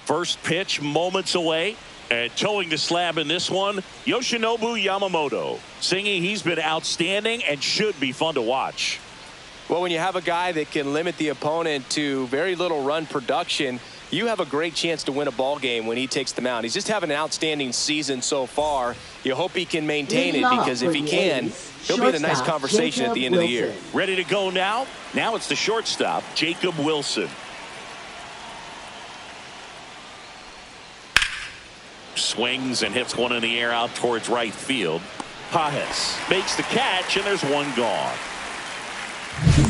First pitch moments away. And towing the slab in this one, Yoshinobu Yamamoto. Singing, he's been outstanding and should be fun to watch. Well, when you have a guy that can limit the opponent to very little run production, you have a great chance to win a ball game when he takes the mound. He's just having an outstanding season so far. You hope he can maintain it, because if he can, he'll be in a nice conversation at the end of the year. Ready to go now? Now it's the shortstop, Jacob Wilson. Swings and hits one in the air out towards right field. Pages makes the catch, and there's one gone.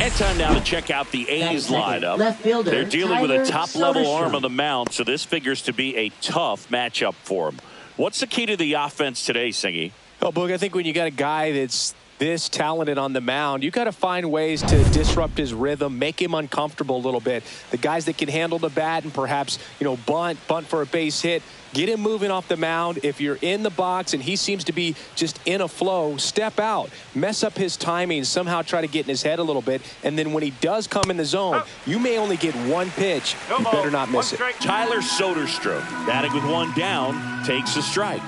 And time now to check out the A's lineup. They're dealing with a top-level arm on the mound, so this figures to be a tough matchup for them. What's the key to the offense today, Singy? Oh, Boog, I think when you got a guy that's this talented on the mound, you got to find ways to disrupt his rhythm, make him uncomfortable a little bit. The guys that can handle the bat and perhaps, bunt for a base hit, get him moving off the mound. If you're in the box and he seems to be just in a flow, step out, mess up his timing, somehow try to get in his head a little bit. And then when he does come in the zone, you may only get one pitch. You better not miss it. Tyler Soderstrom, batting with one down, takes a strike.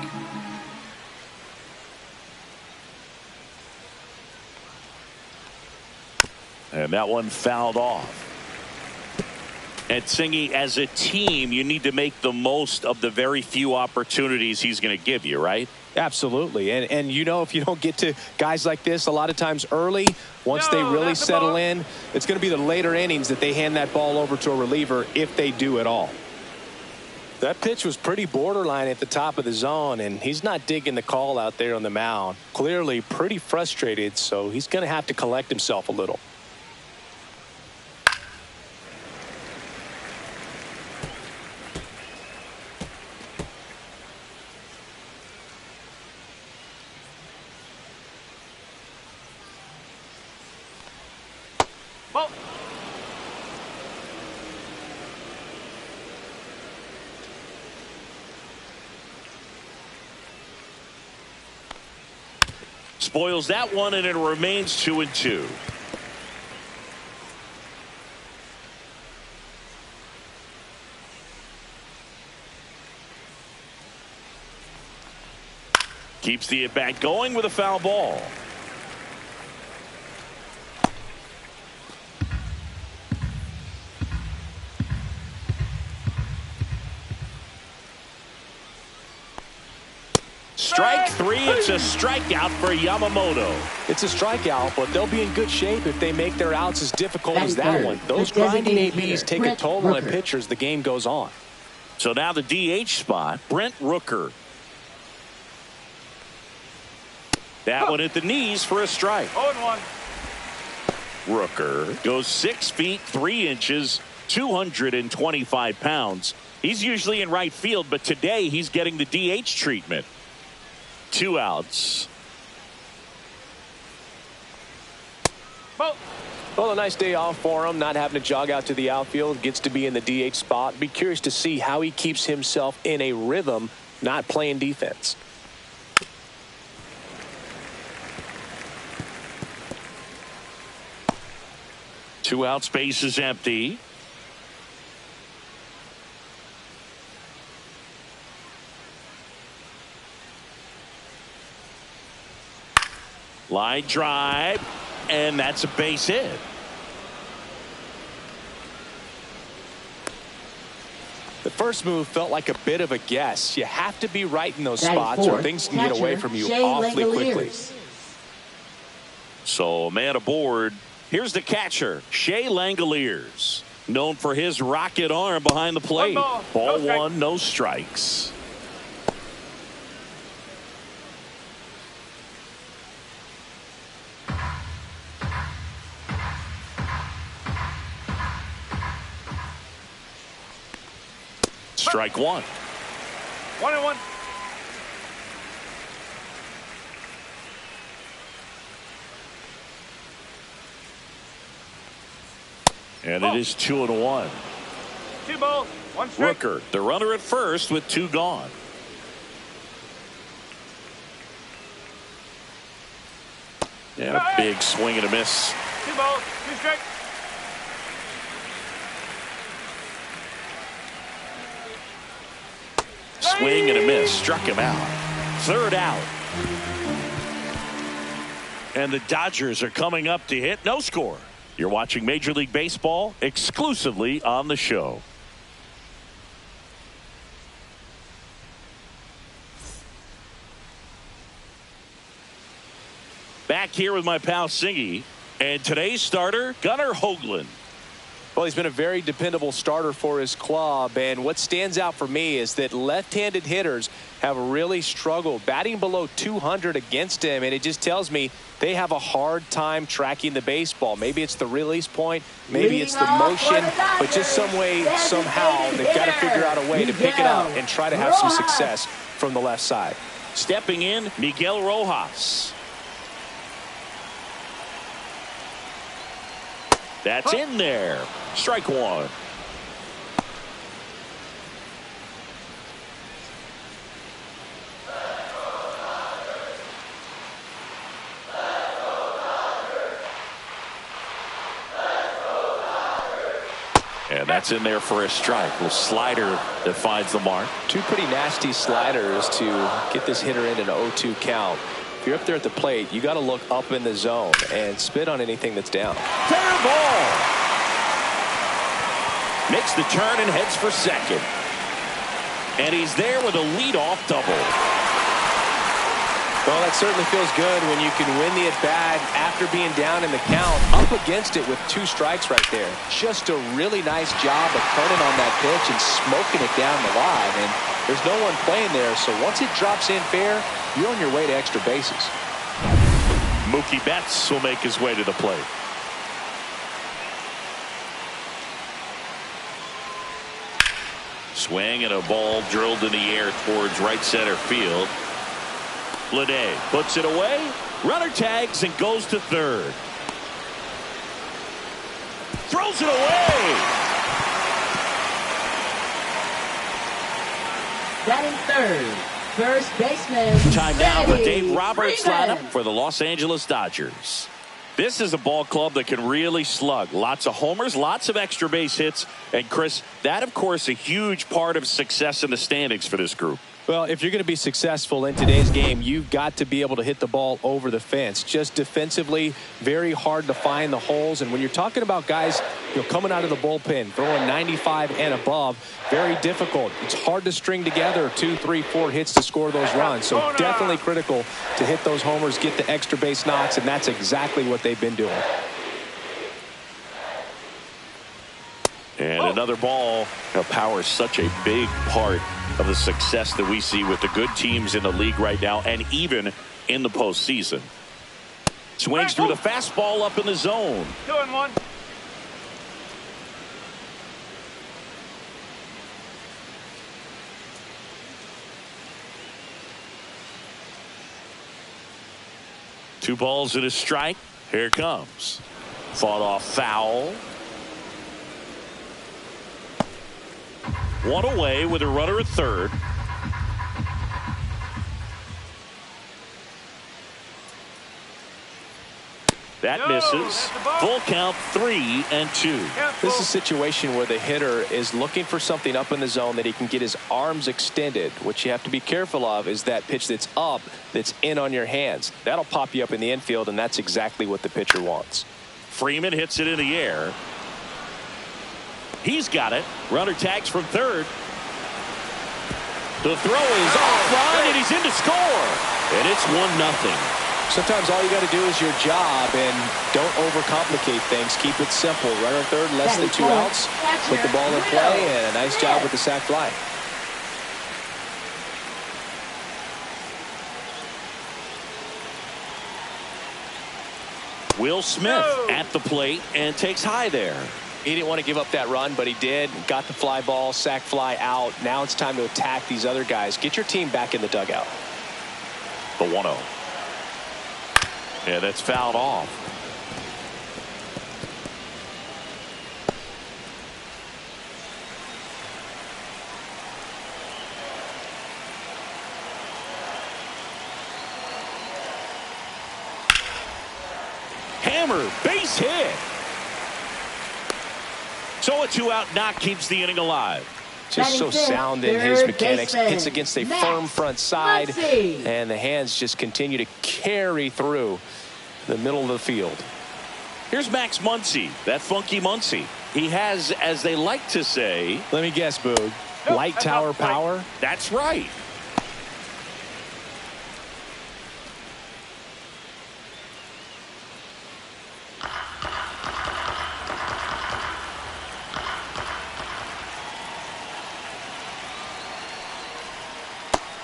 And that one fouled off. And Singy, as a team, you need to make the most of the very few opportunities he's going to give you, right? Absolutely. And if you don't get to guys like this a lot of times early, once they really settle in, it's going to be the later innings that they hand that ball over to a reliever, if they do at all. That pitch was pretty borderline at the top of the zone, and he's not digging the call out there on the mound. Clearly pretty frustrated, so he's going to have to collect himself a little. Spoils that one, and it remains 2-2. Keeps the at-bat going with a foul ball. Strike three. It's a strikeout for Yamamoto. It's a strikeout, but they'll be in good shape if they make their outs as difficult as that one. Those grinding ABs take a toll on a pitcher as the game goes on. So now the DH spot, Brent Rooker. That one at the knees for a strike. 0-1. Rooker goes 6 feet 3 inches, 225 pounds. He's usually in right field, but today he's getting the DH treatment. 2 outs. Well, a nice day off for him, not having to jog out to the outfield. Gets to be in the DH spot. Be curious to see how he keeps himself in a rhythm, not playing defense. Two out, space is empty. Line drive, and that's a base hit. The first move felt like a bit of a guess. You have to be right in those spots or things can get away from you awfully quickly. So, man aboard. Here's the catcher, Shea Langoliers, known for his rocket arm behind the plate. Ball one, no strikes. Strike one. 1-1. And it is 2-1. 2 balls, 1 strike. Rooker, the runner at first with 2 gone. And a big swing and a miss. 2 balls, 2 strikes. swing and a miss. Struck him out. Third out. And the Dodgers are coming up to hit. No score. You're watching Major League Baseball exclusively on the show. Back here with my pal Singy. And today's starter, Gunnar Hoglund. Well, he's been a very dependable starter for his club, and what stands out for me is that left-handed hitters have really struggled batting below 200 against him, and it just tells me they have a hard time tracking the baseball. Maybe it's the release point, maybe it's the motion, but just some way, somehow, they've got to figure out a way to pick it up and try to have some success from the left side. Stepping in, Miguel Rojas. That's in there. Strike one. And that's in there for a strike. A little slider that finds the mark. Two pretty nasty sliders to get this hitter in an 0-2 count. If you're up there at the plate, you got to look up in the zone and spit on anything that's down. Fair ball. Makes the turn and heads for second. And he's there with a leadoff double. Well, that certainly feels good when you can win the at-bat after being down in the count, up against it with 2 strikes right there. Just a really nice job of turning on that pitch and smoking it down the line. And there's no one playing there, so once it drops in fair, you're on your way to extra bases. Mookie Betts will make his way to the plate. Swing and a ball drilled in the air towards right center field. Bleday puts it away. Runner tags and goes to third. Throws it away. Batting third, first baseman. Time now for Dave Roberts' lineup for the Los Angeles Dodgers. This is a ball club that can really slug. Lots of homers, lots of extra base hits. And Chris, that of course a huge part of success in the standings for this group. Well, if you're going to be successful in today's game, you've got to be able to hit the ball over the fence. Just defensively, very hard to find the holes. And when you're talking about guys, coming out of the bullpen, throwing 95 and above, very difficult. It's hard to string together 2, 3, 4 hits to score those runs. So definitely critical to hit those homers, get the extra base knocks, and that's exactly what they've been doing. And another ball. Power is such a big part of the success that we see with the good teams in the league right now and even in the postseason. Swings through the fastball up in the zone. 2-1. Two balls and a strike. Here it comes. Fought off foul. One away with a runner at third. That misses. Full count, 3-2. This is a situation where the hitter is looking for something up in the zone that he can get his arms extended. What you have to be careful of is that pitch that's up, that's in on your hands. That'll pop you up in the infield, and that's exactly what the pitcher wants. Freeman hits it in the air. He's got it. Runner tags from third. The throw is offline, and he's in to score. And it's 1-0. Sometimes all you got to do is your job, and don't overcomplicate things. Keep it simple. Runner third, less than 2 outs. Put the ball in play, and a nice job with the sac fly. Will Smith at the plate and takes high there. He didn't want to give up that run, but he did. Got the fly ball, sac fly out. Now it's time to attack these other guys. Get your team back in the dugout. The 1-0. Yeah, that's fouled off. Hammer, base hit. So a 2-out knock keeps the inning alive. Just so sound in his mechanics. Hits against a firm front side, and the hands just continue to carry through the middle of the field. Here's Max Muncy, that funky Muncy. He has, as they like to say, let me guess, Boog, light tower power? That's right.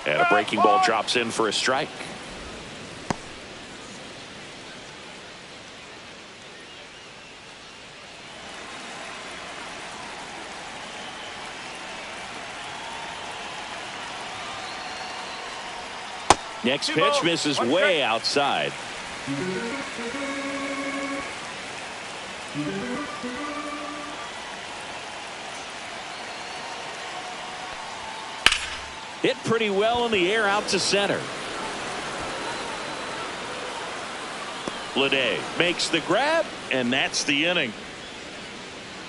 And a breaking ball drops in for a strike. Next pitch misses way outside. Hit pretty well in the air out to center. Bleday makes the grab, and that's the inning.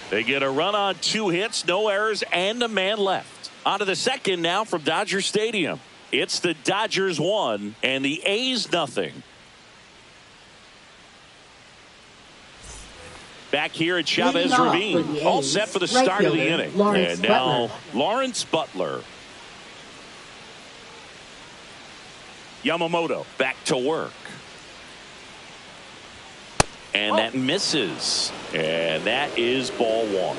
They get a run on 2 hits, no errors, and a man left. On to the second now from Dodger Stadium. It's the Dodgers 1 and the A's nothing. Back here at Chavez Ravine, all set for the start of the inning. And now Lawrence Butler. Yamamoto back to work. And that misses. And that is ball 1.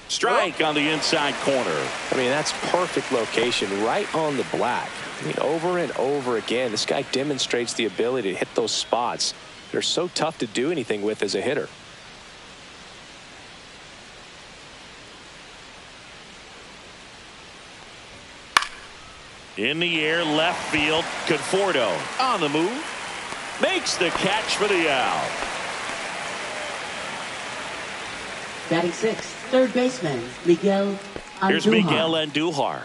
Strike on the inside corner. I mean, that's perfect location, right on the black. I mean, over and over again, this guy demonstrates the ability to hit those spots. They're so tough to do anything with as a hitter. In the air, left field, Conforto on the move. Makes the catch for the out. Batting 6th, third baseman, Miguel Andujar. Here's Miguel Andujar.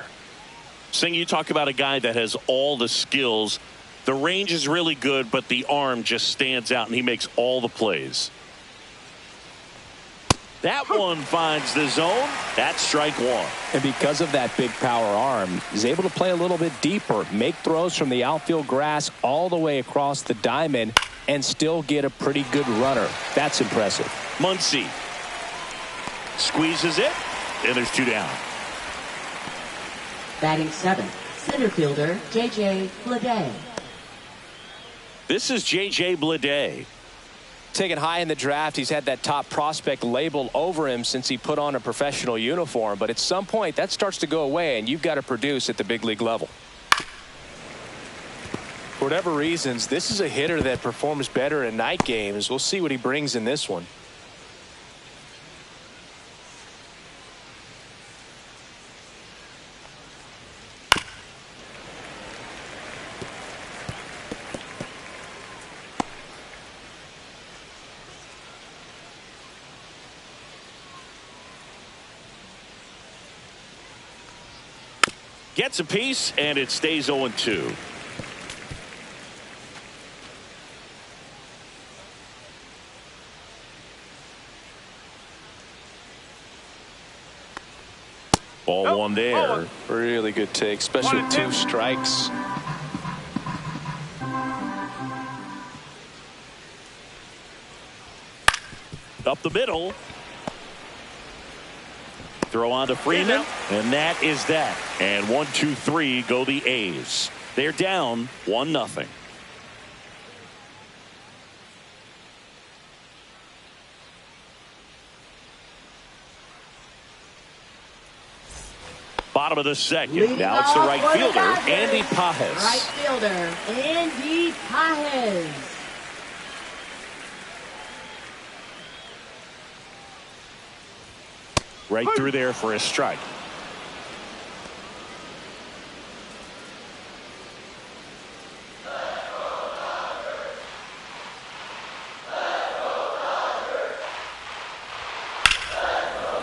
Sing, you talk about a guy that has all the skills. The range is really good, but the arm just stands out, and he makes all the plays. That one finds the zone. That's strike 1. And because of that big power arm, he's able to play a little bit deeper, make throws from the outfield grass all the way across the diamond, and still get a pretty good runner. That's impressive. Muncy squeezes it, and there's 2 down. Batting 7th, center fielder, J.J. Bleday. This is J.J. Bleday. Taken high in the draft, he's had that top prospect label over him since he put on a professional uniform. But at some point, that starts to go away, and you've got to produce at the big league level. For whatever reasons, this is a hitter that performs better in night games. We'll see what he brings in this one. Gets a piece, and it stays 0-2. Ball 1 there. Really good take, especially with 2 strikes. Up the middle. Throw on to Freeman, and that is that. And 1, 2, 3 go the A's. They're down 1-0. Bottom of the second. Leading now it's the right fielder, Right Andy Pages. fielder, Andy Pages. Right through there for a strike.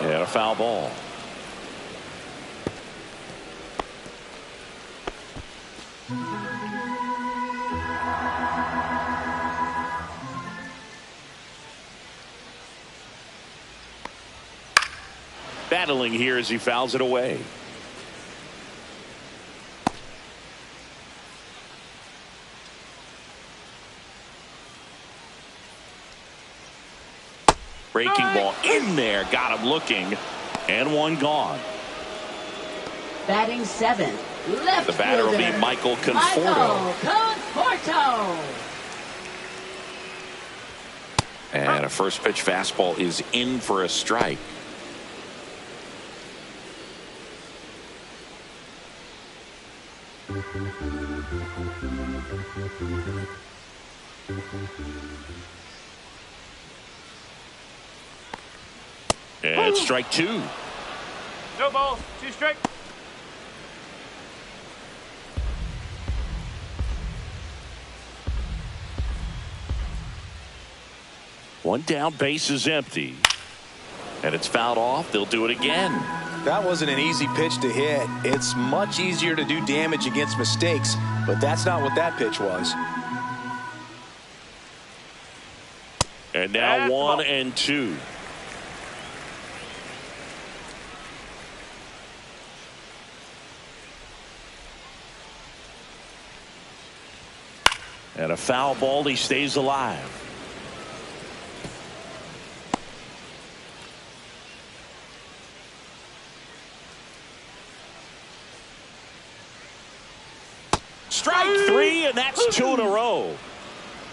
Yeah, a foul ball. Battling here as he fouls it away. Breaking ball in there. Got him looking. And one gone. Batting seventh. Left The batter will be fielder, Michael Conforto. Michael Conforto. And a first pitch fastball is in for a strike. And strike two. No balls. 2 strike. One down, base is empty. And it's fouled off. They'll do it again. That wasn't an easy pitch to hit. It's much easier to do damage against mistakes, but that's not what that pitch was. And now That's 1 ball. and 2. And a foul ball. He stays alive. Strike 3, and that's 2 in a row.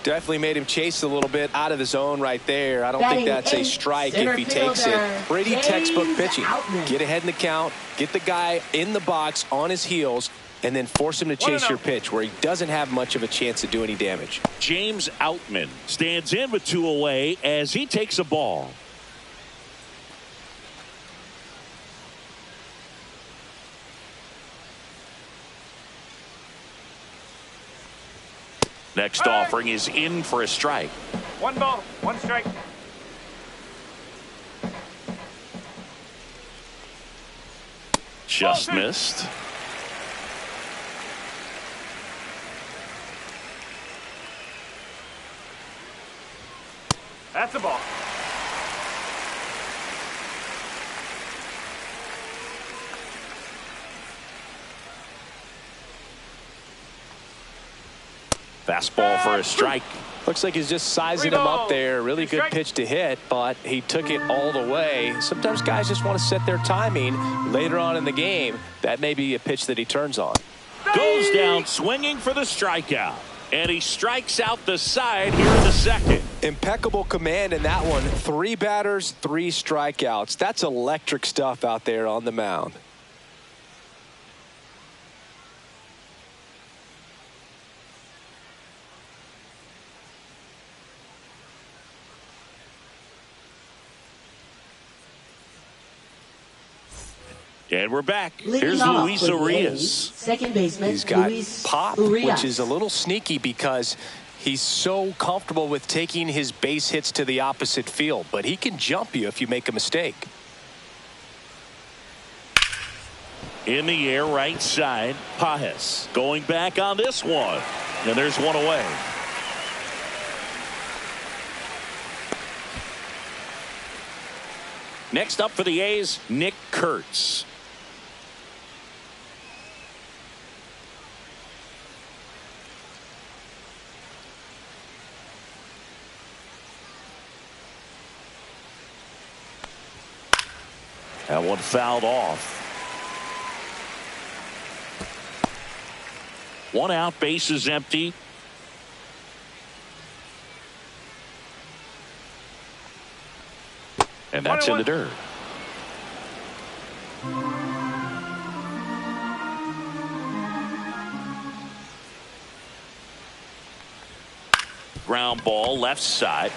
Definitely made him chase a little bit out of the zone right there. I don't Batting think that's a eighth, strike center if he takes it. fielder, Pretty James textbook pitching. Outman. Get ahead in the count, get the guy in the box on his heels, and then force him to chase your pitch where he doesn't have much of a chance to do any damage. James Outman stands in with 2 away as he takes a ball. Next offering is in for a strike. 1 ball. 1 strike. Just Ball 2. missed. That's a ball. Fastball for a strike. Looks like he's just sizing 3 him up balls, there. Really 2 good strikes. pitch to hit, but he took it all the way. Sometimes guys just want to set their timing later on in the game. That may be a pitch that he turns on. Goes down swinging for the strikeout. And he strikes out the side here in the second. Impeccable command in that one. 3 batters, 3 strikeouts. That's electric stuff out there on the mound. And we're back. Leading Here's off Luis for the A's, Arias. second baseman He's got Luis pop, Urias. which is a little sneaky because he's so comfortable with taking his base hits to the opposite field, but he can jump you if you make a mistake. In the air, right side, Pajes going back on this one. And there's one away. Next up for the A's, Nick Kurtz. That one fouled off. 1 out, base is empty. And that's in the dirt. Ground ball left side.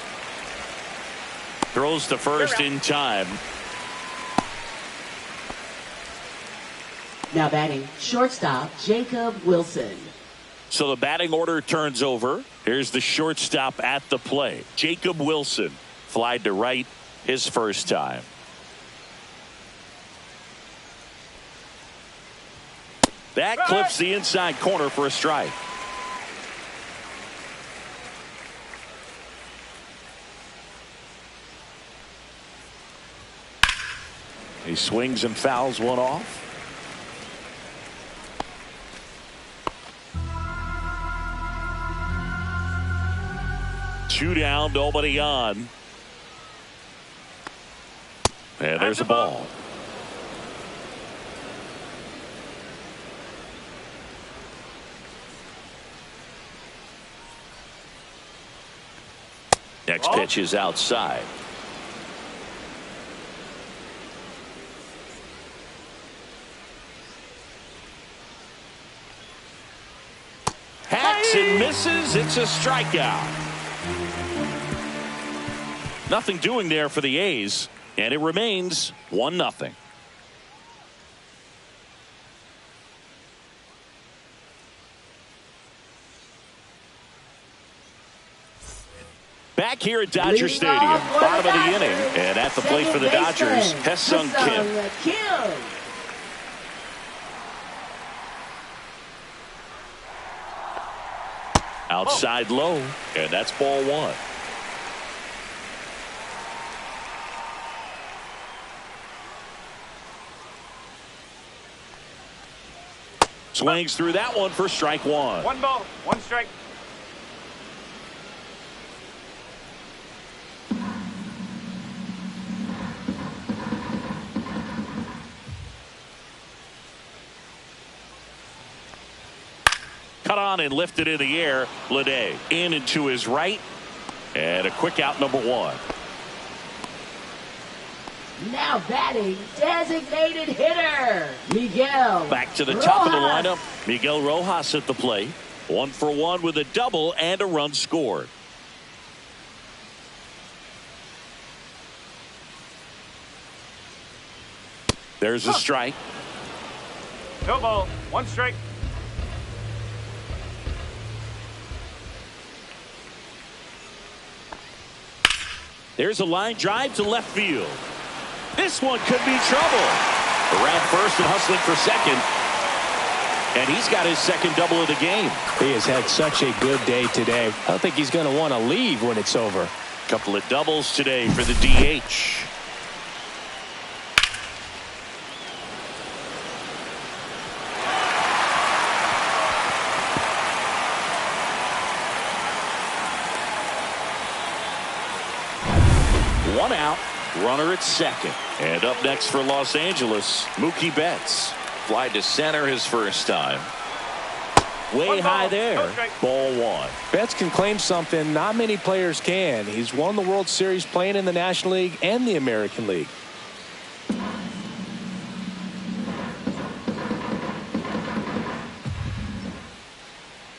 Throws to first in time. Now batting shortstop Jacob Wilson. So the batting order turns over. Here's the shortstop at the plate. Jacob Wilson flied to right his first time. That clips the inside corner for a strike. He swings and fouls one off. Two down, nobody on. And there's a ball. Next pitch is outside. Hacks and misses. It's a strikeout. Nothing doing there for the A's, and it remains 1-0. Back here at Dodger Stadium, bottom of the inning, and at the plate for the Dodgers, Ha-Seong Kim. Outside low, and that's ball one. Swings through that one for strike one. 1 ball, 1 strike. Cut on and lifted in the air. Bleday in and to his right. And a quick out, number one. Now batting, designated hitter, Miguel. Back to the top of the lineup. Miguel Rojas at the plate. 1 for 1 with a double and a run scored. There's a strike. No ball, 1 strike. There's a line drive to left field. This one could be trouble. Around first and hustling for second. And he's got his second double of the game. He has had such a good day today. I don't think he's going to want to leave when it's over. Couple of doubles today for the DH. One out, runner at second. And up next for Los Angeles, Mookie Betts. Fly to center his first time. Way high there. Ball one. Betts can claim something not many players can. He's won the World Series playing in the National League and the American League.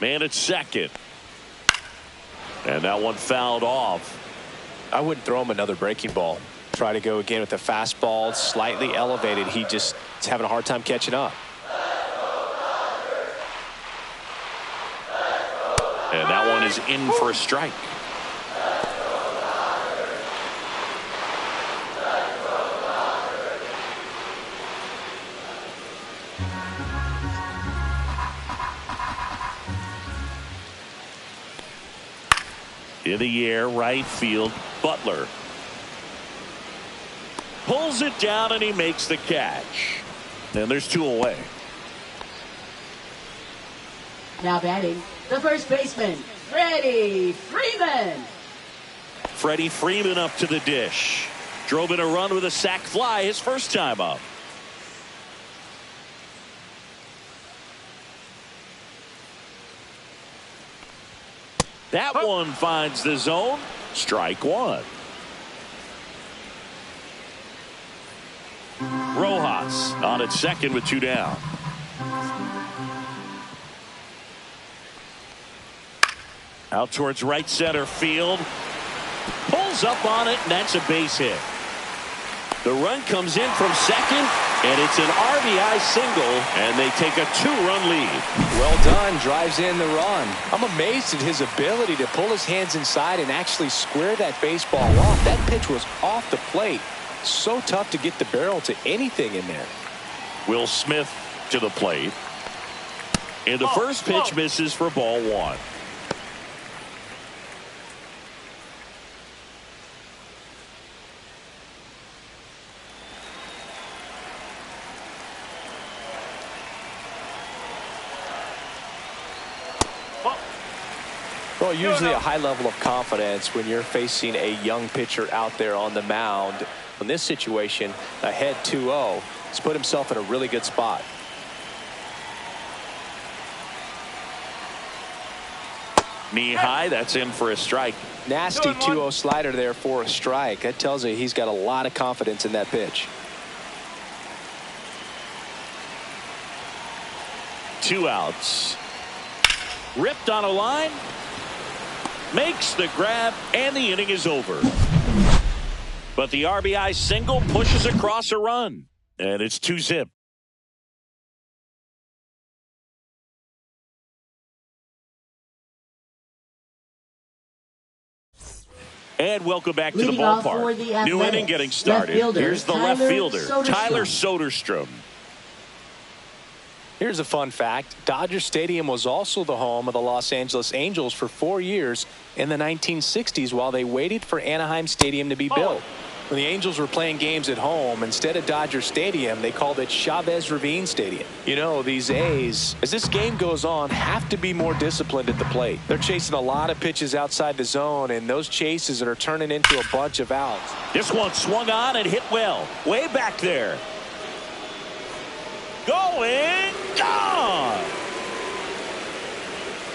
Man at second. And that one fouled off. I wouldn't throw him another breaking ball. Try to go again with the fastball, slightly elevated. He just is having a hard time catching up. And that one is in for a strike. In the air, right field, Butler. Pulls it down and he makes the catch. And there's 2 away. Now batting, the first baseman, Freddie Freeman. Freddie Freeman up to the dish. Drove in a run with a sac fly his first time up. That one finds the zone. Strike one. Rojas on at second with 2 down. Out towards right center field. Pulls up on it, and that's a base hit. The run comes in from second, and it's an RBI single, and they take a 2-run lead. Well done. Drives in the run. I'm amazed at his ability to pull his hands inside and actually square that baseball off. That pitch was off the plate. So tough to get the barrel to anything in there. Will Smith to the plate. And the first pitch misses for ball one. Well, usually a high level of confidence when you're facing a young pitcher out there on the mound. In this situation, ahead 2-0, he's put himself in a really good spot. Knee high, that's in for a strike. Nasty 2-0 slider there for a strike. That tells you he's got a lot of confidence in that pitch. 2 outs. Ripped on a line. Makes the grab, and the inning is over. But the RBI single pushes across a run, and it's 2-zip. And welcome back to the ballpark. New inning getting started. Here's the left fielder, Tyler Soderstrom. Here's a fun fact. Dodger Stadium was also the home of the Los Angeles Angels for 4 years in the 1960s while they waited for Anaheim Stadium to be built. When the Angels were playing games at home, instead of Dodger Stadium, they called it Chavez Ravine Stadium. You know, these A's, as this game goes on, have to be more disciplined at the plate. They're chasing a lot of pitches outside the zone, and those chases are turning into a bunch of outs. This one swung on and hit well. Way back there. Going, gone!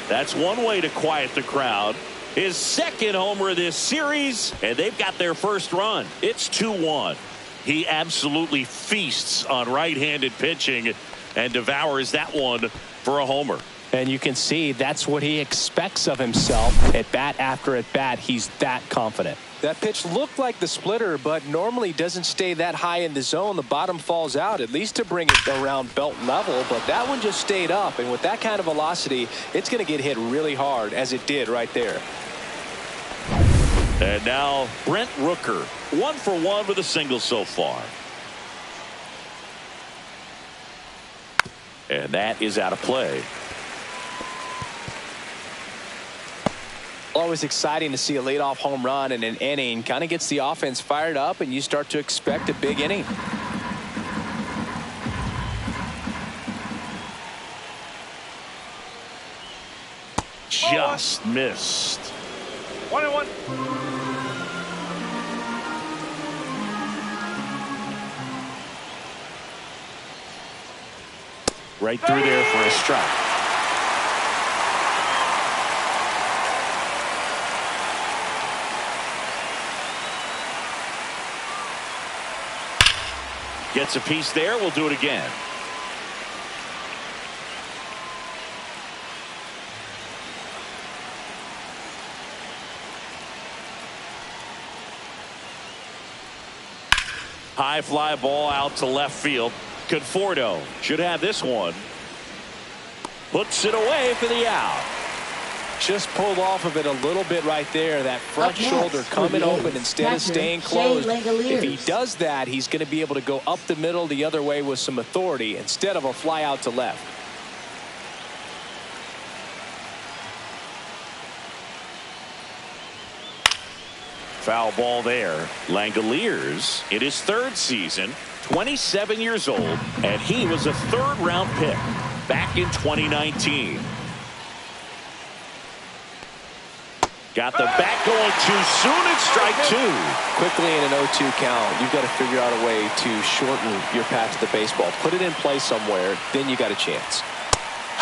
That's one way to quiet the crowd. His second homer of this series, and they've got their first run. It's 2-1. He absolutely feasts on right-handed pitching and devours that one for a homer. And you can see that's what he expects of himself. At bat after at bat, he's that confident. That pitch looked like the splitter, but normally doesn't stay that high in the zone. The bottom falls out, at least to bring it around belt level, but that one just stayed up. And with that kind of velocity, it's going to get hit really hard, as it did right there. And now Brent Rooker, 1 for 1 with a single so far. And that is out of play. Always exciting to see a leadoff home run in an inning. Kind of gets the offense fired up, and you start to expect a big inning. Just missed. 1-1. Right through there for a strike. Gets a piece there. We'll do it again. High fly ball out to left field. Conforto should have this one. Puts it away for the out. Just pulled off of it a little bit right there. That front shoulder coming open instead of staying closed. If he does that, he's going to be able to go up the middle the other way with some authority instead of a fly out to left. Foul ball there. Langoliers in his 3rd season, 27 years old, and he was a 3rd-round pick back in 2019. Got the bat going too soon. It's strike 2. Quickly in an 0-2 count, you've got to figure out a way to shorten your path to the baseball. Put it in play somewhere, then you got a chance.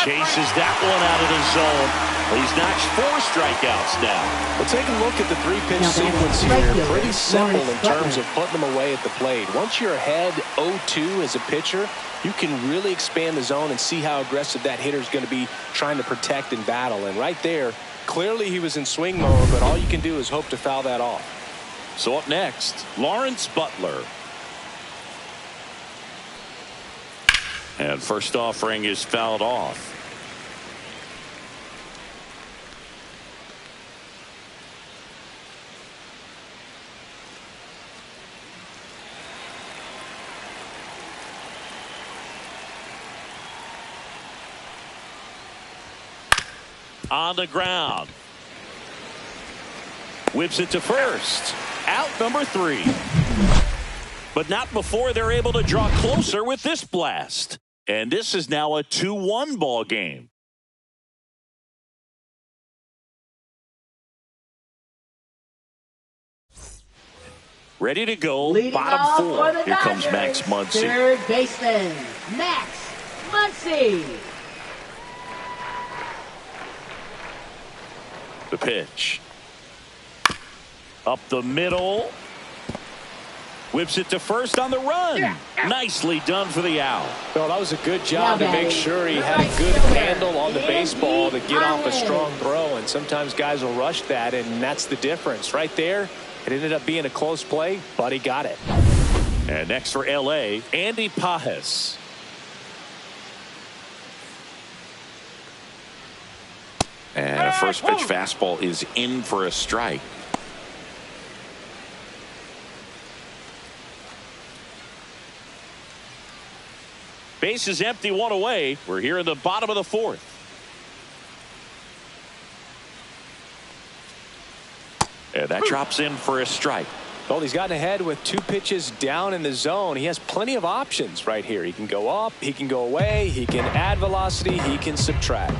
Chases that one out of the zone. He's notched 4 strikeouts now. Well, take a look at the 3-pitch sequence here. Pretty simple in terms of putting them away at the plate. Once you're ahead 0-2 as a pitcher, you can really expand the zone and see how aggressive that hitter is going to be trying to protect and battle. And right there, clearly he was in swing mode, but all you can do is hope to foul that off. So up next, Lawrence Butler. And first offering is fouled off. On the ground. Whips it to first. Out number 3. But not before they're able to draw closer with this blast. And this is now a 2-1 ball game. ready to go. Leading off Bottom for four. the Here comes Dodgers, Max Muncy. third baseman, Max Muncy. The pitch. Up the middle. Whips it to first on the run. Nicely done for the out. Well, that was a good job to make sure he had a good handle on the baseball to get off a strong throw. And sometimes guys will rush that, and that's the difference. Right there, it ended up being a close play, but he got it. And next for L.A., Andy Pages. And a first pitch fastball is in for a strike. Base is empty, one away. We're here in the bottom of the fourth. And that drops in for a strike. Well, he's gotten ahead with 2 pitches down in the zone. He has plenty of options right here. He can go up, he can go away, he can add velocity, he can subtract.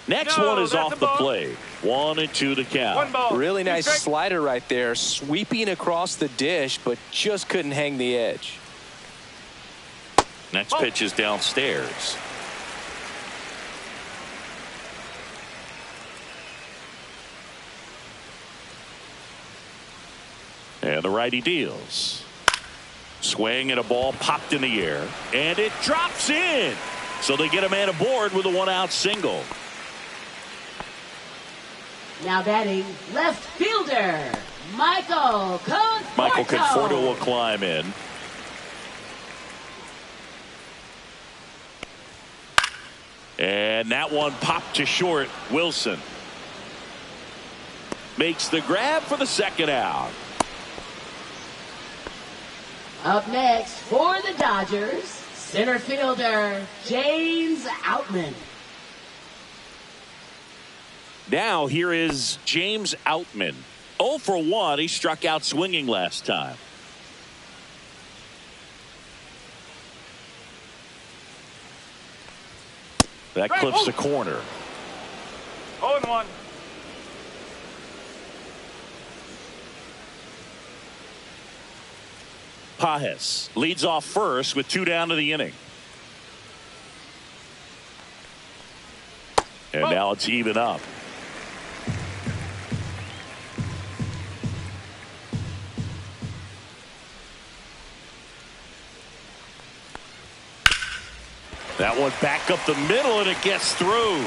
Next one is off the plate. 1-2 to count. Really nice slider right there, sweeping across the dish, but just couldn't hang the edge. Next pitch is downstairs. And the righty deals. Swing and a ball popped in the air, and it drops in. So they get a man aboard with a 1-out single. Now batting left fielder, Michael Conforto. Michael Conforto will climb in. And that one popped to short. Wilson makes the grab for the second out. Up next for the Dodgers, center fielder, James Outman. Now here is James Outman. 0 for 1. He struck out swinging last time. That clips the corner. 0-1. Pages leads off first with 2 down to the inning. And now it's even up. That one back up the middle, and it gets through.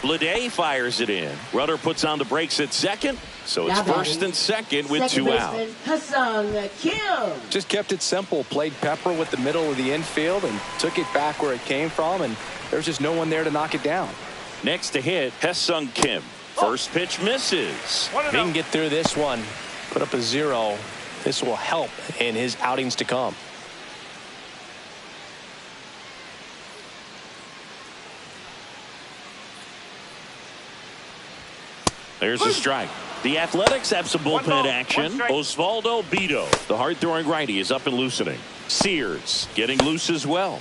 Bleday fires it in. Runner puts on the brakes at second, so it's first and second with 2 out. Ha-Seong Kim. Just kept it simple, played pepper with the middle of the infield and took it back where it came from, and there's just no one there to knock it down. Next to hit, Ha-Seong Kim. First pitch misses. If he can get through this one, put up a 0, this will help in his outings to come. There's a strike. The Athletics have some bullpen action. Osvaldo Bido, the hard-throwing righty, is up and loosening. Sears getting loose as well.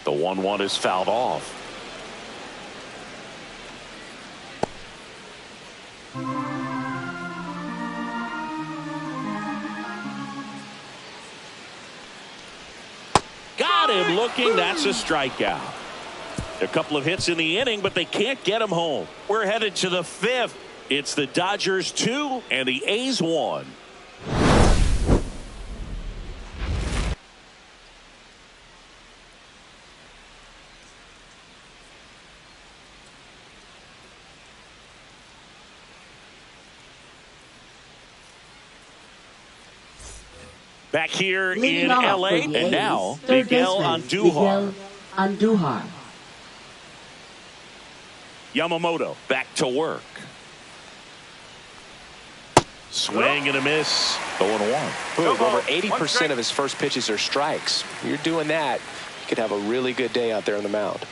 The 1-1 is fouled off. Got him looking. That's a strikeout. A couple of hits in the inning, but they can't get him home. We're headed to the 5th. It's the Dodgers 2 and the A's 1. Back here in L.A. and now Miguel Andujar. Yamamoto back to work. Swing and a miss. 0-1. Over 80% of his first pitches are strikes. You're doing that, you could have a really good day out there on the mound.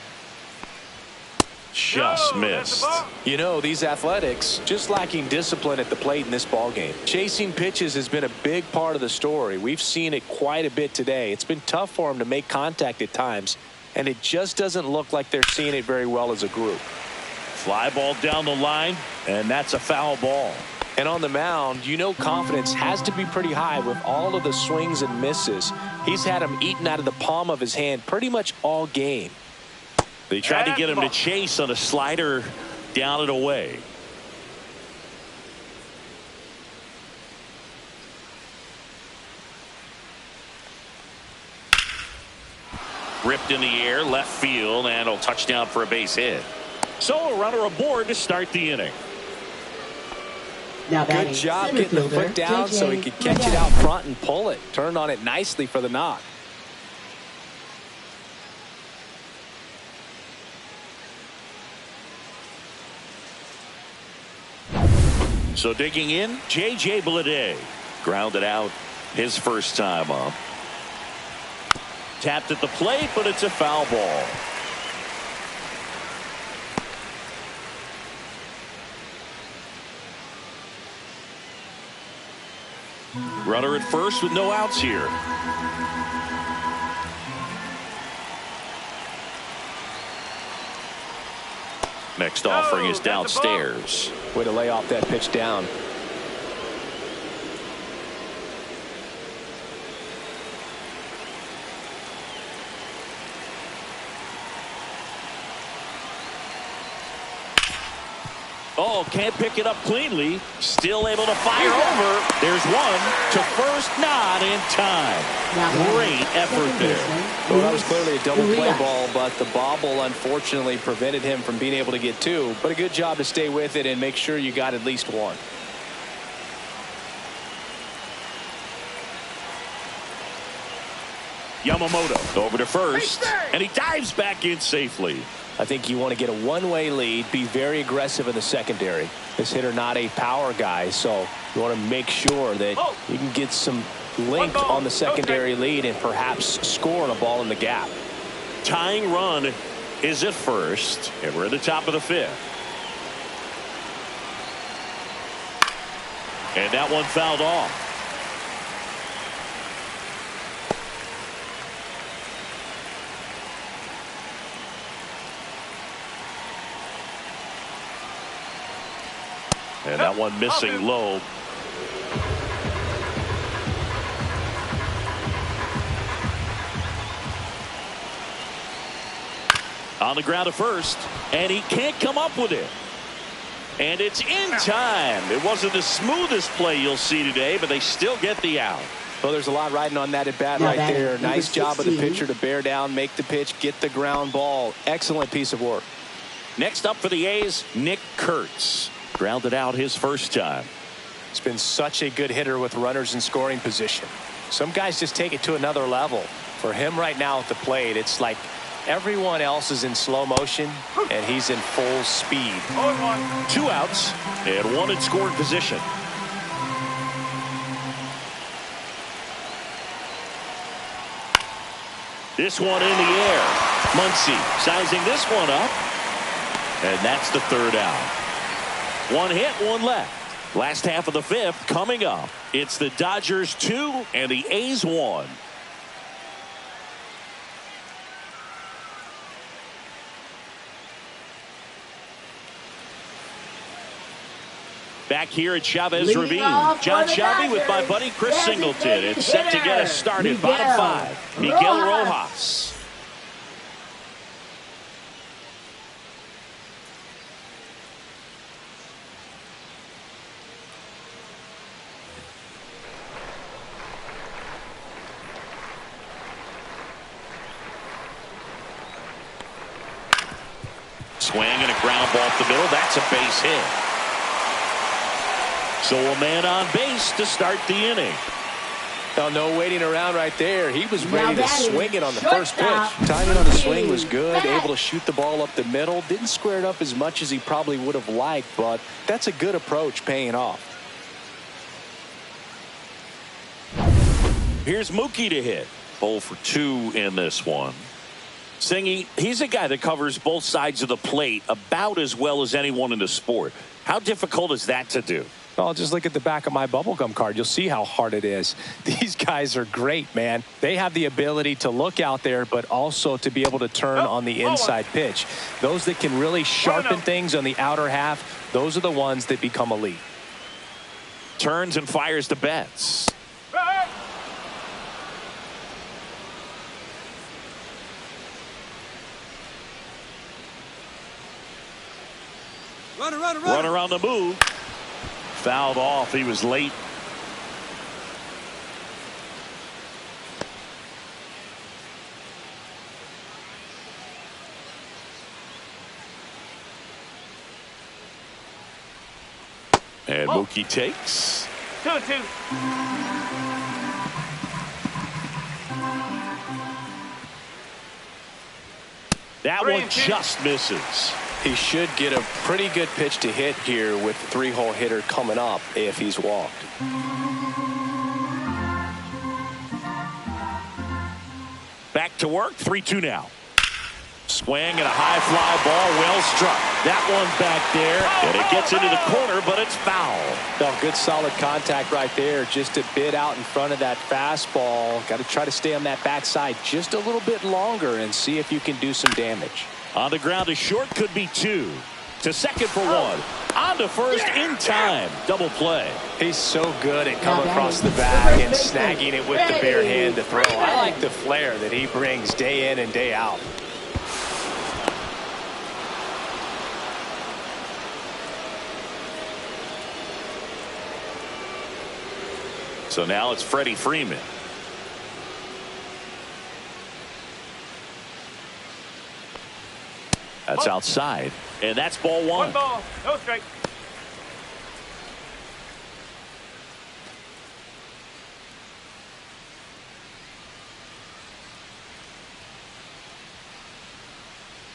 Just missed. You know, these Athletics just lacking discipline at the plate in this ball game. Chasing pitches has been a big part of the story. We've seen it quite a bit today. It's been tough for them to make contact at times, and it just doesn't look like they're seeing it very well as a group. Fly ball down the line, and that's a foul ball. And on the mound, you know, confidence has to be pretty high with all of the swings and misses. He's had them eaten out of the palm of his hand pretty much all game. They tried to get him to chase on a slider down and away. Ripped in the air, left field, and a touchdown for a base hit. So a runner aboard to start the inning. Now Good job getting the foot down so he could catch it out front and pull it. Turned on it nicely for the knock. So digging in, J.J. Bleday. Grounded out his first time up. Tapped at the plate, but it's a foul ball. Runner at first with no outs here. Next offering is downstairs. Way to lay off that pitch down. Oh, can't pick it up cleanly. Still able to fire over. There's one to first, not in time. Great effort there. Well, that was clearly a double play ball, but the bobble unfortunately prevented him from being able to get two. But a good job to stay with it and make sure you got at least one. Yamamoto over to first, and he dives back in safely. I think you want to get a one-way lead, be very aggressive in the secondary. This hitter not a power guy, so you want to make sure that you can get some length on the secondary lead and perhaps score on a ball in the gap. Tying run is at first, and we're at the top of the fifth. And that one fouled off. And that one missing low. On the ground at first, and he can't come up with it. And it's in time. It wasn't the smoothest play you'll see today, but they still get the out. Well, there's a lot riding on that at bat right there. Nice job of the pitcher to bear down, make the pitch, get the ground ball. Excellent piece of work. Next up for the A's, Nick Kurtz. Grounded out his first time. It's been such a good hitter with runners in scoring position. Some guys just take it to another level. For him right now at the plate, it's like everyone else is in slow motion and he's in full speed. 2 outs and 1 in scoring position. This one in the air. Muncy sizing this one up, and that's the 3rd out. 1 hit, 1 left. Last half of the 5th coming up. It's the Dodgers 2 and the A's 1. Back here at Chavez Ravine. John Shelby with my buddy Chris Singleton. It's set to get us started. Bottom 5. Miguel Rojas. Swing and a ground ball up the middle. That's a base hit. So a man on base to start the inning. Oh, no waiting around right there. He was ready to swing it on the first pitch. Timing on the swing was good. Able to shoot the ball up the middle. Didn't square it up as much as he probably would have liked, but that's a good approach paying off. Here's Mookie to hit. 0 for 2 in this one. Singy, he's a guy that covers both sides of the plate about as well as anyone in the sport. How difficult is that to do? Well, just look at the back of my bubblegum card. You'll see how hard it is. These guys are great, man. They have the ability to look out there, but also to be able to turn on the inside pitch. Those that can really sharpen things on the outer half, those are the ones that become elite. Turns and fires to Betts. Runner on the move. Fouled off. He was late. And Mookie takes. 2-2. That one just misses. He should get a pretty good pitch to hit here with the 3-hole hitter coming up if he's walked. Back to work. 3-2 now. Swing and a high fly ball, well struck. That one back there, and it gets into the corner, but it's foul. No, good solid contact right there, just a bit out in front of that fastball. Got to try to stay on that backside just a little bit longer and see if you can do some damage. On the ground to short, could be 2. To second for 1. On to first in time. Double play. He's so good at coming across the bag and snagging it with the bare hand to throw. I like the flair that he brings day in and day out. So now it's Freddie Freeman. That's outside. And that's ball 1. One ball, no strike.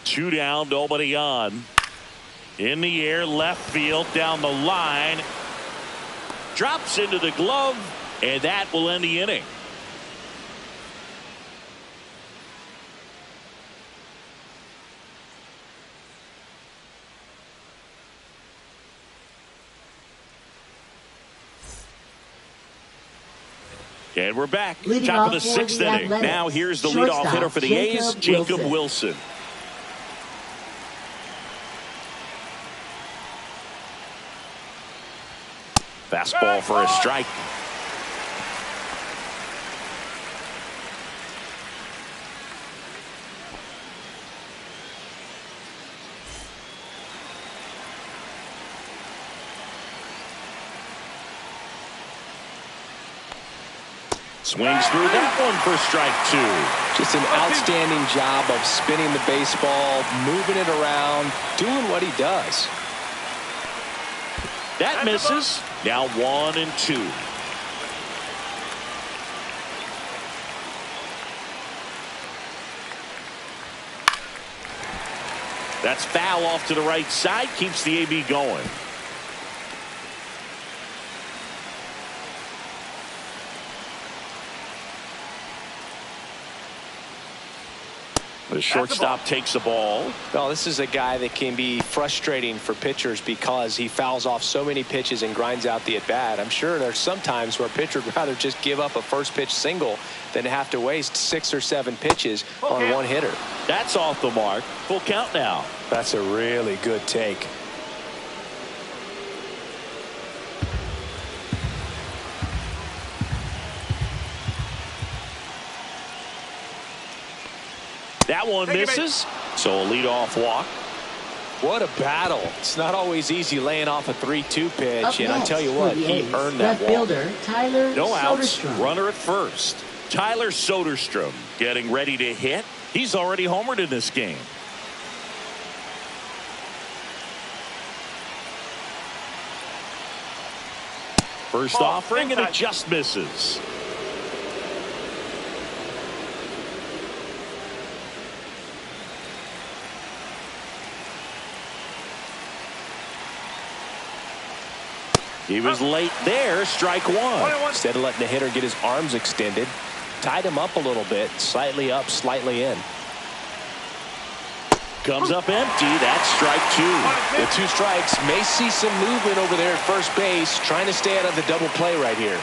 Two down, nobody on. In the air, left field, down the line. Drops into the glove, and that will end the inning. And we're back. Top of the 6th inning. Now here's the leadoff hitter for the A's, Jacob Wilson. Fastball for a strike. Swings through that one for strike 2. Just an outstanding job of spinning the baseball, moving it around, doing what he does. That misses. Now 1 and 2. That's foul off to the right side. Keeps the AB going. The shortstop takes the ball. Well, this is a guy that can be frustrating for pitchers because he fouls off so many pitches and grinds out the at-bat. I'm sure there's some times where a pitcher would rather just give up a first pitch single than have to waste 6 or 7 pitches on one hitter. That's off the mark. Full count now. That's a really good take. That one misses. So a leadoff walk. What a battle. It's not always easy laying off a 3-2 pitch. And I tell you what, he earned that walk. Fielder, Tyler no outs. Soderstrom. Runner at first. Tyler Soderstrom getting ready to hit. He's already homered in this game. First offering, and it just misses. He was late there. Strike 1. Instead of letting the hitter get his arms extended, tied him up a little bit, slightly up, slightly in. comes up empty. That's strike two. The two strikes may see some movement over there at first base, trying to stay out of the double play right here.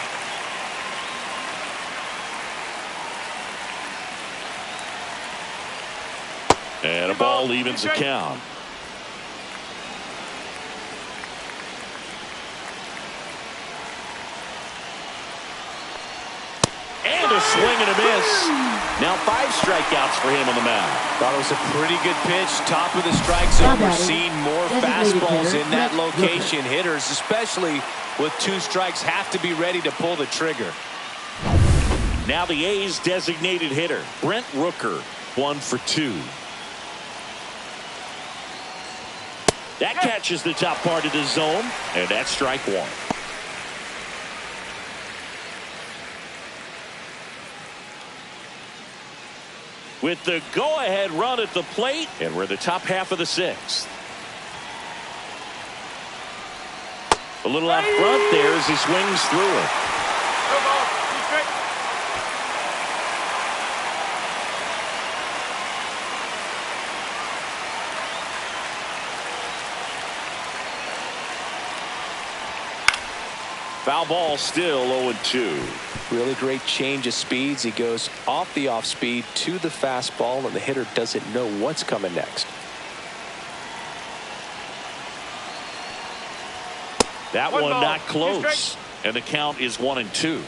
And a ball evens the count. And a swing and a miss. Now 5 strikeouts for him on the mound. Thought it was a pretty good pitch. Top of the strike zone. We're seeing more fastballs in that location. Hitters, especially with 2 strikes, have to be ready to pull the trigger. Now the A's designated hitter, Brent Rooker, 1 for 2. That catches the top part of the zone, and that's strike 1. With the go-ahead run at the plate, and we're the top half of the 6th. A little out front there as he swings through it. Foul ball, still 0-2. Really great change of speeds. He goes off the off speed to the fastball, and the hitter doesn't know what's coming next. That one not close, and the count is 1-2.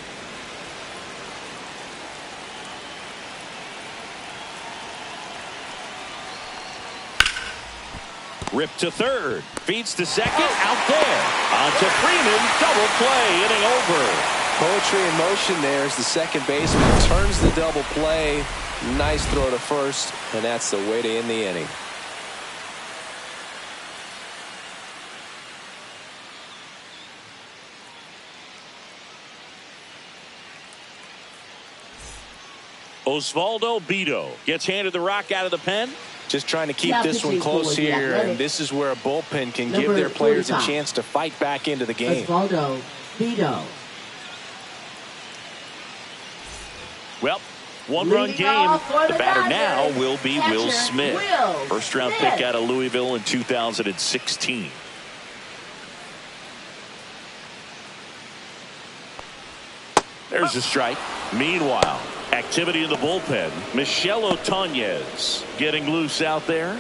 Rip to third, feeds to second, out there. On to Freeman, double play, inning over. Poetry in motion there as the second baseman turns the double play. Nice throw to first, and that's the way to end the inning. Osvaldo Bido gets handed the rock out of the pen. Just trying to keep this one close here, and this is where a bullpen can give their players a chance to fight back into the game. Osvaldo Bido. Well, one-run game. The batter now will be Will Smith. First-round pick out of Louisville in 2016. There's a strike. Meanwhile, activity in the bullpen. Michel Otañez getting loose out there.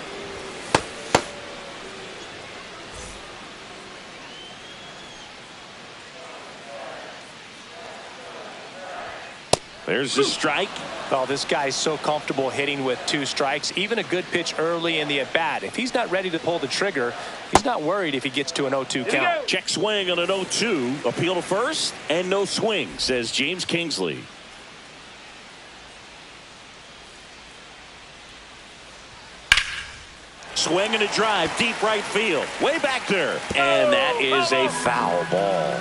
There's a strike. Oh, this guy's so comfortable hitting with 2 strikes. Even a good pitch early in the at-bat. If he's not ready to pull the trigger, he's not worried if he gets to an 0-2 count. Check swing on an 0-2. Appeal to first, and no swing, says James Kingsley. Swing and a drive, deep right field. Way back there. And that is a foul ball.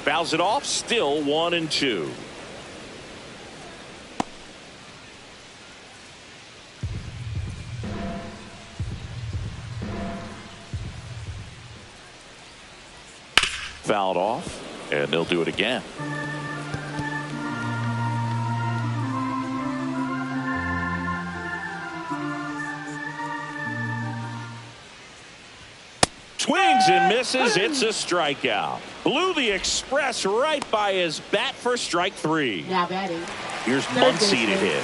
Fouls it off, still 1-2. Fouled off, and they'll do it again. Swings and misses. It's a strikeout. Blew the express right by his bat for strike 3. Now batting. Here's Muncy to hit.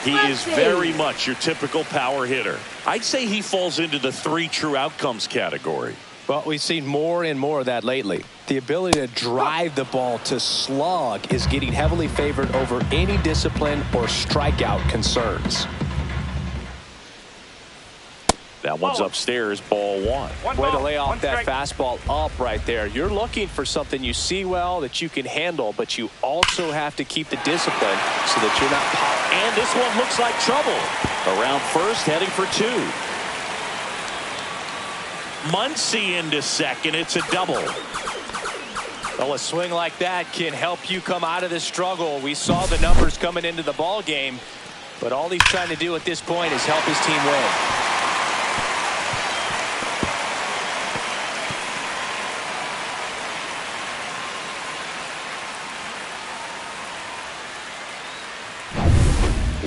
He is very much your typical power hitter. I'd say he falls into the 3 true outcomes category. Well, we've seen more and more of that lately. The ability to drive the ball to slug is getting heavily favored over any discipline or strikeout concerns. That one's upstairs, ball 1. Way to lay off that fastball up right there. You're looking for something you see well that you can handle, but you also have to keep the discipline so that you're not popping. And this one looks like trouble. Around first, heading for 2. Muncy into second. It's a double. Well, a swing like that can help you come out of this struggle. We saw the numbers coming into the ball game, but all he's trying to do at this point is help his team win.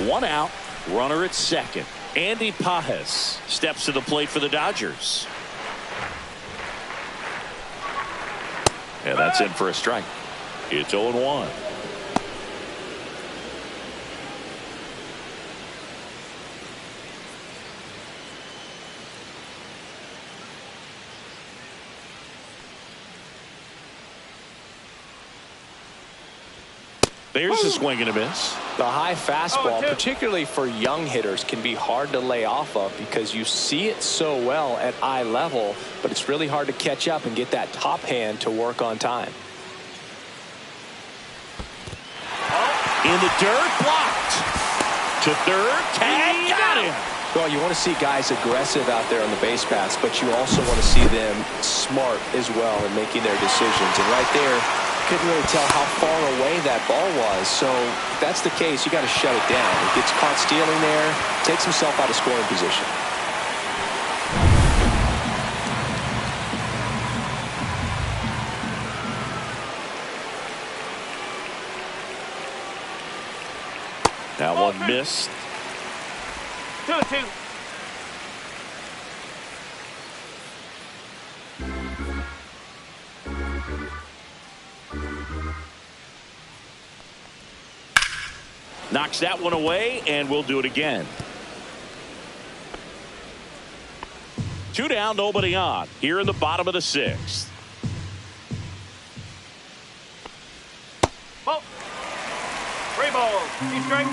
One out, runner at second. Andy Pages steps to the plate for the Dodgers. And that's in for a strike. It's 0-1. There's a swing and a miss. The high fastball, particularly for young hitters, can be hard to lay off of because you see it so well at eye level, but it's really hard to catch up and get that top hand to work on time. In the dirt, blocked. To third, tag, got him. Well, you want to see guys aggressive out there on the base paths, but you also want to see them smart as well in making their decisions. And right there, couldn't really tell how far away that ball was. So if that's the case, you got to shut it down. He gets caught stealing there, takes himself out of scoring position. That one missed. 2-2. Knocks that one away, and we'll do it again. 2 down, nobody on. Here in the bottom of the 6th. Ball. 3 balls. 3 strikes.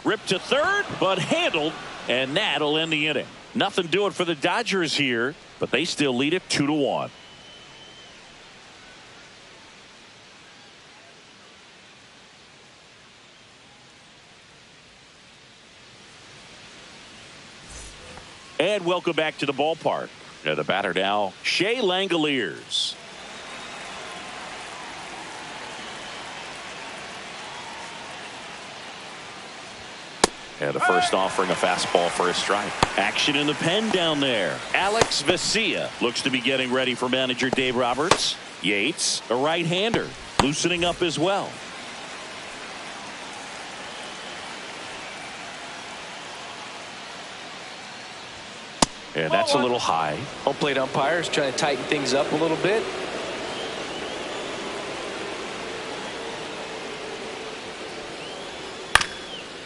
Ripped to third, but handled, and that'll end the inning. Nothing doing for the Dodgers here, but they still lead it 2-1. And welcome back to the ballpark. The batter now, Shea Langoliers. And the first offering a fastball for a strike. Action in the pen down there. Alex Vesia looks to be getting ready for manager Dave Roberts. Yates, a right-hander, loosening up as well. And that's a little high. Home plate umpires trying to tighten things up a little bit.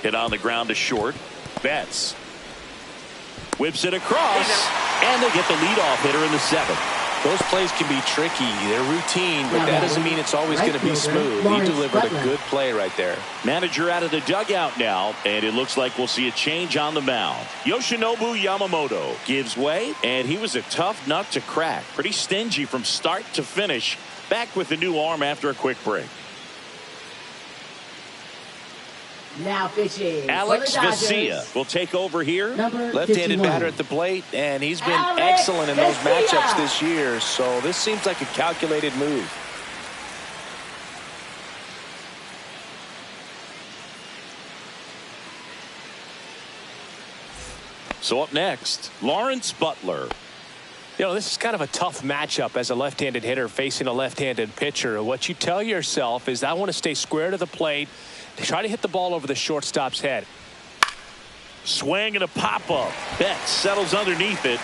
Hit on the ground to short. Betts whips it across, and they get the leadoff hitter in the 7th. Those plays can be tricky. They're routine, but that doesn't mean it's always going to be smooth. He delivered a good play right there. Manager out of the dugout now, and it looks like we'll see a change on the mound. Yoshinobu Yamamoto gives way, and he was a tough nut to crack. Pretty stingy from start to finish. Back with the new arm after a quick break. Now pitching. Alex Vesia will take over here. Left-handed batter at the plate, and he's been excellent in those matchups this year. So this seems like a calculated move. So up next, Lawrence Butler. You know, this is kind of a tough matchup as a left-handed hitter facing a left-handed pitcher. What you tell yourself is, I want to stay square to the plate, try to hit the ball over the shortstop's head. Swing and a pop-up. Betts settles underneath it.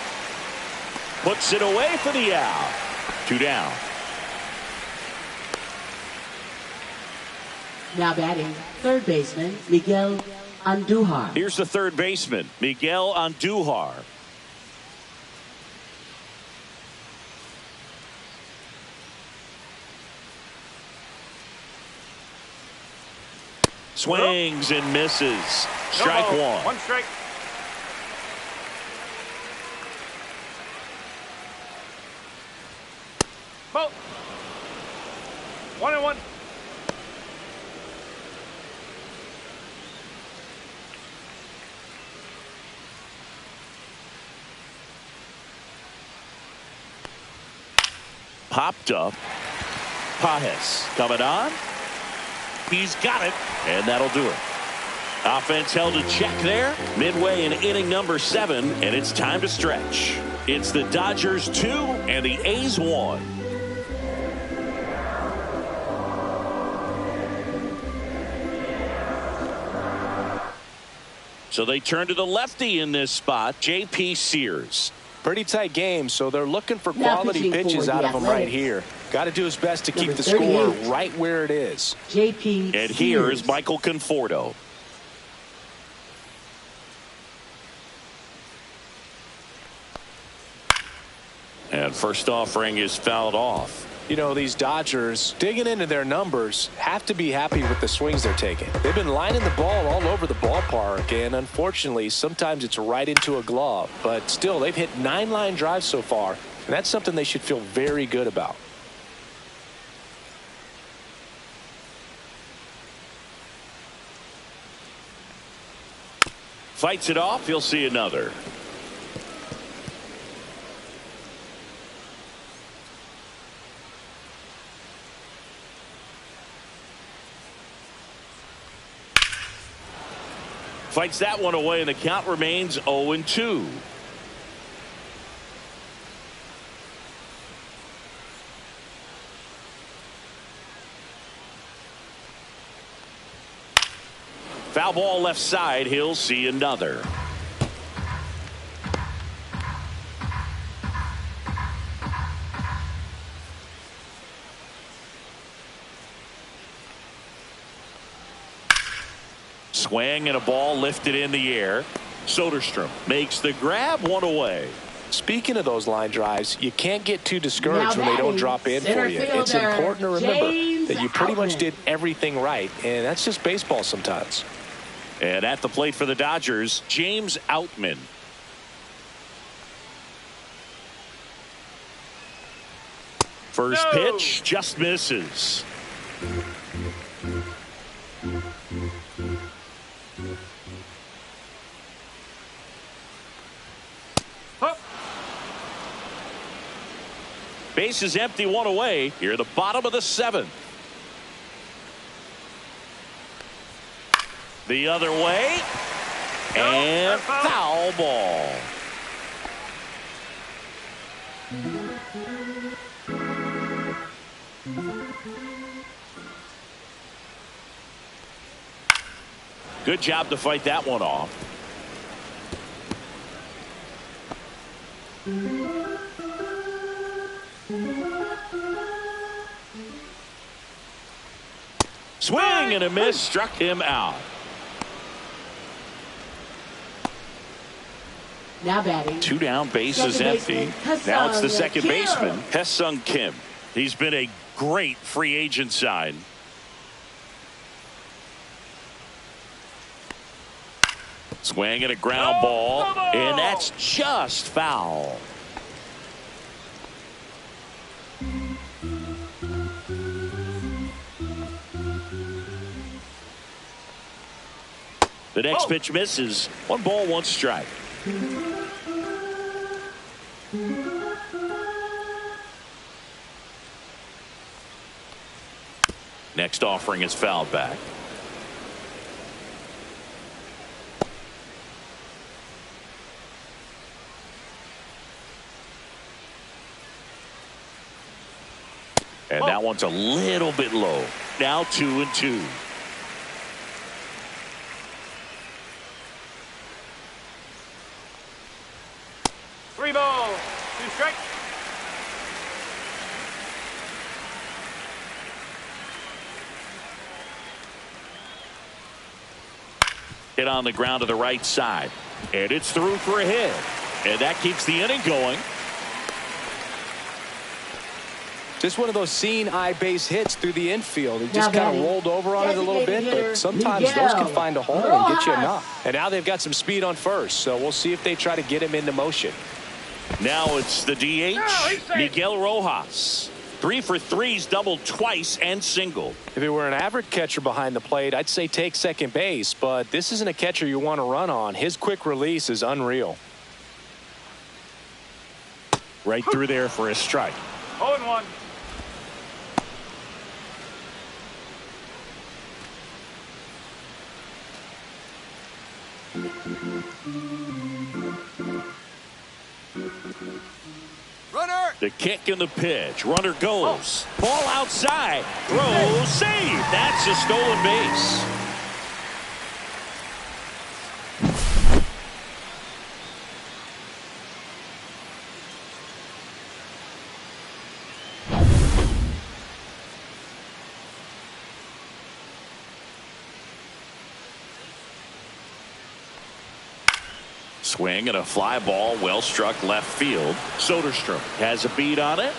Puts it away for the out. 2 down. Now batting, third baseman, Miguel Andujar. Here's the third baseman, Miguel Andujar. Swings and misses. Strike one. 1 strike. Ball. 1-1. Popped up. Pages coming on. He's got it, and that'll do it. Offense held in check there. Midway in inning number 7, and it's time to stretch. It's the Dodgers 2 and the A's 1. So they turn to the lefty in this spot, J.P. Sears. Pretty tight game, so they're looking for quality pitches out of him right here. Got to do his best to keep the score right where it is. J.P. And here is Michael Conforto. And first offering is fouled off. You know, these Dodgers, digging into their numbers, have to be happy with the swings they're taking. They've been lining the ball all over the ballpark, and unfortunately, sometimes it's right into a glove. But still, they've hit 9 line drives so far, and that's something they should feel very good about. Fights it off. You'll see another. Fights that one away, and the count remains 0-2. Foul ball left side. He'll see another. Swing and a ball lifted in the air. Soderstrom makes the grab, one away. Speaking of those line drives, you can't get too discouraged when they don't drop in for you. It's important to remember that you pretty much did everything right, and that's just baseball sometimes. And at the plate for the Dodgers, James Outman. First pitch just misses. Base is empty, one away. Here at the bottom of the 7th. The other way. And foul ball. Good job to fight that one off. Swing and a miss, struck him out. Now batting. 2 down, bases empty. Now it's the second baseman, Ha-Seong Kim. He's been a great free agent sign. Swing and a ground ball, and that's just foul. The next pitch misses. 1 ball, 1 strike. Next offering is fouled back. And that one's a little bit low. Now 2-2. Three balls, 2 strikes. Hit on the ground to the right side. And it's through for a hit. And that keeps the inning going. Just one of those seeing eye base hits through the infield. He just kind of rolled over on it a little bit, but sometimes those can find a hole and get you enough. And now they've got some speed on first, so we'll see if they try to get him into motion. Now it's the DH, Miguel Rojas. 3 for 3's doubled twice and singled. If it were an average catcher behind the plate, I'd say take second base, but this isn't a catcher you want to run on. His quick release is unreal. Right through there for a strike. 0-1. Runner. The kick and the pitch. Runner goes. Ball outside. Throw. Save. That's a stolen base. Swing and a fly ball, well struck left field. Soderstrom has a beat on it,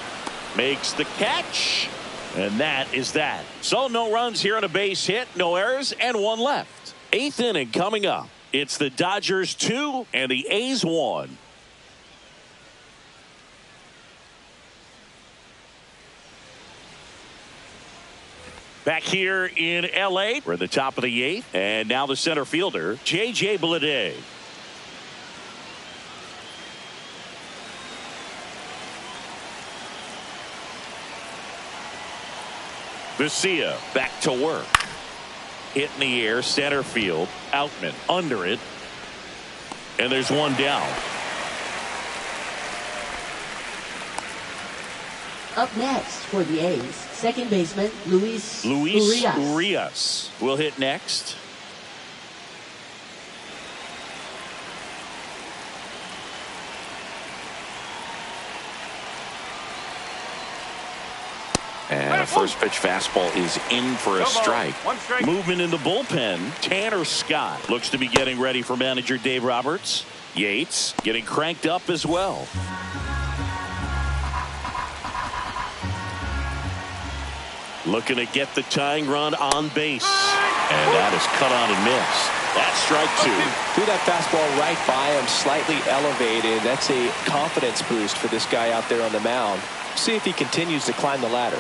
makes the catch, and that is that. So no runs here on a base hit, no errors, and one left. 8th inning coming up. It's the Dodgers 2 and the A's 1. Back here in L.A., we're at the top of the 8th, and now the center fielder, J.J. Bleday. Vesia back to work. Hit in the air, center field. Outman under it. And there's one down. Up next for the A's, second baseman Luis Urias will hit next. And a first pitch fastball is in for a strike. Movement in the bullpen. Tanner Scott looks to be getting ready for manager Dave Roberts. Yates getting cranked up as well. Looking to get the tying run on base. And that is cut on and missed. That's strike 2. Threw that fastball right by him, slightly elevated. That's a confidence boost for this guy out there on the mound. See if he continues to climb the ladder.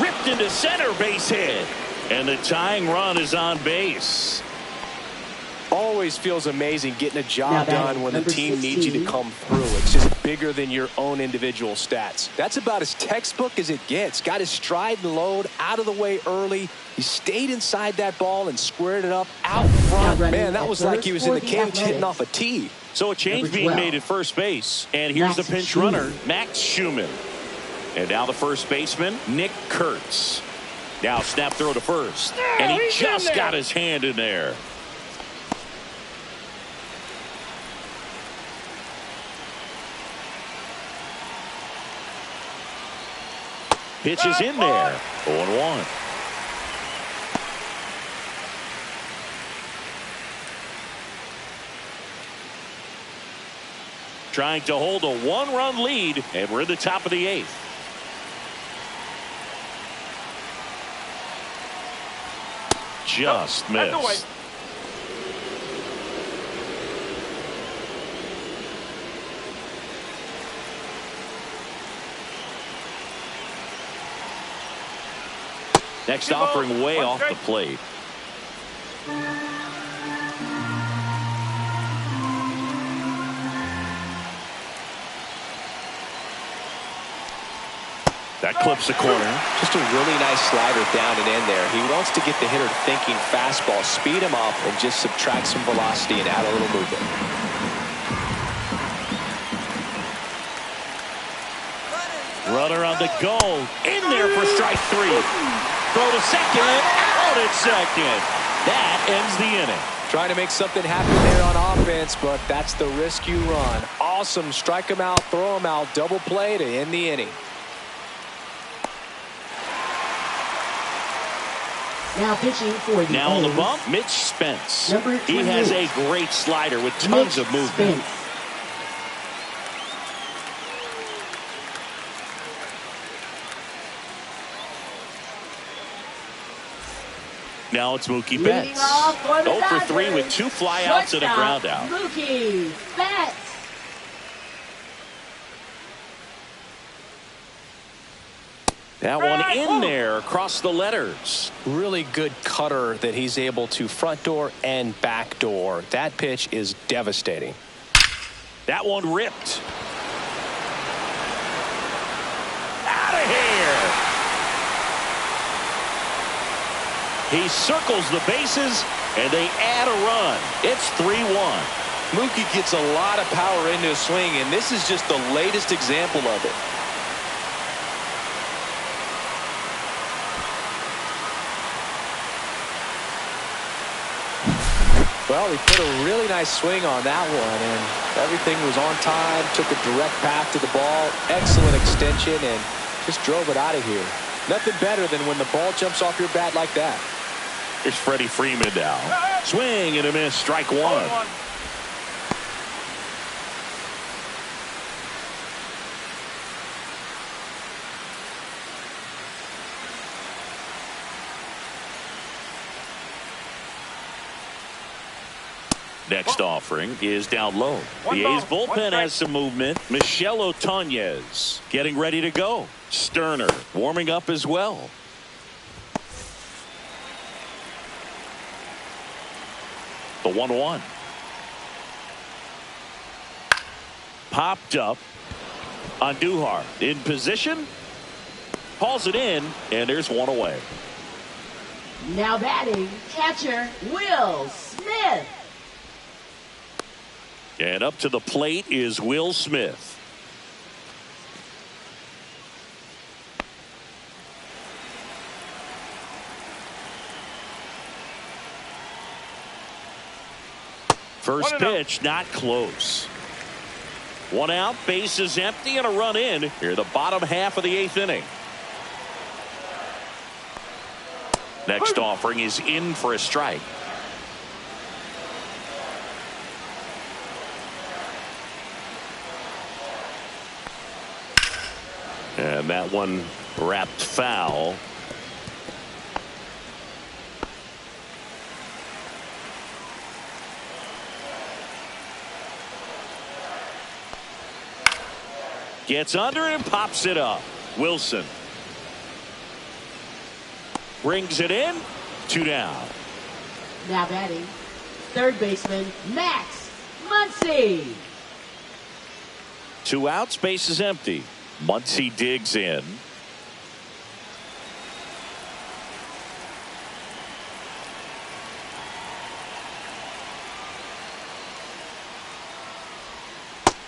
Ripped into center, base hit. And the tying run is on base. Always feels amazing getting a job done when the team needs you to come through. It's just bigger than your own individual stats. That's about as textbook as it gets. Got his stride and load out of the way early. He stayed inside that ball and squared it up out front. Man, that was like he was in the cage hitting off a tee. So a change being made at first base. And here's the pinch runner, Max Schumann. And now the first baseman, Nick Kurtz. Now snap throw to first. And he just got his hand in there. Pitch is in there. 0-1. Trying to hold a 1-run lead, and we're in the top of the 8th. Just missed. Next offering way off the plate. That clips the corner. Just a really nice slider down and in there. He wants to get the hitter thinking fastball, speed him up, and just subtract some velocity and add a little movement. Runner on the go. In there for strike 3. Throw to second. Out at second. That ends the inning. Trying to make something happen there on offense, but that's the risk you run. Awesome. Strike him out, throw him out, double play to end the inning. Now pitching for the Now on the A's, bump, Mitch Spence. Number He has a 28. great slider with tons of movement. Spence. Now it's Mookie Leading Betts. off for the 0 for 3 Dodgers, with 2 flyouts and a ground out. Mookie Betts. That one in there across the letters. Really good cutter that he's able to front door and back door. That pitch is devastating. That one ripped. Out of here. He circles the bases, and they add a run. It's 3-1. Mookie gets a lot of power into his swing, and this is just the latest example of it. Well, he put a really nice swing on that one, and everything was on time, took a direct path to the ball, excellent extension, and just drove it out of here. Nothing better than when the ball jumps off your bat like that. Here's Freddie Freeman now. Swing and a miss, strike one. Next offering is down low. The A's bullpen has some movement. Michel Otoñez getting ready to go. Sterner warming up as well. The 1-1. Popped up. Andujar in position. Hauls it in, and there's one away. Now batting, catcher Will Smith. And up to the plate is Will Smith. First pitch, not close. One out, base is empty, and a run in here the bottom half of the 8th inning. Next offering is in for a strike. And that one wrapped foul. Gets under and pops it up. Wilson brings it in. 2 down. Now batting, third baseman Max Muncy. 2 outs, base is empty. Muncy digs in.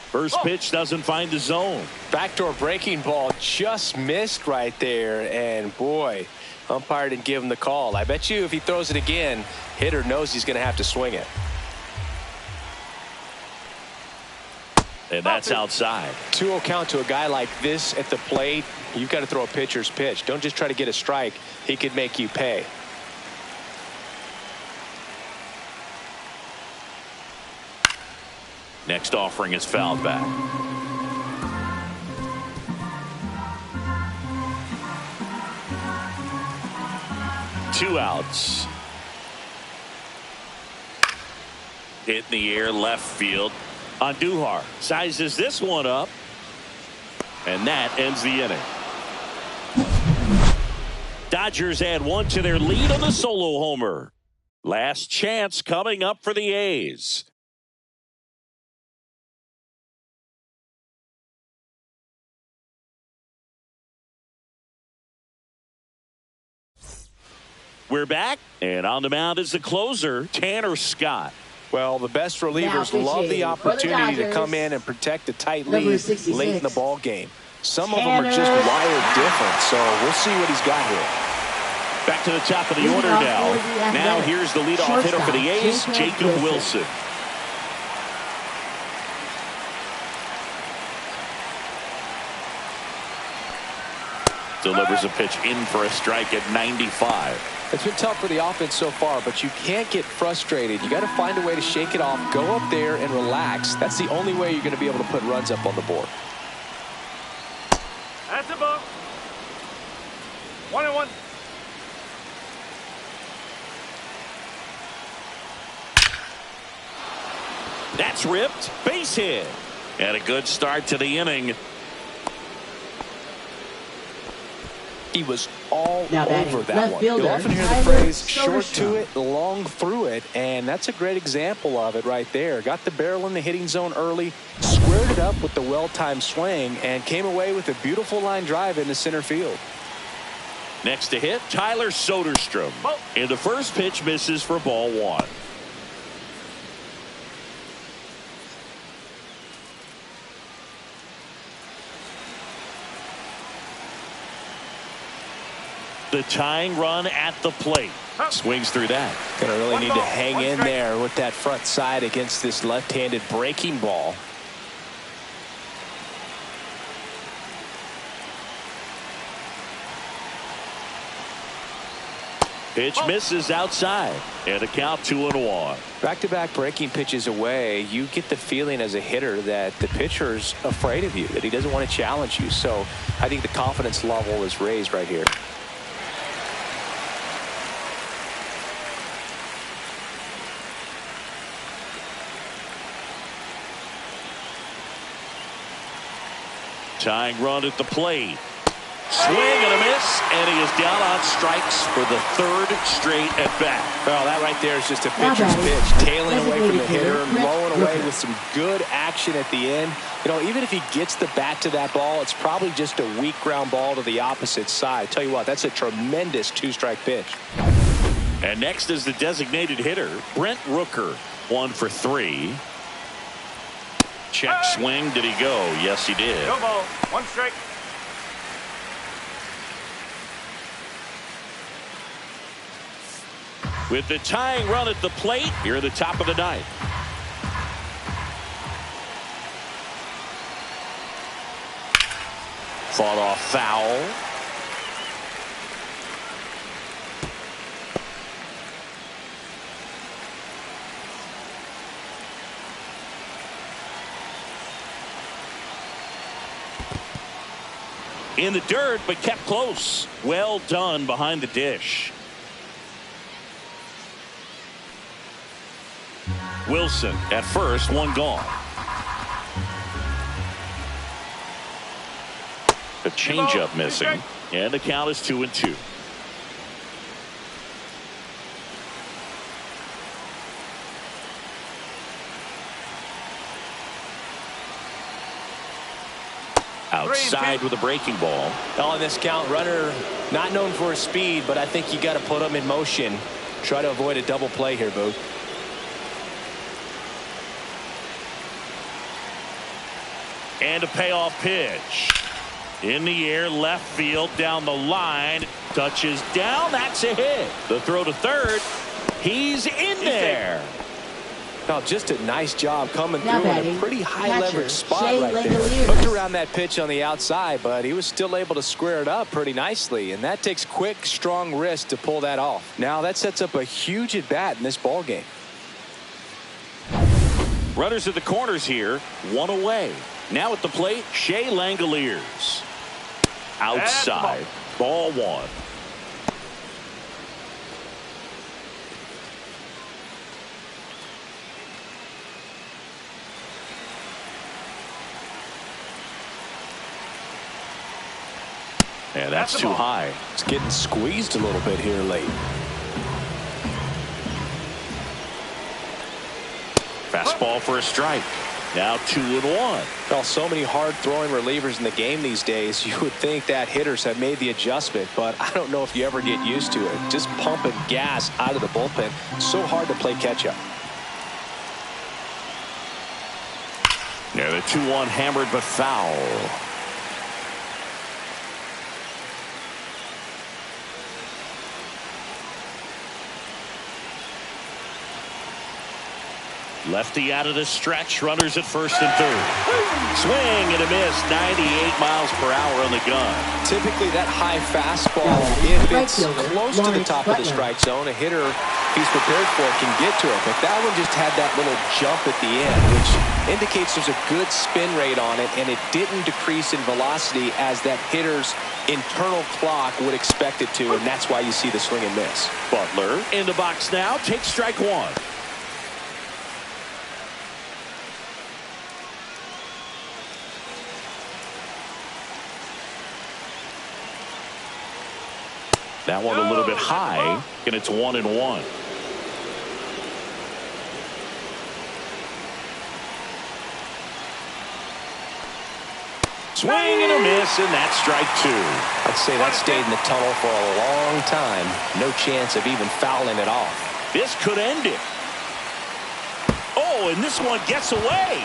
First pitch doesn't find the zone. Backdoor breaking ball just missed right there, and boy, umpire didn't give him the call. I bet you if he throws it again, hitter knows he's going to have to swing it. And that's outside. 2-0 count to a guy like this at the plate. You've got to throw a pitcher's pitch. Don't just try to get a strike. He could make you pay. Next offering is fouled back. Two outs. Hit in the air, left field. Andujar sizes this one up, and that ends the inning. Dodgers add 1 to their lead on the solo homer. Last chance coming up for the A's. We're back, and on the mound is the closer, Tanner Scott. Well, the best relievers love the opportunity to come in and protect a tight lead late in the ball game. Some of them are just wired different, so we'll see what he's got here. Back to the top of the order now. Now here's the leadoff hitter for the A's, Jacob Wilson. Delivers a pitch in for a strike at 95. It's been tough for the offense so far, but you can't get frustrated. You got to find a way to shake it off, go up there and relax. That's the only way you're going to be able to put runs up on the board. That's a ball. 1-1. That's ripped. Base hit. And a good start to the inning. He was all over that left one. fielder, You'll often hear the phrase short to it, long through it, and that's a great example of it right there. Got the barrel in the hitting zone early, squared it up with the well-timed swing, and came away with a beautiful line drive into center field. Next to hit, Tyler Soderstrom. And the first pitch misses for ball one. The tying run at the plate. Swings through that. Gonna really need to hang in there with that front side against this left-handed breaking ball. Pitch misses outside. And a count 2-1. Back-to-back breaking pitches away, you get the feeling as a hitter that the pitcher's afraid of you, that he doesn't want to challenge you. So I think the confidence level is raised right here. Tying run at the plate. Swing and a miss, and he is down on strikes for the third straight at bat. Well, that right there is just a pitcher's pitch, tailing away from the hitter, blowing away with some good action at the end. You know, even if he gets the bat to that ball, it's probably just a weak ground ball to the opposite side. Tell you what, that's a tremendous two-strike pitch. And next is the designated hitter, Brent Rooker, 1 for 3. Check swing. Did he go? Yes, he did. No ball. 1 strike. With the tying run at the plate here at the top of the ninth. Fought off foul. In the dirt, but kept close. Well done behind the dish. Wilson at first, 1 gone. The changeup missing, and the count is 2-2. Outside with a breaking ball. On this count, runner not known for his speed, but I think you got to put him in motion. Try to avoid a double play here, Boog. And a payoff pitch. In the air, left field, down the line. Touches down. That's a hit. The throw to third. He's in there. Now, just a nice job coming through in a pretty high leverage spot right there. Langoliers. Hooked around that pitch on the outside, but he was still able to square it up pretty nicely. And that takes quick, strong wrist to pull that off. Now, that sets up a huge at bat in this ball game. Runners at the corners here. 1 away. Now at the plate, Shea Langoliers. Outside. Ball 1. And that's too high. It's getting squeezed a little bit here late. Fastball for a strike. Now 2-1. Well, so many hard-throwing relievers in the game these days, you would think that hitters have made the adjustment, but I don't know if you ever get used to it. Just pumping gas out of the bullpen. So hard to play catch-up. Yeah, the 2-1 hammered but foul. Lefty out of the stretch. Runners at first and third. Swing and a miss. 98 miles per hour on the gun. Typically that high fastball, if it's close to the top of the strike zone, a hitter, if he's prepared for it, can get to it. But that one just had that little jump at the end, which indicates there's a good spin rate on it, and it didn't decrease in velocity as that hitter's internal clock would expect it to, and that's why you see the swing and miss. Butler in the box now. Takes strike 1. That one a little bit high, and it's 1-1. Swing and a miss, and that's strike two. I'd say that stayed in the tunnel for a long time. No chance of even fouling it off. This could end it. Oh, and this one gets away.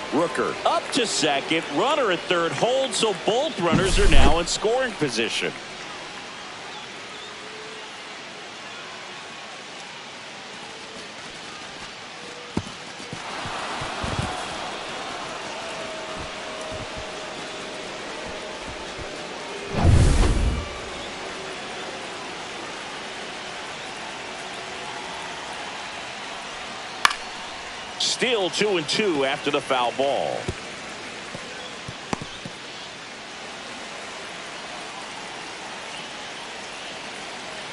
Rooker up to second. Runner at third holds, so both runners are now in scoring position. Still 2-2 after the foul ball.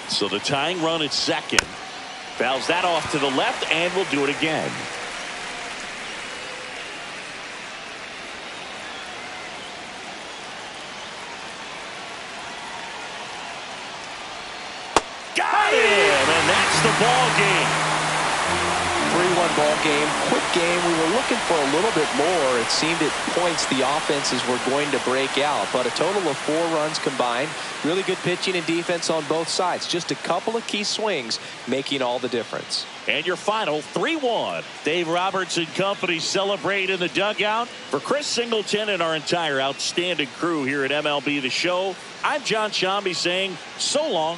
So the tying run at second. Fouls that off to the left and will do it again. Got him, and that's the ball game. 3-1 ball game, quick game. We were looking for a little bit more. It seemed at points the offenses were going to break out, but a total of 4 runs combined. Really good pitching and defense on both sides. Just a couple of key swings making all the difference. And your final 3-1. Dave Roberts and company celebrate in the dugout. For Chris Singleton and our entire outstanding crew here at MLB The Show, I'm John Shambi saying so long.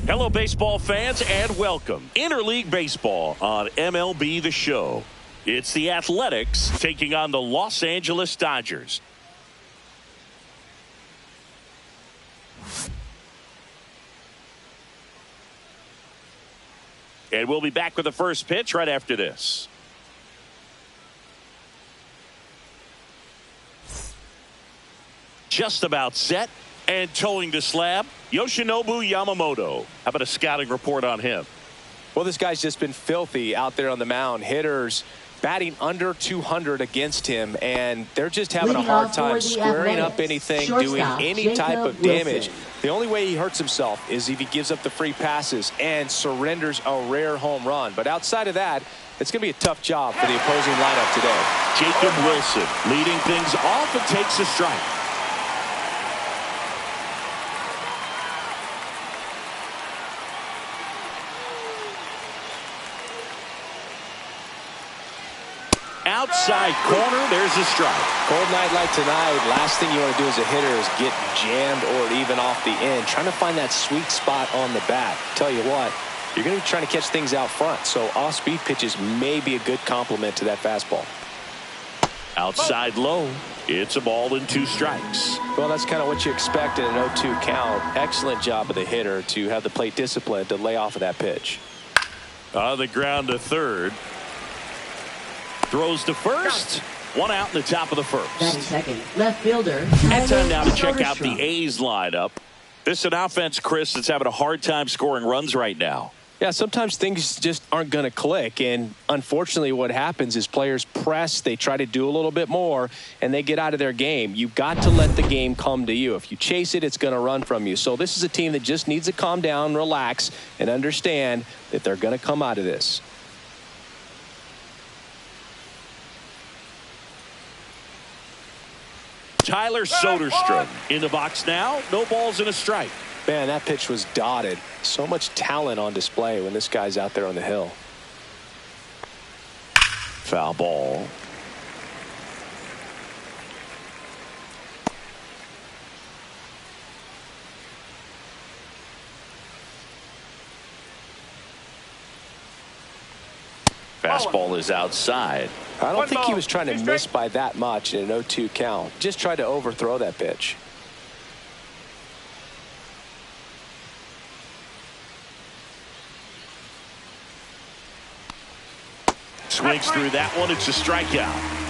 Hello, baseball fans, and welcome. Interleague Baseball on MLB The Show. It's the Athletics taking on the Los Angeles Dodgers. And we'll be back with the first pitch right after this. Just about set. And towing the slab, Yoshinobu Yamamoto. How about a scouting report on him? Well, this guy's just been filthy out there on the mound. Hitters batting under 200 against him, and they're just having a hard time squaring up anything, doing any type of damage. The only way he hurts himself is if he gives up the free passes and surrenders a rare home run. But outside of that, it's going to be a tough job for the opposing lineup today. Jacob Wilson leading things off and takes a strike. Outside corner, there's a strike. Cold night like tonight, last thing you want to do as a hitter is get jammed or even off the end. Trying to find that sweet spot on the bat. Tell you what, you're going to be trying to catch things out front, so off-speed pitches may be a good complement to that fastball. Outside low, it's a ball and 2 strikes. Well, that's kind of what you expect in an 0-2 count. Excellent job of the hitter to have the plate discipline to lay off of that pitch. On the ground to third. Throws to first. 1 out in the top of the first. Batting second, left fielder. And time now to check out the A's lineup. This is an offense, Chris, that's having a hard time scoring runs right now. Yeah, sometimes things just aren't going to click, and unfortunately what happens is players press, they try to do a little bit more, and they get out of their game. You've got to let the game come to you. If you chase it, it's going to run from you. So this is a team that just needs to calm down, relax, and understand that they're going to come out of this. Tyler Soderstrom in the box now. No balls and a strike. Man, that pitch was dotted. So much talent on display when this guy's out there on the hill. Foul ball. Fastball is outside. I don't think he was trying to 2 miss strikes. by that much in an 0-2 count. Just tried to overthrow that pitch. Swings through that one. It's a strikeout.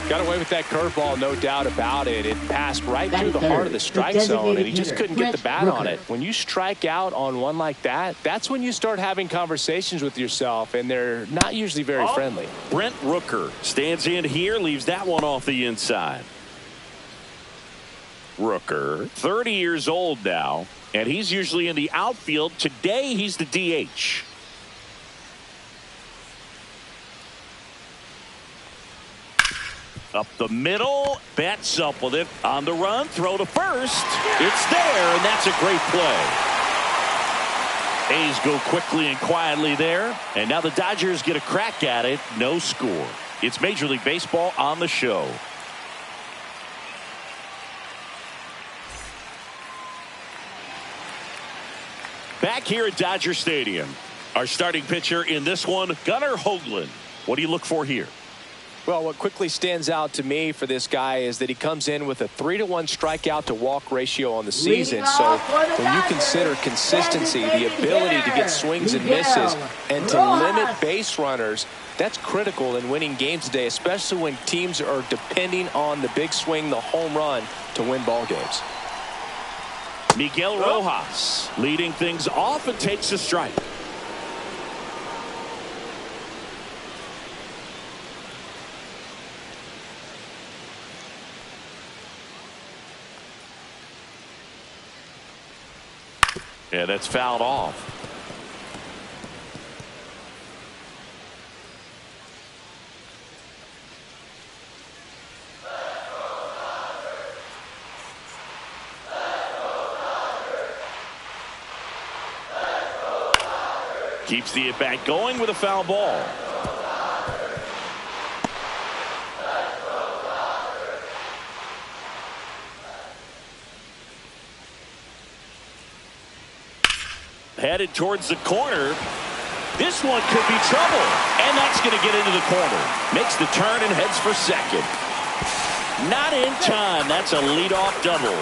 Got away with that curveball, no doubt about it. It passed right through the heart of the strike zone, and he just couldn't get the bat on it. When you strike out on one like that, that's when you start having conversations with yourself, and they're not usually very friendly. Brent Rooker stands in here, leaves that one off the inside. Rooker, 30 years old now, and he's usually in the outfield. Today, he's the DH. Up the middle, bats up with it on the run, throw to first. It's there, and that's a great play. A's go quickly and quietly there, and now the Dodgers get a crack at it. No score. It's Major League Baseball on the show. Back here at Dodger Stadium, our starting pitcher in this one, Gunnar Hoagland. What do you look for here? Well, what quickly stands out to me for this guy is that he comes in with a 3-to-1 strikeout to walk ratio on the season. So when you consider consistency, the ability to get swings and misses, and to limit base runners, that's critical in winning games today, especially when teams are depending on the big swing, the home run, to win ball games. Miguel Rojas leading things off and takes a strike. Yeah, that's fouled off. Keeps the at-bat going with a foul ball. Headed towards the corner. This one could be trouble, and that's going to get into the corner. Makes the turn and heads for second. Not in time. That's a leadoff double.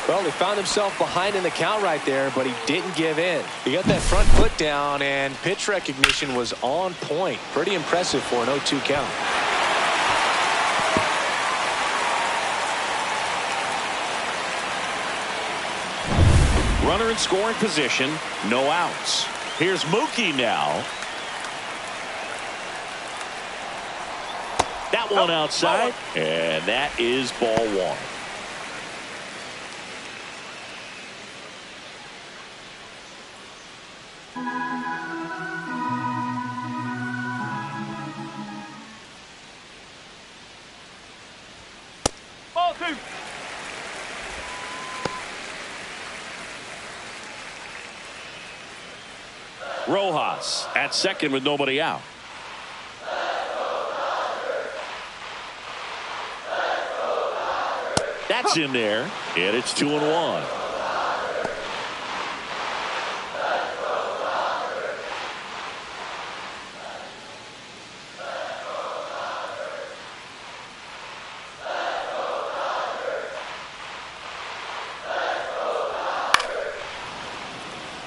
Well, he found himself behind in the count right there, but he didn't give in. He got that front foot down, and pitch recognition was on point. Pretty impressive for an 0-2 count. Runner in scoring position, no outs. Here's Mookie now. That one outside, and that is ball one. Ball 2. Rojas at second with nobody out. That's in there, and it's 2-1.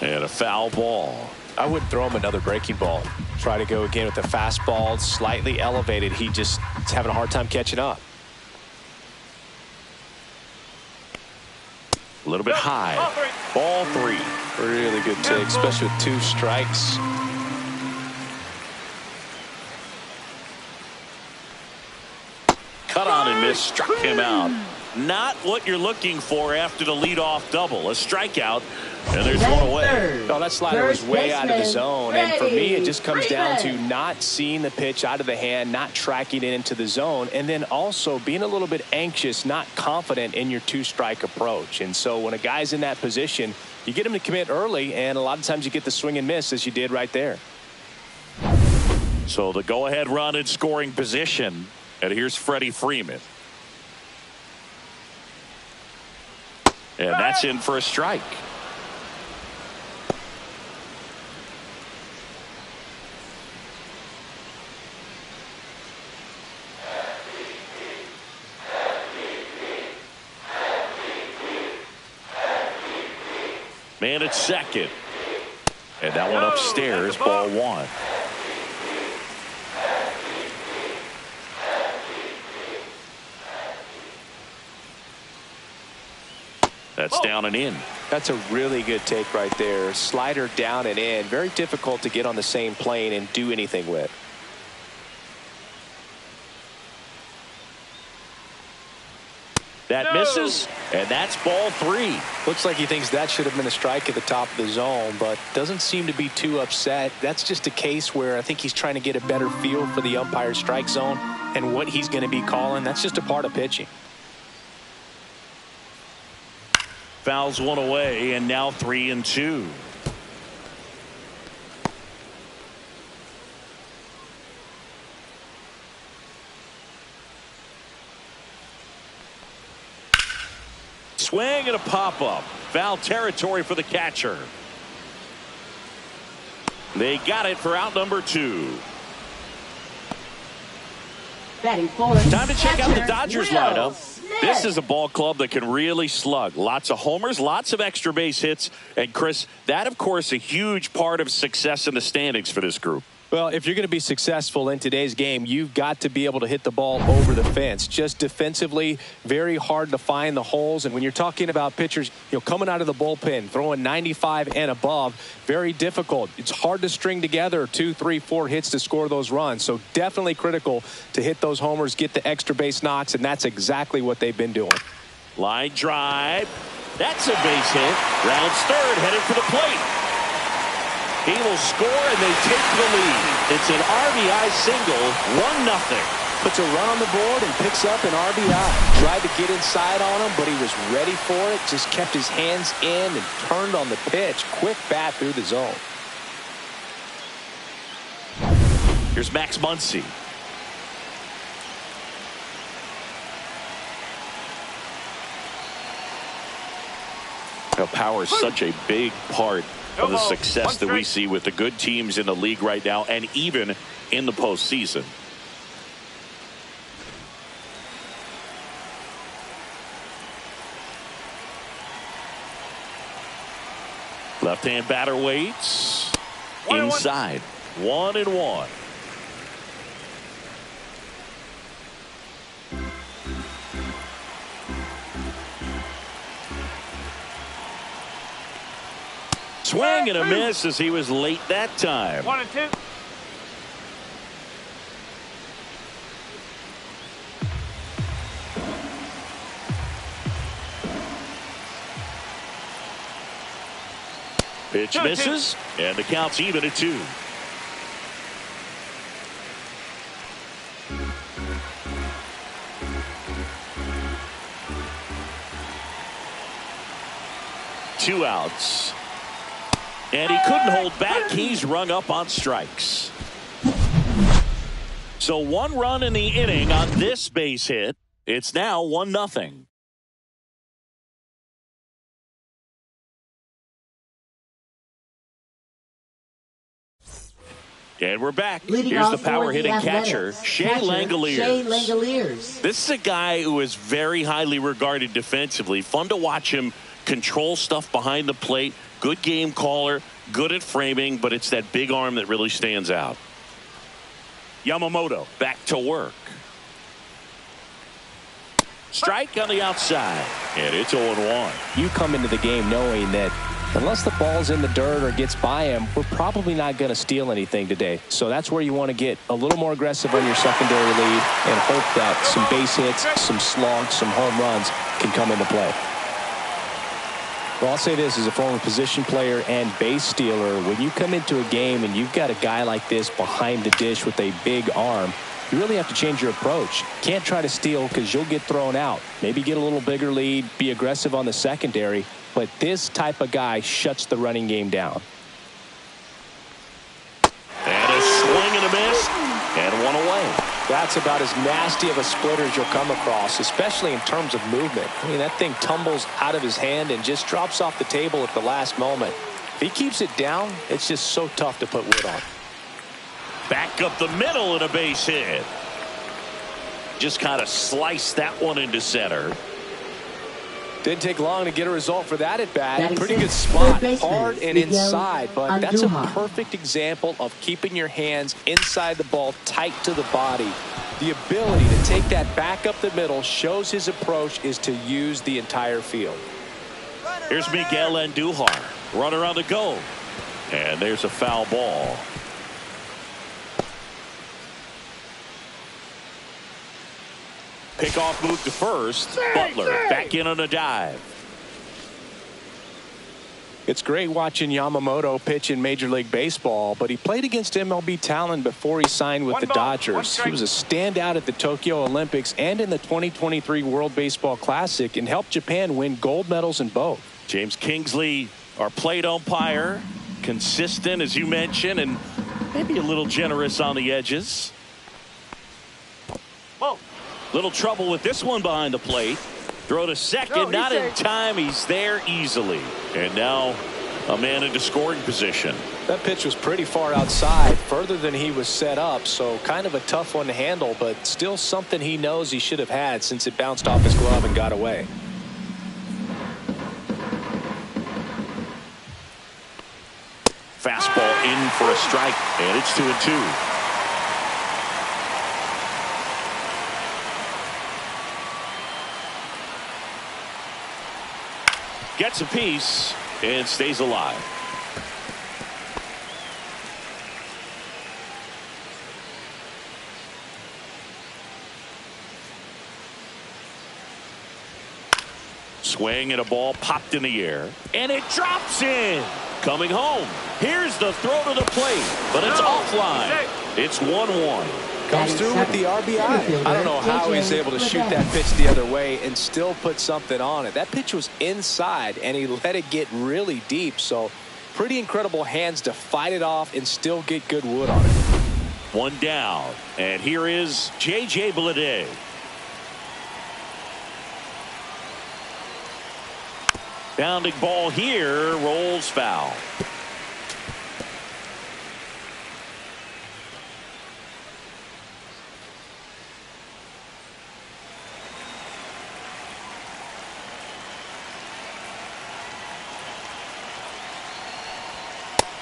And a foul ball. I wouldn't throw him another breaking ball. Try to go again with the fastball, slightly elevated. He just is having a hard time catching up. A little bit high. Ball 3. Really good take, especially with 2 strikes. Cut on and miss, struck him out. Not what you're looking for after the leadoff double. A strikeout, and there's one away. No, that slider was way out of the zone, and for me, it just comes down to not seeing the pitch out of the hand, not tracking it into the zone, and then also being a little bit anxious, not confident in your 2-strike approach. And so when a guy's in that position, you get him to commit early, and a lot of times you get the swing and miss, as you did right there. So the go-ahead run in scoring position, and here's Freddie Freeman. And that's in for a strike. Man at second. And that one upstairs, ball one. That's down and in. That's a really good take right there. Slider down and in. Very difficult to get on the same plane and do anything with. That misses, and that's ball three. Looks like he thinks that should have been a strike at the top of the zone, but doesn't seem to be too upset. That's just a case where I think he's trying to get a better feel for the umpire's strike zone and what he's going to be calling. That's just a part of pitching. Fouls one away, and now 3-2. Swing and a pop-up. Foul territory for the catcher. They got it for out number 2. Batting fourth. Time to check out the Dodgers Will lineup. Smith. This is a ball club that can really slug. Lots of homers, lots of extra base hits. And, Chris, that, of course, a huge part of success in the standings for this group. Well, if you're going to be successful in today's game, you've got to be able to hit the ball over the fence. Just defensively, very hard to find the holes. And when you're talking about pitchers, coming out of the bullpen, throwing 95 and above, very difficult. It's hard to string together 2, 3, 4 hits to score those runs. So definitely critical to hit those homers, get the extra base knocks, and that's exactly what they've been doing. Line drive. That's a base hit. Rounds third, headed for the plate. He will score, and they take the lead. It's an RBI single, 1-0. Puts a run on the board and picks up an RBI. Tried to get inside on him, but he was ready for it. Just kept his hands in and turned on the pitch. Quick bat through the zone. Here's Max Muncy. Power is such a big part of the success that we see with the good teams in the league right now and even in the postseason. Left-hand batter waits. Inside. 1-1. Swing and a miss as he was late that time. 1-2. Pitch misses, and the count's even at 2. Two outs. And he couldn't hold back. He's rung up on strikes. So 1 run in the inning on this base hit. It's now 1-0. And we're back. Here's the power hitting catcher, Shea Langeliers. This is a guy who is very highly regarded defensively. Fun to watch him control stuff behind the plate. Good game caller, good at framing, but it's that big arm that really stands out. Yamamoto back to work. Strike on the outside, and it's 0-1. You come into the game knowing that unless the ball's in the dirt or gets by him, we're probably not going to steal anything today. So that's where you want to get a little more aggressive on your secondary lead and hope that some base hits, some slugs, some home runs can come into play. Well, I'll say this as a former position player and base stealer, when you come into a game and you've got a guy like this behind the dish with a big arm, you really have to change your approach. Can't try to steal because you'll get thrown out. Maybe get a little bigger lead, be aggressive on the secondary, but this type of guy shuts the running game down. And a swing and a miss, and 1 away. That's about as nasty of a splitter as you'll come across, especially in terms of movement. I mean, that thing tumbles out of his hand and just drops off the table at the last moment. If he keeps it down, it's just so tough to put wood on. Back up the middle and a base hit. Just kind of sliced that one into center. Didn't take long to get a result for that at bat. Pretty good sixth, spot, third baseman, hard and Miguel inside, but that's a Andujar. perfect example of keeping your hands inside the ball, tight to the body. The ability to take that back up the middle shows his approach is to use the entire field. Here's Miguel Andujar. Runner on the go. And there's a foul ball. Pickoff move to first. Butler back in on a dive. It's great watching Yamamoto pitch in Major League Baseball, but he played against MLB talent before he signed with the Dodgers. He was a standout at the Tokyo Olympics and in the 2023 World Baseball Classic and helped Japan win gold medals in both. James Kingsley, our plate umpire, consistent as you mentioned, and maybe a little generous on the edges. Whoa. Little trouble with this one behind the plate. Throw to second, not in time. He's there easily. And now a man into scoring position. That pitch was pretty far outside, further than he was set up, so kind of a tough one to handle, but still something he knows he should have had since it bounced off his glove and got away. Fastball in for a strike, and it's 2-2. Gets a piece and stays alive. Swing and a ball popped in the air, and it drops in. Coming home. Here's the throw to the plate, but it's offline. It's 1-1. Comes through with the RBI. I don't know how he's able to shoot that pitch the other way and still put something on it. That pitch was inside, and he let it get really deep. So pretty incredible hands to fight it off and still get good wood on it. One down, and here is J.J. Bleday. Bounding ball here, rolls foul.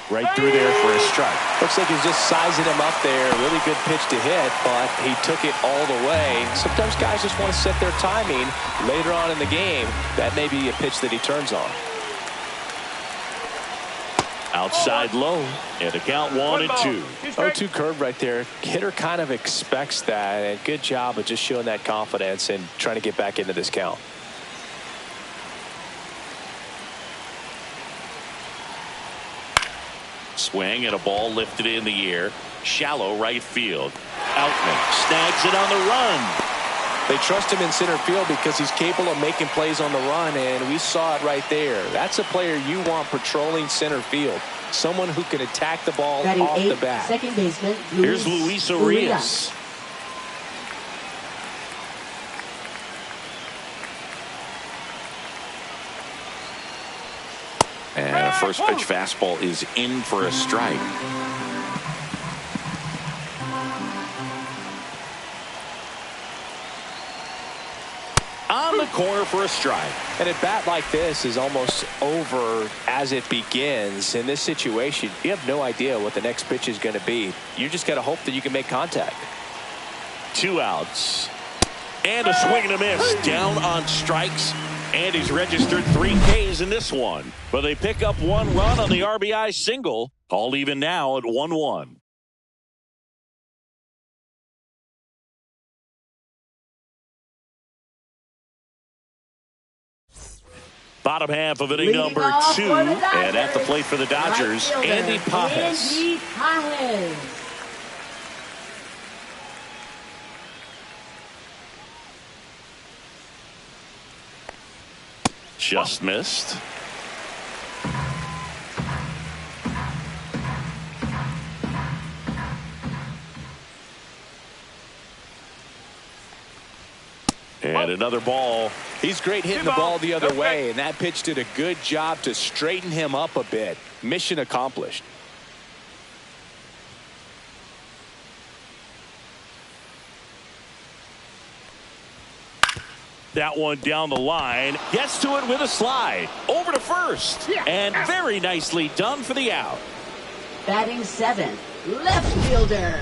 Right through there for a strike. Looks like he's just sizing him up there. Really good pitch to hit, but he took it all the way. Sometimes guys just want to set their timing later on in the game. That may be a pitch that he turns on. Outside low, and a count 1-2. 0-2 curve right there. Hitter kind of expects that, and good job of just showing that confidence and trying to get back into this count. Swing and a ball lifted in the air. Shallow right field. Outman snags it on the run. They trust him in center field because he's capable of making plays on the run, and we saw it right there. That's a player you want patrolling center field. Someone who can attack the ball off the bat. Second baseman, Here's Luis Urias. And a first pitch fastball is in for a strike. On the corner for a strike. And a bat like this is almost over as it begins. In this situation, you have no idea what the next pitch is going to be. You just got to hope that you can make contact. 2 outs. And a swing and a miss. Down on strikes. And he's registered 3 Ks in this one. But they pick up 1 run on the RBI single. All even now at 1-1. Bottom half of inning number 2. And at the plate for the Dodgers, Andy Pages. Just missed. And another ball. He's great hitting the ball the other way, and that pitch did a good job to straighten him up a bit. Mission accomplished. That one down the line. Gets to it with a slide. Over to first. And very nicely done for the out. Batting seventh, left fielder,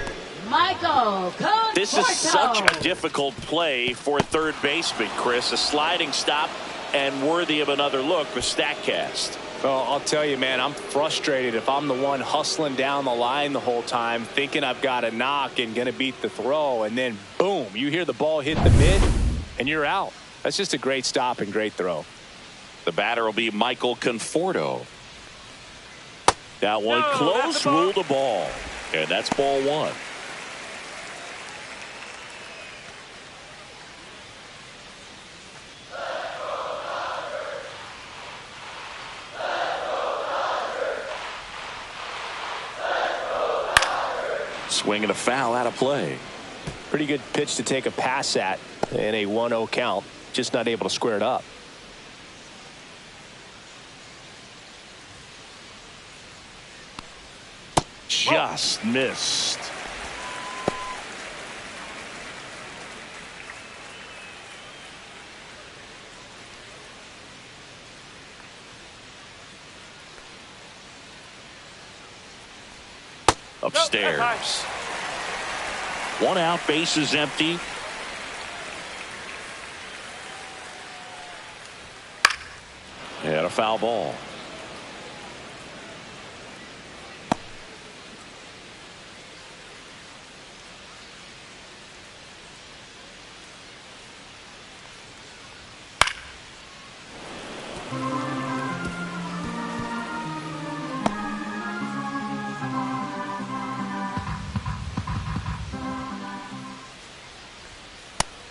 Michael Conforto. This is such a difficult play for third baseman, Chris. A sliding stop and worthy of another look with StatCast. Well, I'll tell you, man, I'm frustrated if I'm the one hustling down the line the whole time, thinking I've got a knock and going to beat the throw, and then, boom, you hear the ball hit the mid, and you're out. That's just a great stop and great throw. The batter will be Michael Conforto. That one close, ruled the ball. And that's ball one. Swing and a foul out of play. Pretty good pitch to take a pass at in a 1-0 count. Just not able to square it up. Just missed. Upstairs. One out, base is empty. And a foul ball.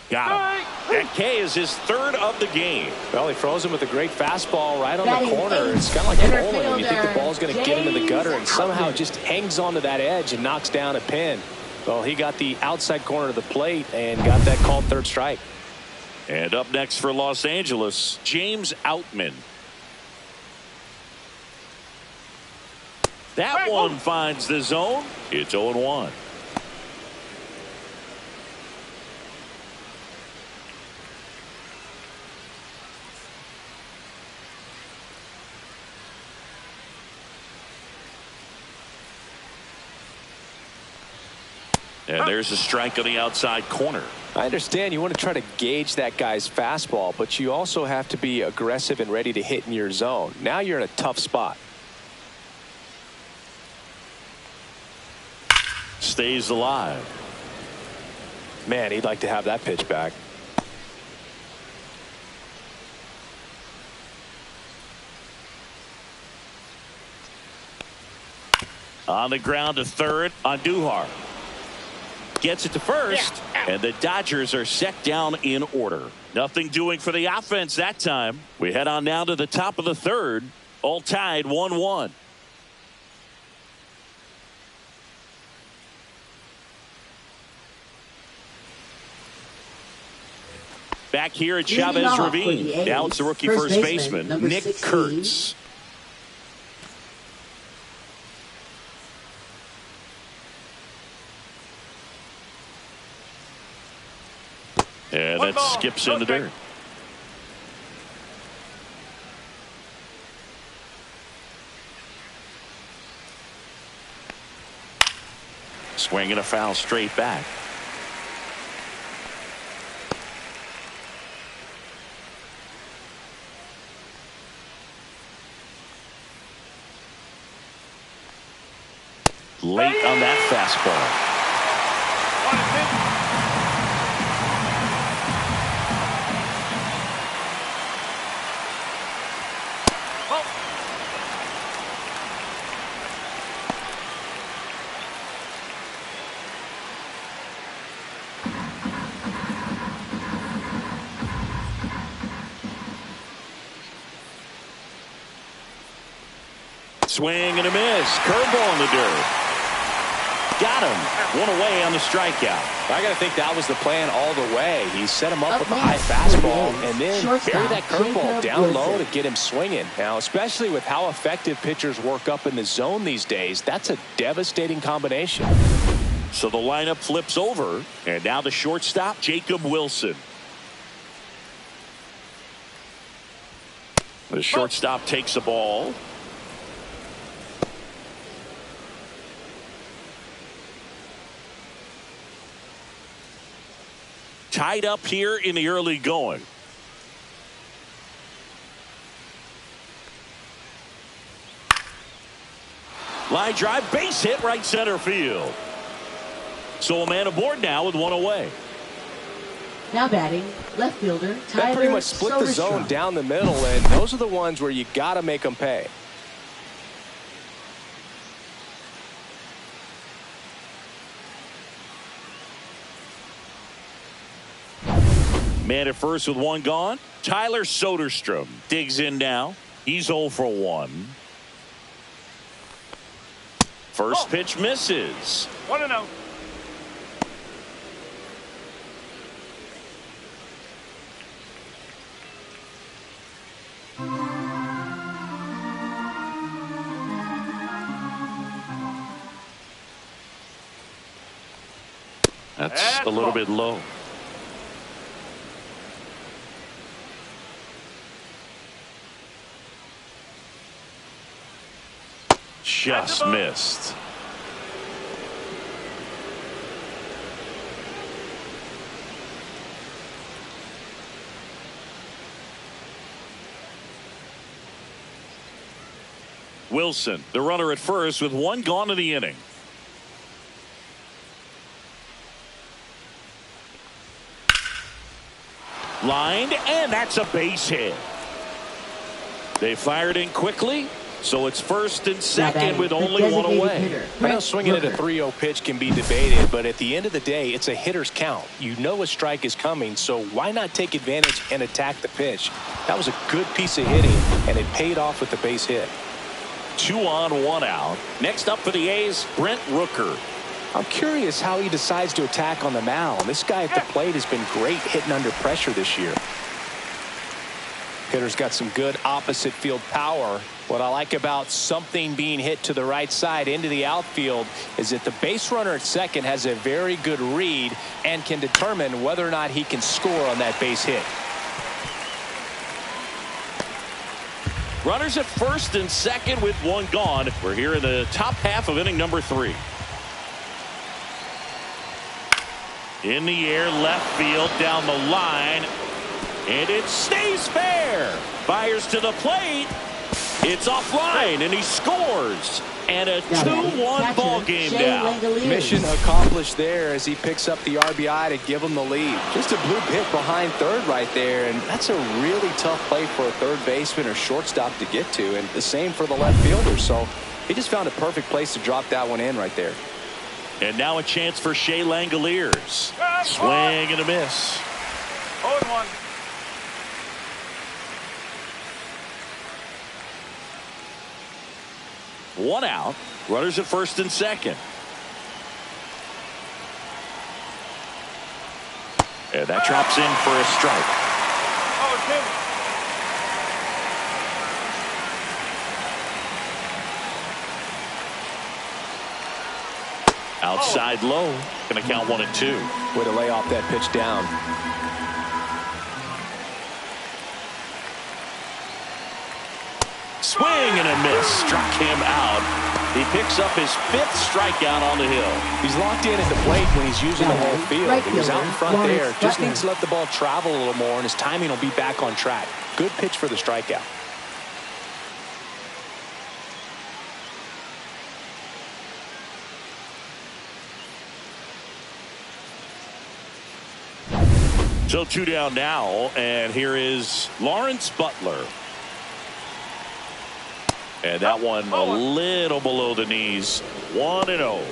Got him. And K is his third of the game. Well, he throws him with a great fastball right on the corner. It's kind of like bowling when you think the ball's going to get into the gutter, and somehow it just hangs onto that edge and knocks down a pin. Well, he got the outside corner of the plate and got that called third strike. And up next for Los Angeles, James Outman. That one finds the zone. It's 0-1. And there's a strike on the outside corner. I understand you want to try to gauge that guy's fastball, but you also have to be aggressive and ready to hit in your zone. Now you're in a tough spot. Stays alive. Man, he'd like to have that pitch back. On the ground to third on Duhar. Gets it to first, and the Dodgers are set down in order. Nothing doing for the offense that time. We head on now to the top of the third, all tied 1-1. Back here at Chavez Ravine. Now it's the rookie first baseman, Nick 16. Kurtz. And that skips into dirt. Swing and a foul straight back. Late on that fastball. Swing and a miss. Curveball in the dirt. Got him. One away on the strikeout. I got to think that was the plan all the way. He set him up with a high fastball and then carry that curveball down low to get him swinging. Now, especially with how effective pitchers work up in the zone these days, that's a devastating combination. So the lineup flips over, and now the shortstop, Jacob Wilson. The shortstop takes the ball. Tied up here in the early going. Line drive, base hit, right center field. So a man aboard now with one away. Now batting, left fielder Tyler That pretty much split the zone down the middle, and those are the ones where you got to make them pay. Man at first with one gone. Tyler Soderstrom digs in now. He's 0 for 1. First pitch misses. 1-0. That's a little bit low. Just missed. Wilson, the runner at first with one gone in the inning. Lined, and that's a base hit. They fired in quickly, so it's first and second with only one away. I know swinging at a 3-0 pitch can be debated, but at the end of the day, it's a hitter's count. You know a strike is coming, so why not take advantage and attack the pitch? That was a good piece of hitting, and it paid off with the base hit. 2 on, 1 out. Next up for the A's, Brent Rooker. I'm curious how he decides to attack on the mound. This guy at the plate has been great hitting under pressure this year. Hitter's got some good opposite field power. What I like about something being hit to the right side into the outfield is that the base runner at second has a very good read and can determine whether or not he can score on that base hit. Runners at first and second with one gone. We're here in the top half of inning number 3. In the air, left field, down the line, and it stays fair. Fires to the plate. It's offline, and he scores. And a 2-1 ball game now. Mission accomplished there as he picks up the RBI to give him the lead. Just a bloop hit behind third right there, and that's a really tough play for a third baseman or shortstop to get to, and the same for the left fielder. So he just found a perfect place to drop that one in right there. And now a chance for Shea Langoliers. Swing and a miss. 0-1. One out. Runners at first and second. And that drops in for a strike. 0-2. Outside low. Going to count 1 and 2. Way to lay off that pitch down. Swing and a miss. Struck him out. He picks up his 5th strikeout on the hill. He's locked in at the plate when he's using the whole field. He was out in front there. Just needs to let the ball travel a little more, and his timing will be back on track. Good pitch for the strikeout. So 2 down now, and here is Lawrence Butler. And that one a little below the knees. 1-0.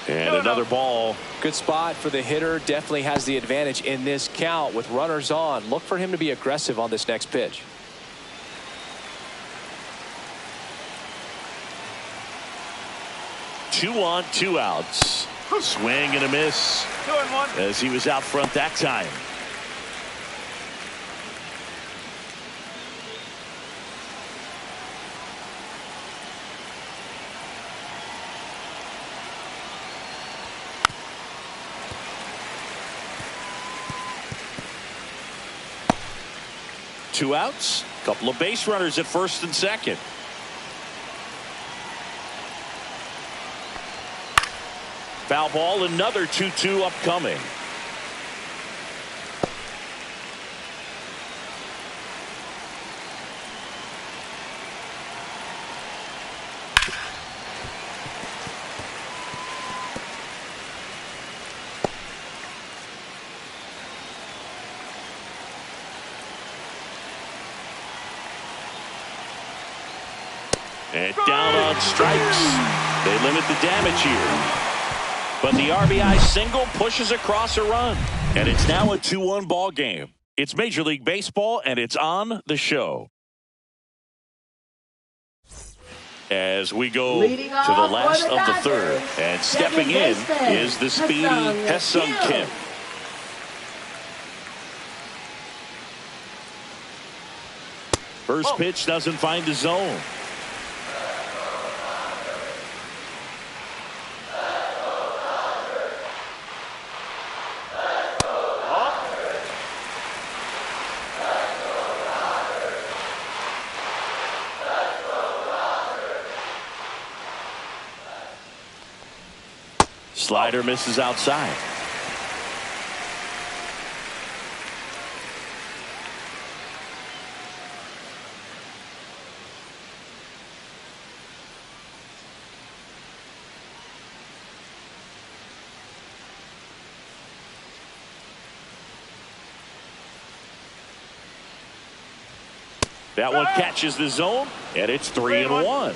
And another ball. Good spot for the hitter. Definitely has the advantage in this count with runners on. Look for him to be aggressive on this next pitch. Two on, 2 outs. Swing and a miss 2-1. as he was out front that time. 2 outs. Couple of base runners at first and second. Foul ball, another 2-2 upcoming. And down on strikes. They limit the damage here. But the RBI single pushes across a run. And it's now a 2-1 ball game. It's Major League Baseball, and it's on the show. As we go to the last of the third. And stepping in is the speedy Ha-Seong Kim. First pitch doesn't find the zone. Slider misses outside. That one catches the zone, and it's 3-1.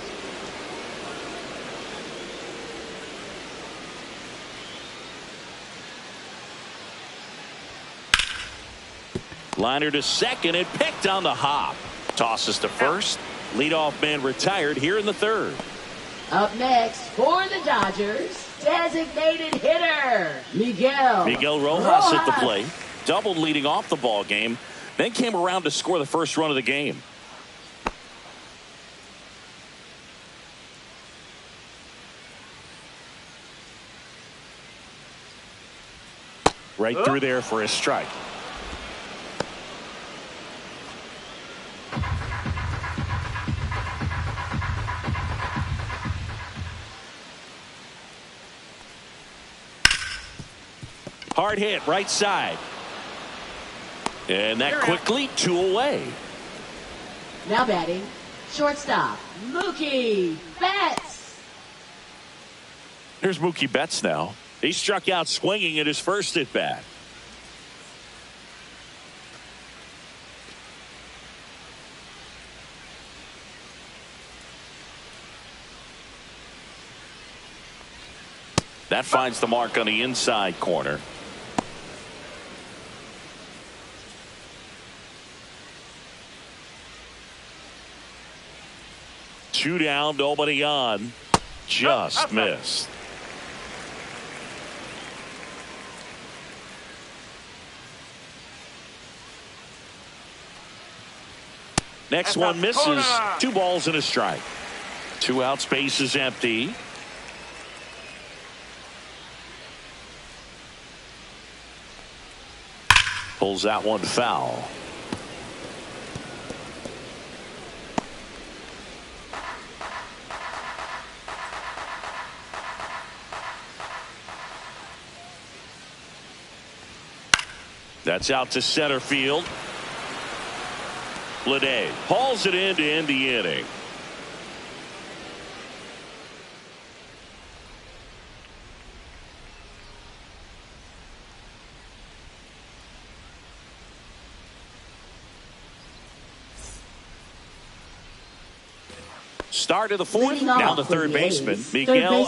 Liner to second and picked on the hop. Tosses to first. Leadoff man retired here in the third. Up next for the Dodgers, designated hitter, Miguel Rojas at the plate. Doubled leading off the ball game. Then came around to score the first run of the game. Right through there for a strike. Hard hit right side. And that quickly 2 away. Now batting, shortstop, Mookie Betts. Here's Mookie Betts now. He struck out swinging at his first at bat. That finds the mark on the inside corner. Two down, nobody on. Just missed. Next one misses. 2 balls and a strike. 2 outs, base is empty. Pulls that one foul. That's out to center field. Bleday hauls it in to end the inning. Start of the fourth. Now the third baseman, Miguel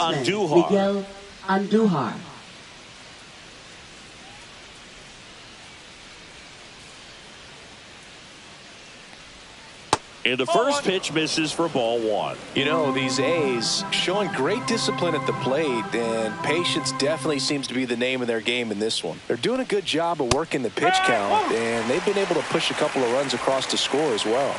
Andujar. And the first pitch misses for ball 1. You know, these A's showing great discipline at the plate, and patience definitely seems to be the name of their game in this one. They're doing a good job of working the pitch count, and they've been able to push a couple of runs across to score as well.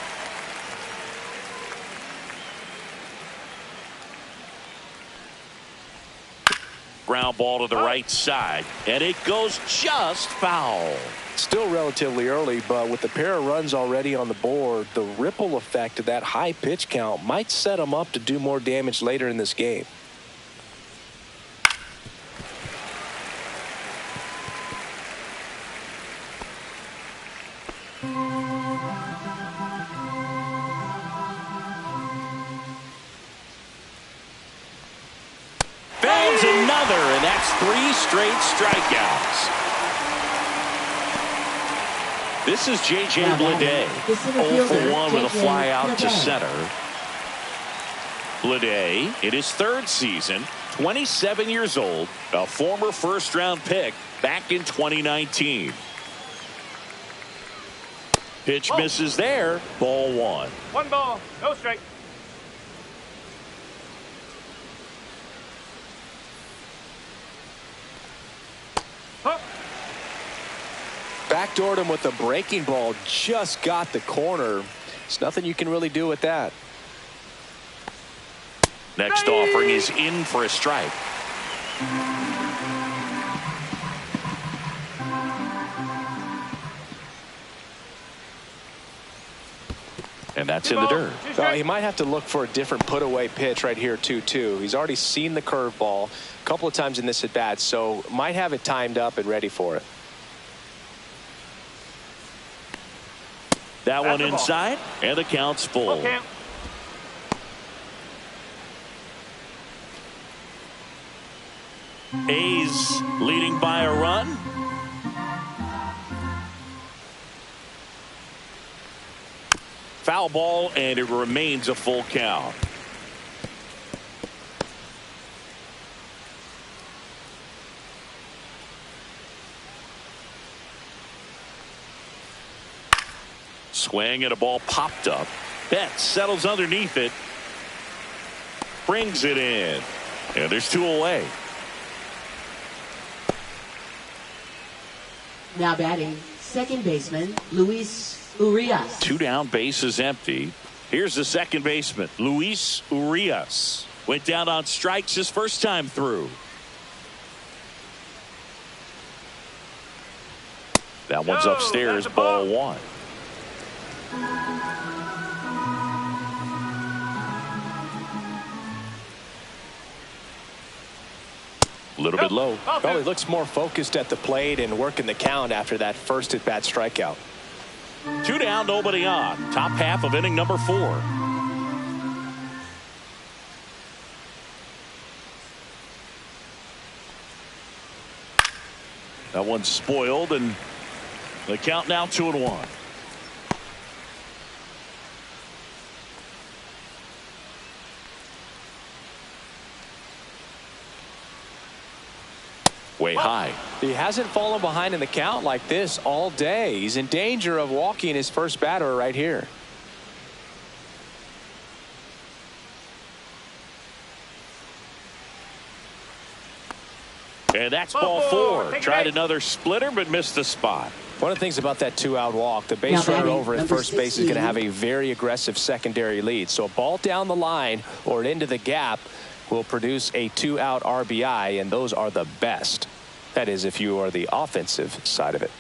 Ground ball to the right side, and it goes just foul. Still relatively early, but with the pair of runs already on the board, the ripple effect of that high pitch count might set them up to do more damage later in this game. Founds another, and that's 3 straight strikeouts. This is J.J. Bleday, 0 for 1 with a fly out to center. Bleday, in his 3rd season, 27 years old, a former first-round pick back in 2019. Pitch misses there, ball 1. 1 ball, no strike. Backdoored him with a breaking ball, just got the corner. There's nothing you can really do with that. Next offering is in for a strike. And that's in the dirt. He might have to look for a different put-away pitch right here, 2-2. He's already seen the curveball a couple of times in this at-bat, so might have it timed up and ready for it. That one inside, and the count's full. Okay. A's leading by a run. Foul ball, and it remains a full count. Swing, and a ball popped up. Betts settles underneath it. Brings it in. And there's 2 away. Now batting, second baseman, Luis Urias. 2 down, bases empty. Here's the second baseman, Luis Urias. Went down on strikes his first time through. That one's upstairs, ball 1. A little bit low. Well, he looks more focused at the plate and working the count after that first at-bat strikeout. 2 down, nobody on. Top half of inning number 4. That one's spoiled, and the count now 2-1. Way high. He hasn't fallen behind in the count like this all day. He's in danger of walking his first batter right here. And that's ball 4. Tried another splitter, but missed the spot. One of the things about that 2-out walk, the base runner over at first base is going to have a very aggressive secondary lead. So a ball down the line or into the gap will produce a 2-out RBI, and those are the best. That is, if you are the offensive side of it.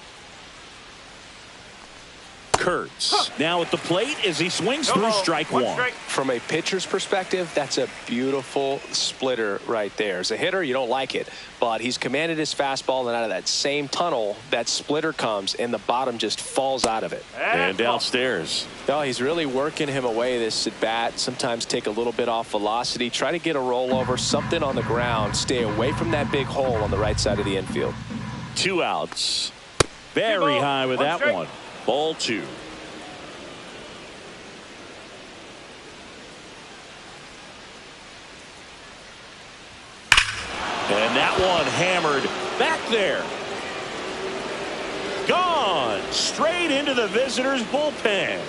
Kurtz now at the plate as he swings through strike 1. From a pitcher's perspective, that's a beautiful splitter right there. As a hitter, you don't like it, but he's commanded his fastball, and out of that same tunnel, that splitter comes, and the bottom just falls out of it. And downstairs. No, he's really working him away this at bat. Sometimes take a little bit off velocity, try to get a rollover, something on the ground, stay away from that big hole on the right side of the infield. 2 outs. Very high with that one. Ball 2. And that one hammered back there. Gone straight into the visitors' bullpen.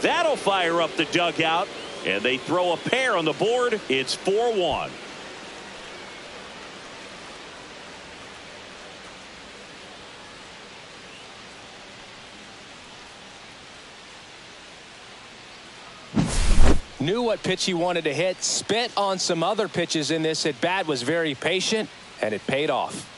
That'll fire up the dugout, and they throw a pair on the board. It's 4-1. Knew what pitch he wanted to hit, spit on some other pitches in this at bat, was very patient, and it paid off.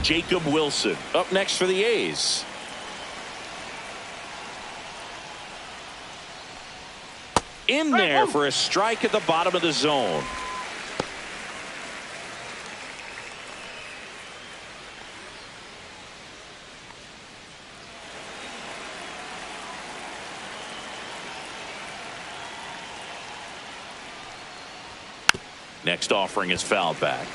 Jacob Wilson up next for the A's. In there for a strike at the bottom of the zone. Next offering is fouled back.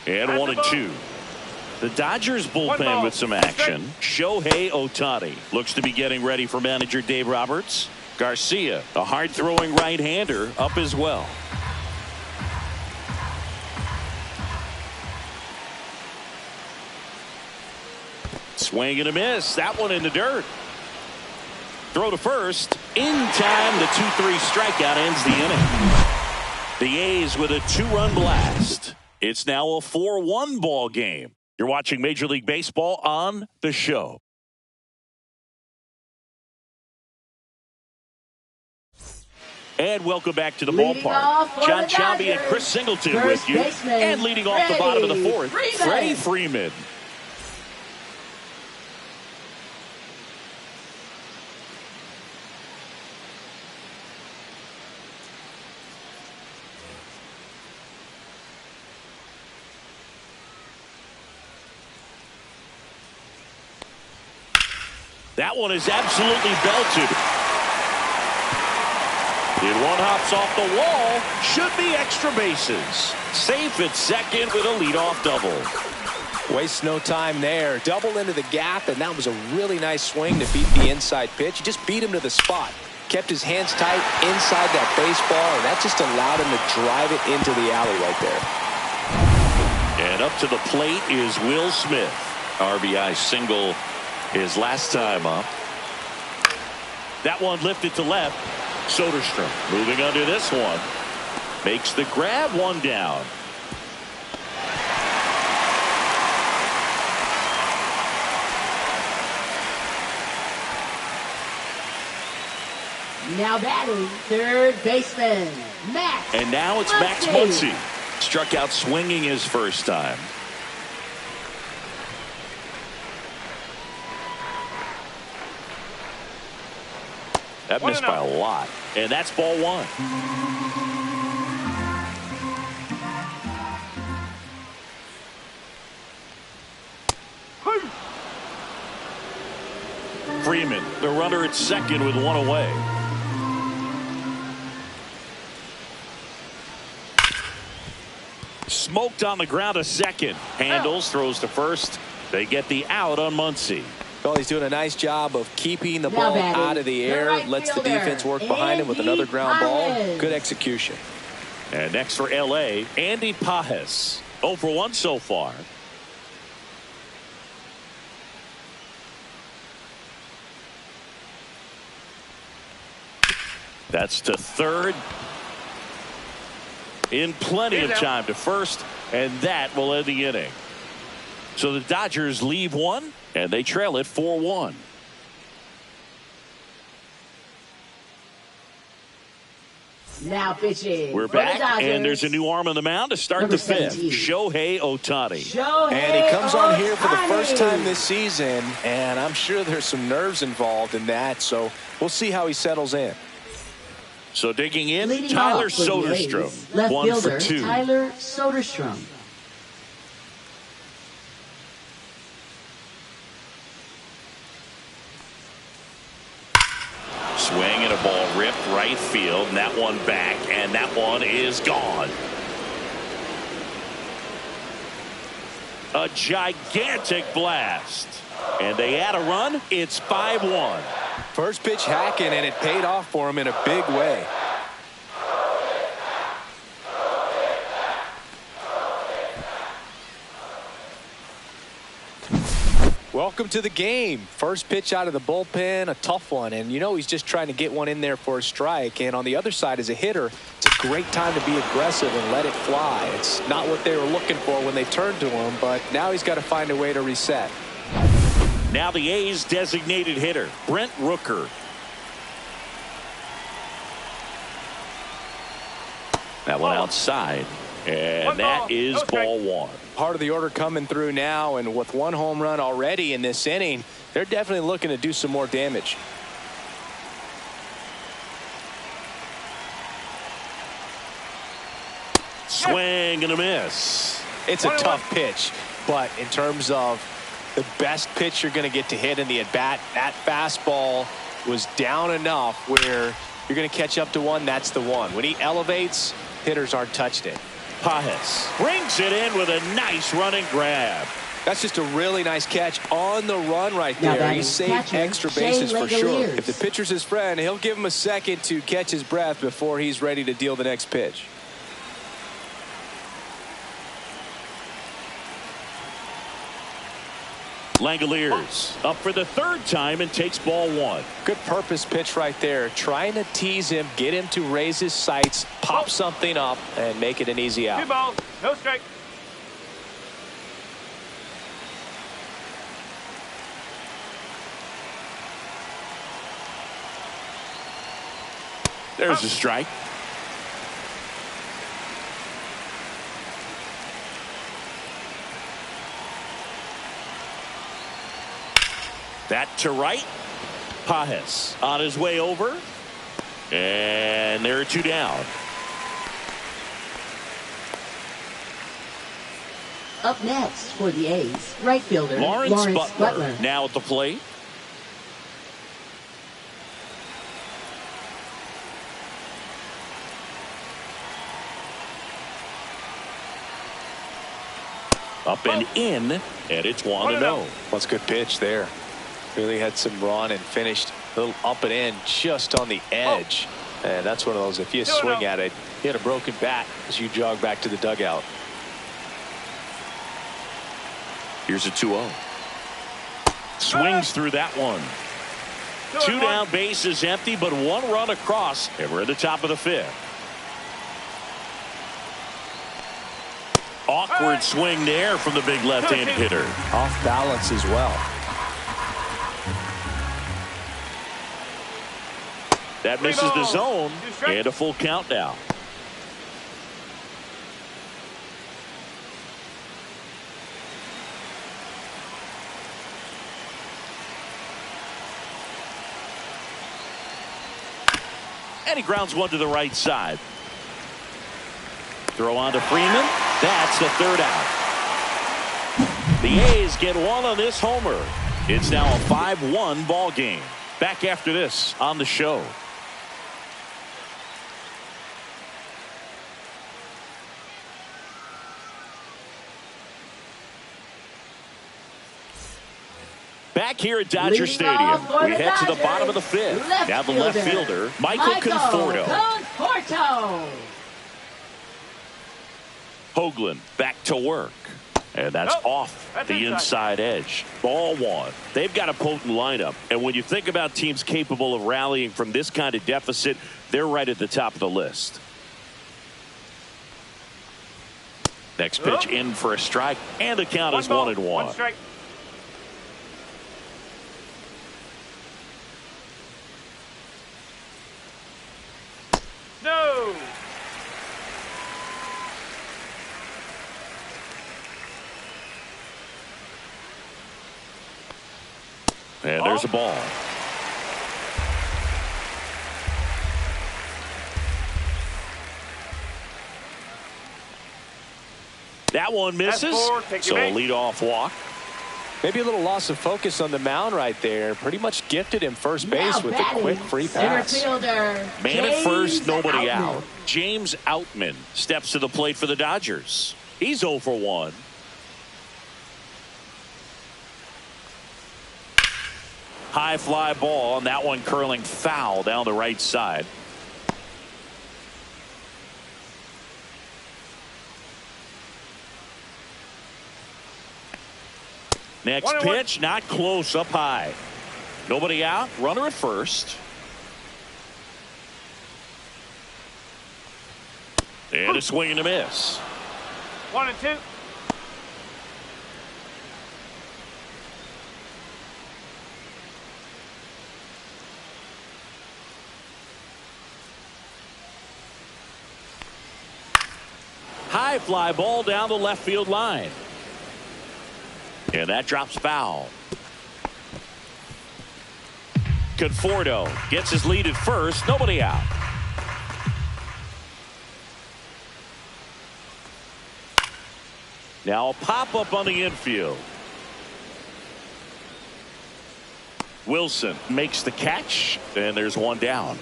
And 1-2. The Dodgers bullpen with some action. Shohei Ohtani looks to be getting ready for manager Dave Roberts. Garcia, a hard-throwing right-hander, up as well. Swing and a miss. That one in the dirt. Throw to first. In time, the 2-3 strikeout ends the inning. The A's with a 2-run blast. It's now a 4-1 ball game. You're watching Major League Baseball on The Show. And welcome back to the ballpark. John Sciambi and Chris Singleton with you. And leading off the bottom of the fourth, Freddie Freeman. That one is absolutely belted. And one hops off the wall. Should be extra bases. Safe at second with a leadoff double. Waste no time there. Double into the gap, and that was a really nice swing to beat the inside pitch. He just beat him to the spot. Kept his hands tight inside that baseball, and that just allowed him to drive it into the alley right there. And up to the plate is Will Smith. RBI single his last time up. That one lifted to left. Soderstrom moving under this one. Makes the grab, one down. Now batting, third baseman, Max. And now it's Max Muncy. Struck out swinging his first time. That missed by a lot. And that's ball one. Freeman, the runner at second with one away. Smoked on the ground to second. Handles, throws to first. They get the out on Muncy. Well, he's doing a nice job of keeping the ball out of the air. Lets the defense work behind him with another ground ball. Good execution. And next for L.A., Andy Pages. 0 for 1 so far. That's to third. In plenty of time to first, and that will end the inning. So the Dodgers leave one, and they trail it 4-1. Now pitching. We're back, and there's a new arm on the mound to start the fifth. Shohei Ohtani. And he comes on here for the first time this season, and I'm sure there's some nerves involved in that, so we'll see how he settles in. So digging in, Tyler Soderstrom. Left 1 fielder, for 2. Tyler Soderstrom. Swing and a ball ripped right field, and that one back, and that one is gone. A gigantic blast. And they add a run. It's 5-1. First pitch hacking, and it paid off for him in a big way. Welcome to the game. First pitch out of the bullpen, a tough one. And, you know, he's just trying to get one in there for a strike. And on the other side, as a hitter, it's a great time to be aggressive and let it fly. It's not what they were looking for when they turned to him, but now he's got to find a way to reset. Now the A's designated hitter, Brent Rooker. That one outside. And that is ball one. Part of the order coming through now, and with one home run already in this inning, they're definitely looking to do some more damage. Swing and a miss. It's a tough pitch, but in terms of the best pitch you're going to get to hit in the at-bat, that fastball was down enough where you're going to catch up to one. That's the one. When he elevates, hitters aren't touched it. Pages brings it in with a nice running grab. That's just a really nice catch on the run right there. He saved extra bases for sure. If the pitcher's his friend, he'll give him a second to catch his breath before he's ready to deal the next pitch. Langoliers up for the third time and takes ball one. Good purpose pitch right there. Trying to tease him, get him to raise his sights, pop something up, and make it an easy out. 2 balls, no strike. There's a strike. That to right. Pages on his way over. And there are 2 down. Up next for the A's, right fielder Lawrence Butler now at the plate. Up and in, and it's 1-0. That's a good pitch there. Really had some run and finished a little up and in just on the edge. And that's one of those, if you swing at it, you hit a broken bat as you jog back to the dugout. Here's a 2-0. Swings through that one. 2 down, bases empty, but 1 run across, and we're at the top of the 5th. Awkward swing there from the big left-handed hitter. Off balance as well. That misses the zone, and a full count now. And he grounds one to the right side. Throw on to Freeman. That's the 3rd out. The A's get 1 on this homer. It's now a 5-1 ball game. Back after this on the show. Back here at Dodger Stadium, we head to the bottom of the 5th. Now the left fielder, Michael Conforto. Hoagland back to work. And that's off the inside edge. Ball one. They've got a potent lineup. And when you think about teams capable of rallying from this kind of deficit, they're right at the top of the list. Next pitch in for a strike. And the count is 1-1. 1 strike. No. And there's a ball. That one misses. So a leadoff walk. Maybe a little loss of focus on the mound right there. Pretty much gifted him first base with a quick free pass. Man at first, nobody out. James Outman steps to the plate for the Dodgers. He's 0 for 1. High fly ball, and that one curling foul down the right side. Next pitch, not close, up high. Nobody out, runner at first. And a swing and a miss. 1-2. High fly ball down the left field line. And that drops foul. Conforto gets his lead at first. Nobody out. Now a pop-up on the infield. Wilson makes the catch, and there's one down.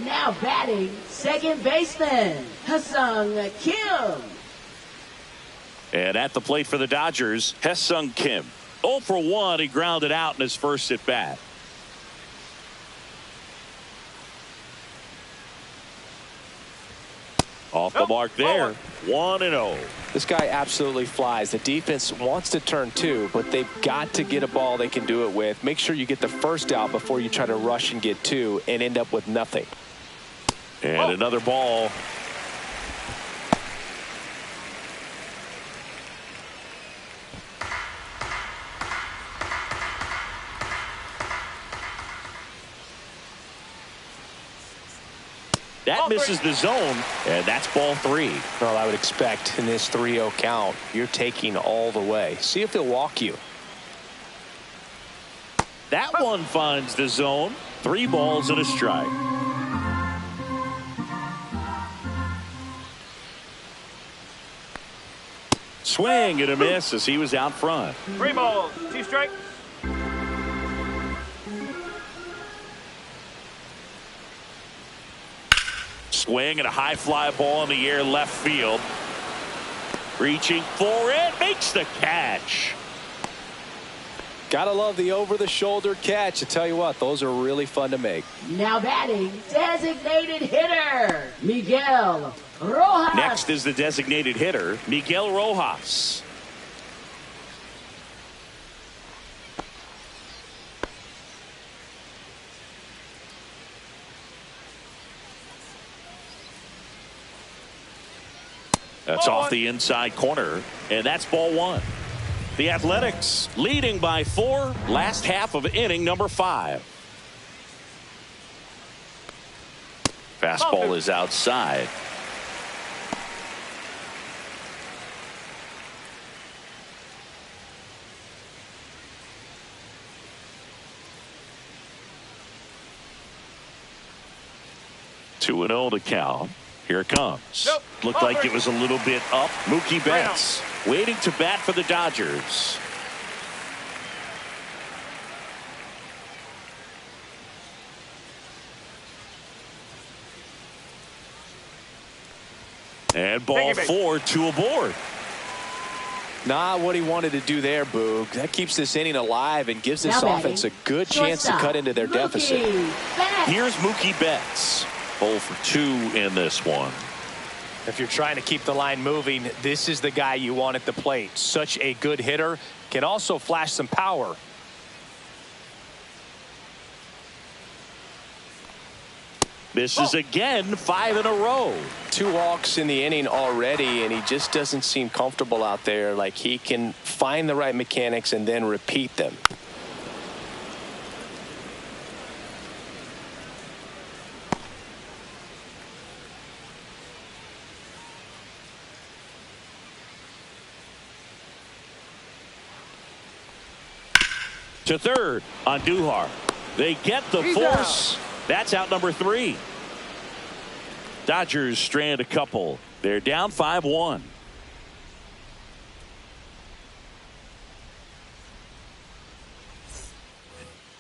Now batting, second baseman, Ha-Seong Kim. And at the plate for the Dodgers, Ha-Seong Kim. 0 for 1, he grounded out in his first at bat. Off the mark there, 1-0. This guy absolutely flies. The defense wants to turn two, but they've got to get a ball they can do it with. Make sure you get the first out before you try to rush and get two and end up with nothing. And another ball. That misses the zone, and that's ball 3. Well, I would expect in this 3-0 count, you're taking all the way. See if he'll walk you. That one finds the zone. 3 balls and a strike. Swing and a miss as he was out front. 3 balls, 2 strikes. Swing and a high fly ball in the air left field. Reaching for it, makes the catch. Gotta love the over-the-shoulder catch. I tell you what, those are really fun to make. Now batting, designated hitter, Miguel Rojas. Next is the designated hitter, Miguel Rojas. That's off the inside corner, and that's ball 1. The Athletics leading by 4, last half of inning number 5. Fastball is outside. Two and 0 to count. Here it comes. Looked like it was a little bit up. Mookie Betts waiting to bat for the Dodgers. And ball 4, 2 aboard. Not what he wanted to do there, Boog. That keeps this inning alive and gives this offense a good chance to cut into their deficit. Here's Mookie Betts. 0 for 2 in this one. If you're trying to keep the line moving, this is the guy you want at the plate. Such a good hitter. Can also flash some power. Misses again, 5 in a row. 2 walks in the inning already, and he just doesn't seem comfortable out there. Like he can find the right mechanics and then repeat them. To third on Duhar. They get the force. That's out number 3. Dodgers strand a couple. They're down 5-1.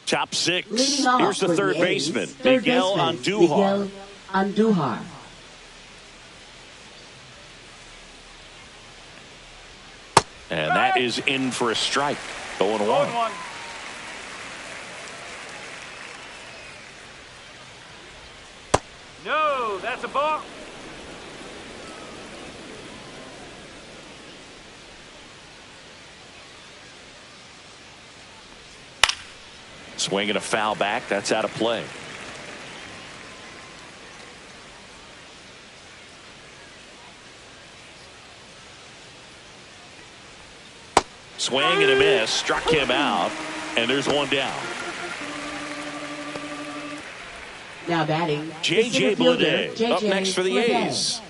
Top 6. Here's the third baseman, Miguel Andujar. And that is in for a strike. 0-1. No, that's a ball. Swing and a foul back. That's out of play. Swing and a miss. Struck him out. And there's one down. Now batting, J.J. Bleday up next for the Bleday. A's.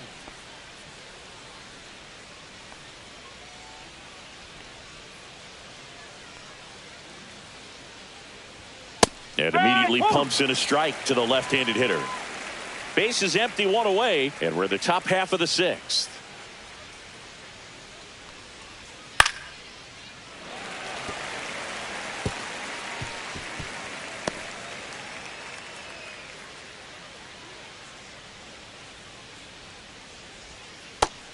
And immediately pumps in a strike to the left-handed hitter. Base is empty, one away, and we're in the top half of the sixth.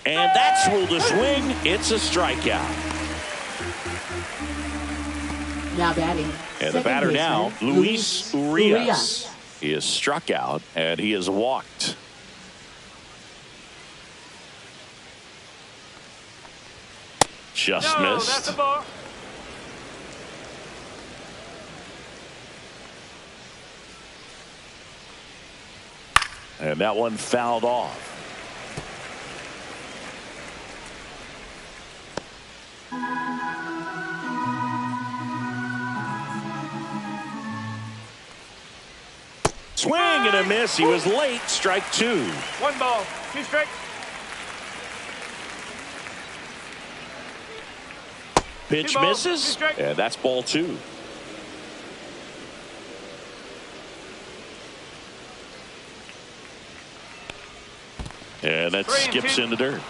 And that's ruled a swing. It's a strikeout. Now batting. And the batter now, Luis Urias. He is struck out and he is walked. Just missed. That's a ball. And that one fouled off. Swing and a miss. He was late. Strike two. 1 ball, 2 strikes. Pitch Two balls, misses. 2 strikes. And that's ball two. And that 3 and skips 2. in the dirt.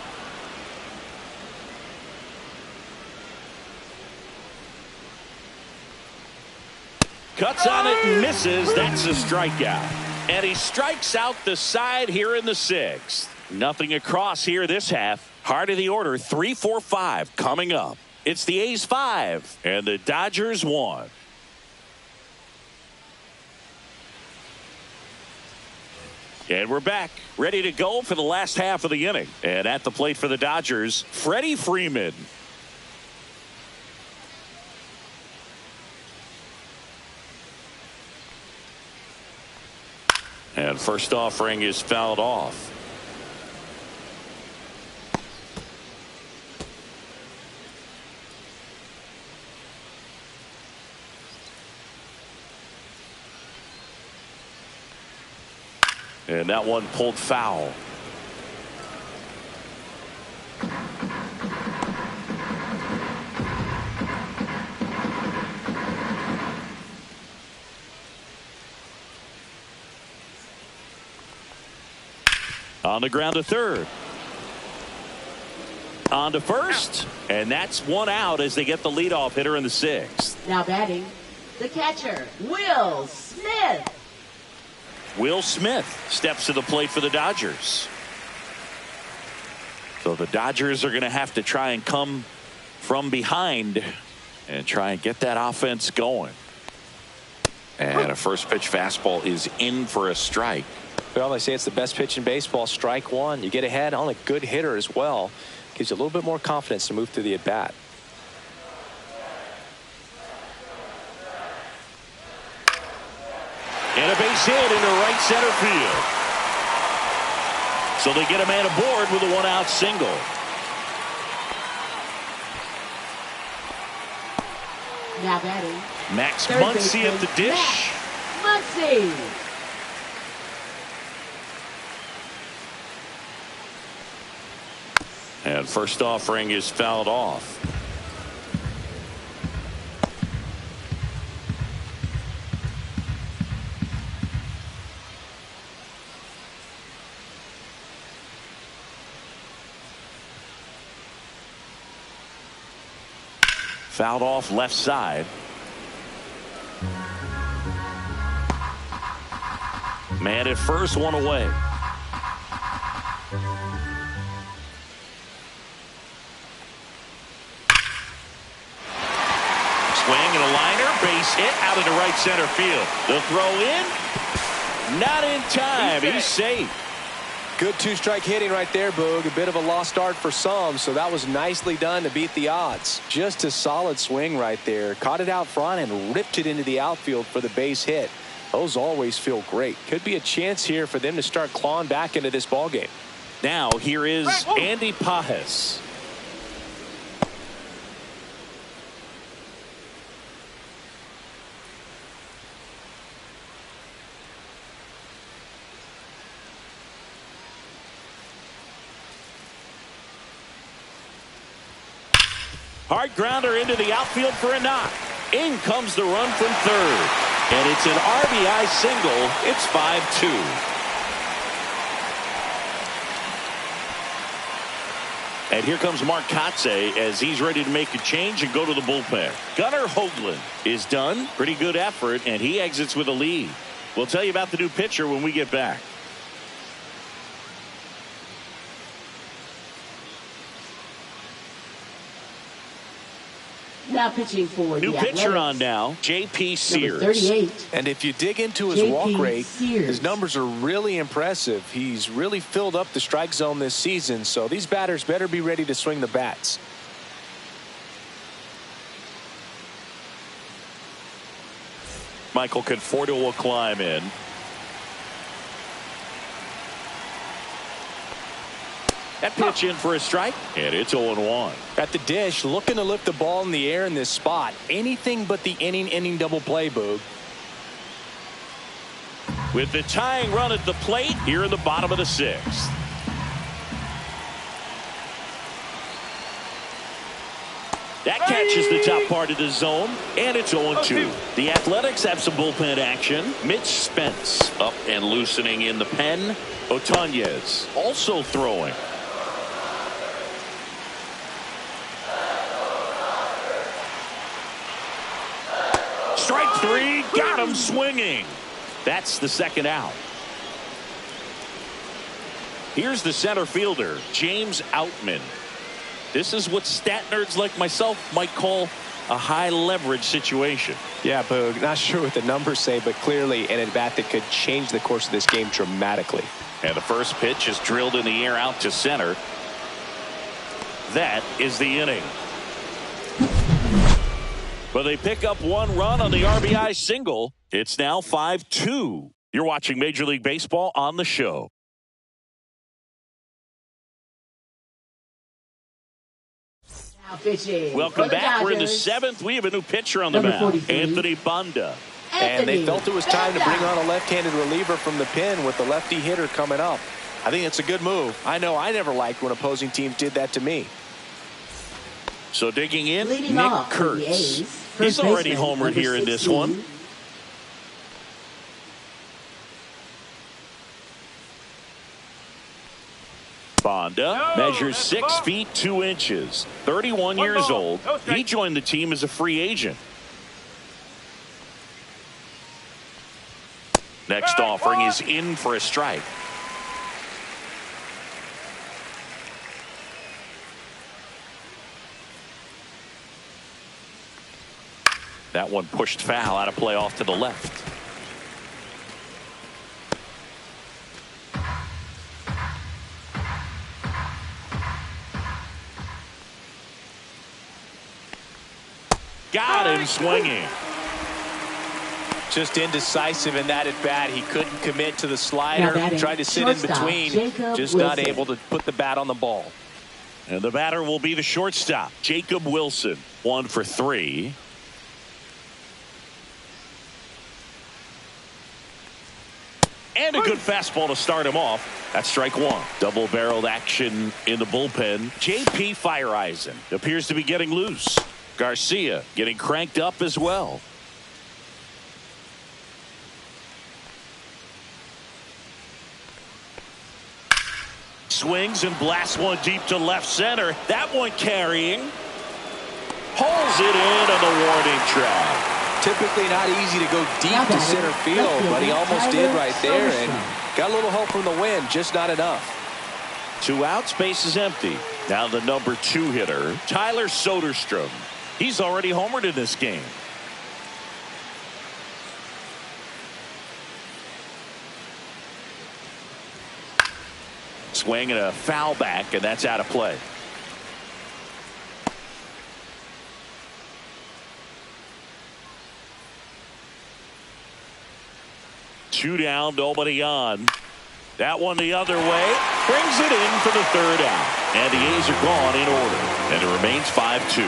Cuts on it and misses. That's a strikeout. And he strikes out the side here in the sixth. Nothing across here this half. Heart of the order, 3-4-5 coming up. It's the A's 5 and the Dodgers 1. And we're back, ready to go for the last half of the inning. And at the plate for the Dodgers, Freddie Freeman. And first offering is fouled off. And that one pulled foul. On the ground to third. On to first. And that's one out as they get the leadoff hitter in the sixth. Now batting, the catcher, Will Smith. Will Smith steps to the plate for the Dodgers. So the Dodgers are going to have to try and come from behind and try and get that offense going. And a first pitch fastball is in for a strike. Well, they say it's the best pitch in baseball. Strike one. You get ahead on a good hitter as well. Gives you a little bit more confidence to move through the at-bat. And a base hit into right center field. So they get a man aboard with a one-out single. Now batting, Max third Muncy at the baseman, dish. Max Muncy. And first offering is fouled off. Fouled off left side. Man at first, one away. Swing and a liner, base hit out into right center field. The throw in, not in time. He's safe. Good two-strike hitting right there, Boog. A bit of a lost start for some, so that was nicely done to beat the odds. Just a solid swing right there. Caught it out front and ripped it into the outfield for the base hit. Those always feel great. Could be a chance here for them to start clawing back into this ballgame. Now here is Andy Pages. Hard grounder into the outfield for a knock. In comes the run from third. And it's an RBI single. It's 5-2. And here comes Mark Kotsay as he's ready to make a change and go to the bullpen. Gunnar Hoagland is done. Pretty good effort, and he exits with a lead. We'll tell you about the new pitcher when we get back. Now pitching for new the pitcher Athletics. on now, J.P. Sears. Number 38. And if you dig into his J.P. walk rate, Sears. his numbers are really impressive. He's really filled up the strike zone this season, so these batters better be ready to swing the bats. Michael Conforto will climb in. That pitch in for a strike, and it's 0-1. At the dish, looking to lift the ball in the air in this spot. Anything but the inning double play, Boog. With the tying run at the plate here in the bottom of the sixth. That catches the top part of the zone, and it's 0-2. The Athletics have some bullpen action. Mitch Spence up and loosening in the pen. Otañez also throwing. Strike three, got him swinging. That's the second out. Here's the center fielder, James Outman. This is what stat nerds like myself might call a high leverage situation. Yeah, Boog, not sure what the numbers say, but clearly an at-bat that could change the course of this game dramatically. And the first pitch is drilled in the air out to center. That is the inning. But they pick up one run on the RBI single. It's now 5-2. You're watching Major League Baseball on the show. Welcome back. We're in the seventh. We have a new pitcher on the mound, Anthony Banda. And they felt it was time to bring on a left-handed reliever from the pen with the lefty hitter coming up. I think it's a good move. I know I never liked when opposing teams did that to me. So digging in, Nick Kurtz. He's already homered here in this one. Banda measures 6 feet 2 inches, 31 years old. He joined the team as a free agent. Next offering is in for a strike. That one pushed foul, out of play off to the left. Got him swinging. Just indecisive in that at bat. He couldn't commit to the slider. Tried to sit in between. Just not able to put the bat on the ball. And the batter will be the shortstop, Jacob Wilson. 1 for 3. And a good fastball to start him off. That's strike one. Double-barreled action in the bullpen. J.P. Feyereisen appears to be getting loose. Garcia getting cranked up as well. Swings and blasts one deep to left center. That one carrying. Holds it in on the warning track. Typically not easy to go deep to center field, but he almost did right there and got a little help from the wind, just not enough. 2 outs, base is empty. Now the number 2 hitter, Tyler Soderstrom. He's already homered in this game. swing and a foul back, and that's out of play. Two down, nobody on. That one the other way. Brings it in for the third out. And the A's are gone in order. And it remains 5-2.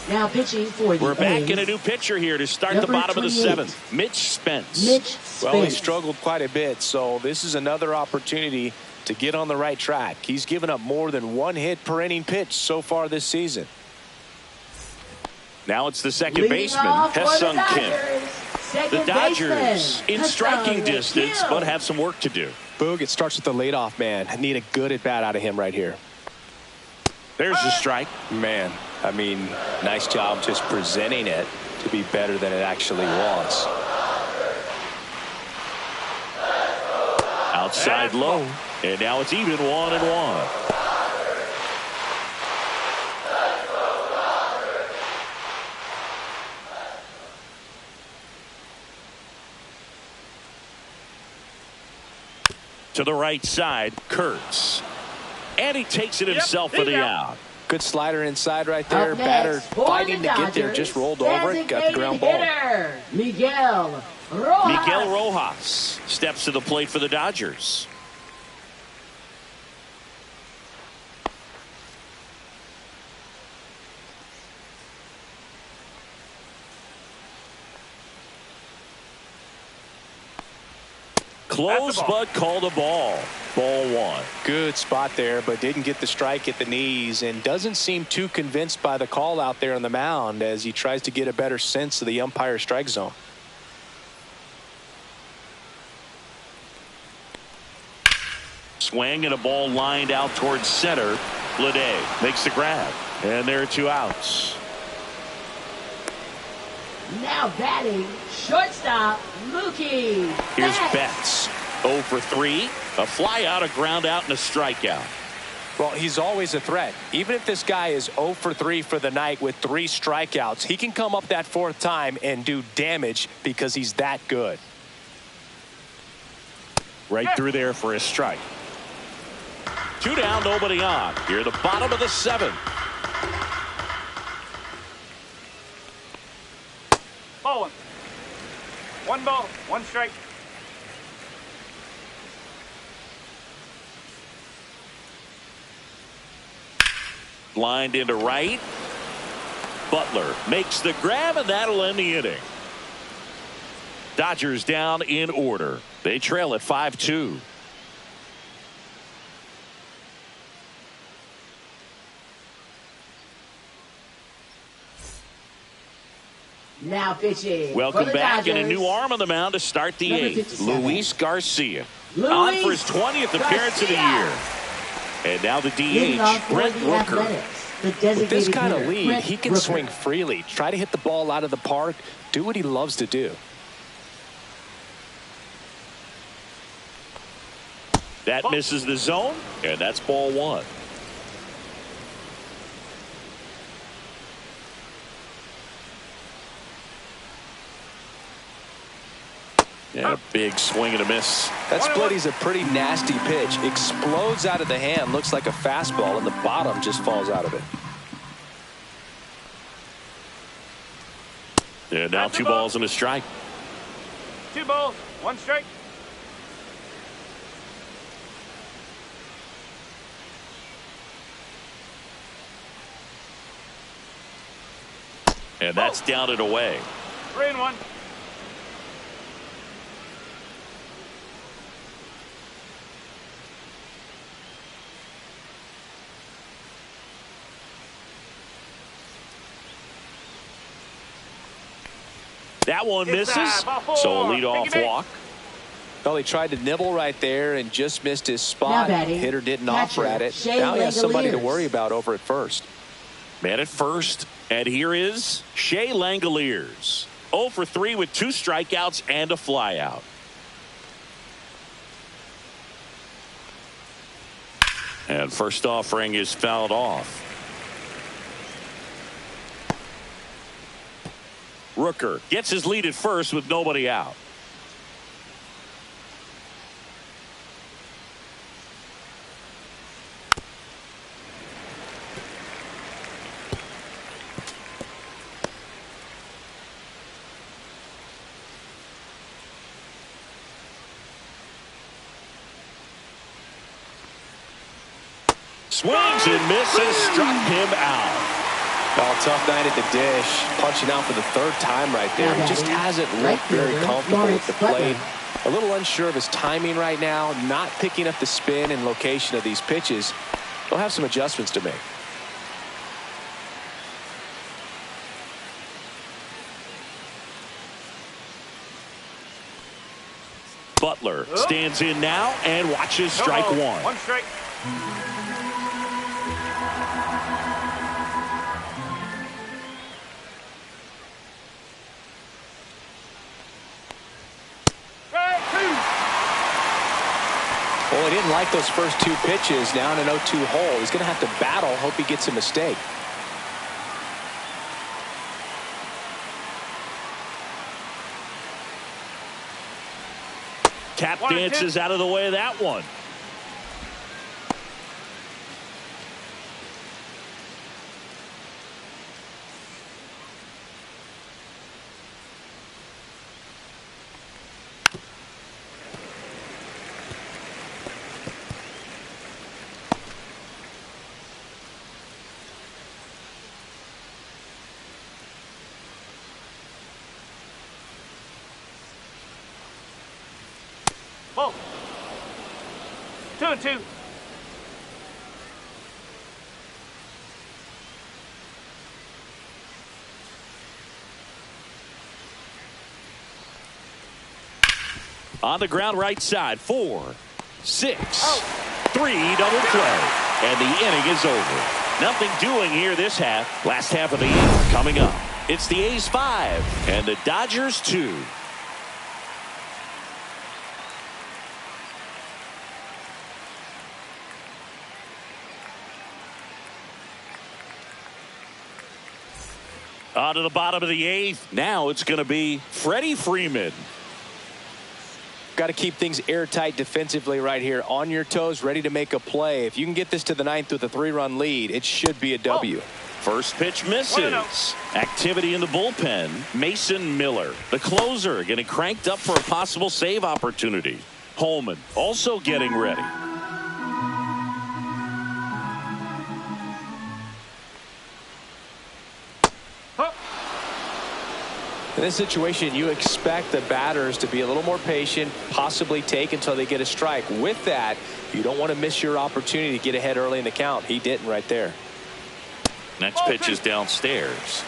Now pitching for the We're back A's. in a new pitcher here to start Number the bottom 28. Of the 7th. Mitch Spence. Mitch Spence. Well, he struggled quite a bit, so this is another opportunity to get on the right track. He's given up more than one hit per inning pitch so far this season. Now it's the second Leading baseman, off for Ha-Sung the Kim. Dodgers. The Second Dodgers baseman, in striking Ha-Sung distance, Kim. but have some work to do. Boog, it starts with the leadoff man. I need a good at-bat out of him right here. There's the strike. Man, I mean, nice job just presenting it to be better than it actually was. Outside low. And now it's even 1-1. To the right side, Kurtz. And he takes it himself for the out. Good slider inside right there. Up Batter next for fighting the to get there. Dodgers, Just rolled over it. Got the ground ball. hitter, Miguel Rojas. Miguel Rojas steps to the plate for the Dodgers. Close but called a ball. Ball one. Good spot there, but didn't get the strike at the knees and doesn't seem too convinced by the call out there on the mound as he tries to get a better sense of the umpire strike zone. Swing and a ball lined out towards center. Bleday makes the grab. And there are two outs. Now batting, shortstop, Mookie Here's Betts. Betts. 0 for 3. A fly out, a ground out, and a strikeout. Well, he's always a threat. Even if this guy is 0 for 3 for the night with 3 strikeouts, he can come up that 4th time and do damage because he's that good. Right through there for a strike. 2 down, nobody on. Here at the bottom of the 7th. Ball one. 1 ball, 1 strike. Lined into right. Butler makes the grab, and that'll end the inning. Dodgers down in order. They trail at 5-2. Now pitching. Welcome for the back, Dodgers. and a new arm on the mound to start the Number 8th. 57. Luis Garcia. Luis On for his 20th appearance of the Garcia. year. And now the Leading off DH, for Brent the Rooker. Athletics, the With this designated kind of hitter, lead, Brent he can Rooker. swing freely. Try to hit the ball out of the park. Do what he loves to do. That misses the zone, and that's ball one. And a big swing and a miss. That split is a pretty nasty pitch. Explodes out of the hand. Looks like a fastball, and the bottom just falls out of it. And now 2 balls and a strike. 2 balls, 1 strike. And that's down and away. 3-1. That one It's misses. ball 4. So a leadoff Piggy walk. Well, he tried to nibble right there and just missed his spot. Now batting, Hitter didn't catcher, offer at it. Shea Now he has somebody to Langoliers. worry about over at first. Man at first. And here is Shea Langoliers. 0 for 3 with 2 strikeouts and a flyout. And first offering is fouled off. Rooker gets his lead at first with nobody out. Swings and misses, struck him out. Oh, tough night at the dish. Punching out for the third time right there. He just hasn't looked very comfortable with the plate. A little unsure of his timing right now. Not picking up the spin and location of these pitches. He'll have some adjustments to make. Butler stands in now and watches strike one. One strike. Well, he didn't like those first two pitches. Now in an 0-2 hole. He's going to have to battle. Hope he gets a mistake. Tap dances out of the way of that one. Ball. 2-2. On the ground right side. 4, 6, 3, double play. And the inning is over. Nothing doing here this half. Last half of the eighth coming up. It's the A's 5 and the Dodgers 2. On to the bottom of the eighth. Now it's going to be Freddie Freeman. Got to keep things airtight defensively right here. On your toes, ready to make a play. If you can get this to the ninth with a 3-run lead, it should be a W. First pitch misses. Activity in the bullpen. Mason Miller, the closer, getting cranked up for a possible save opportunity. Holman also getting ready. In this situation, you expect the batters to be a little more patient, possibly take until they get a strike. With that, you don't want to miss your opportunity to get ahead early in the count. He didn't right there. Next pitch is downstairs.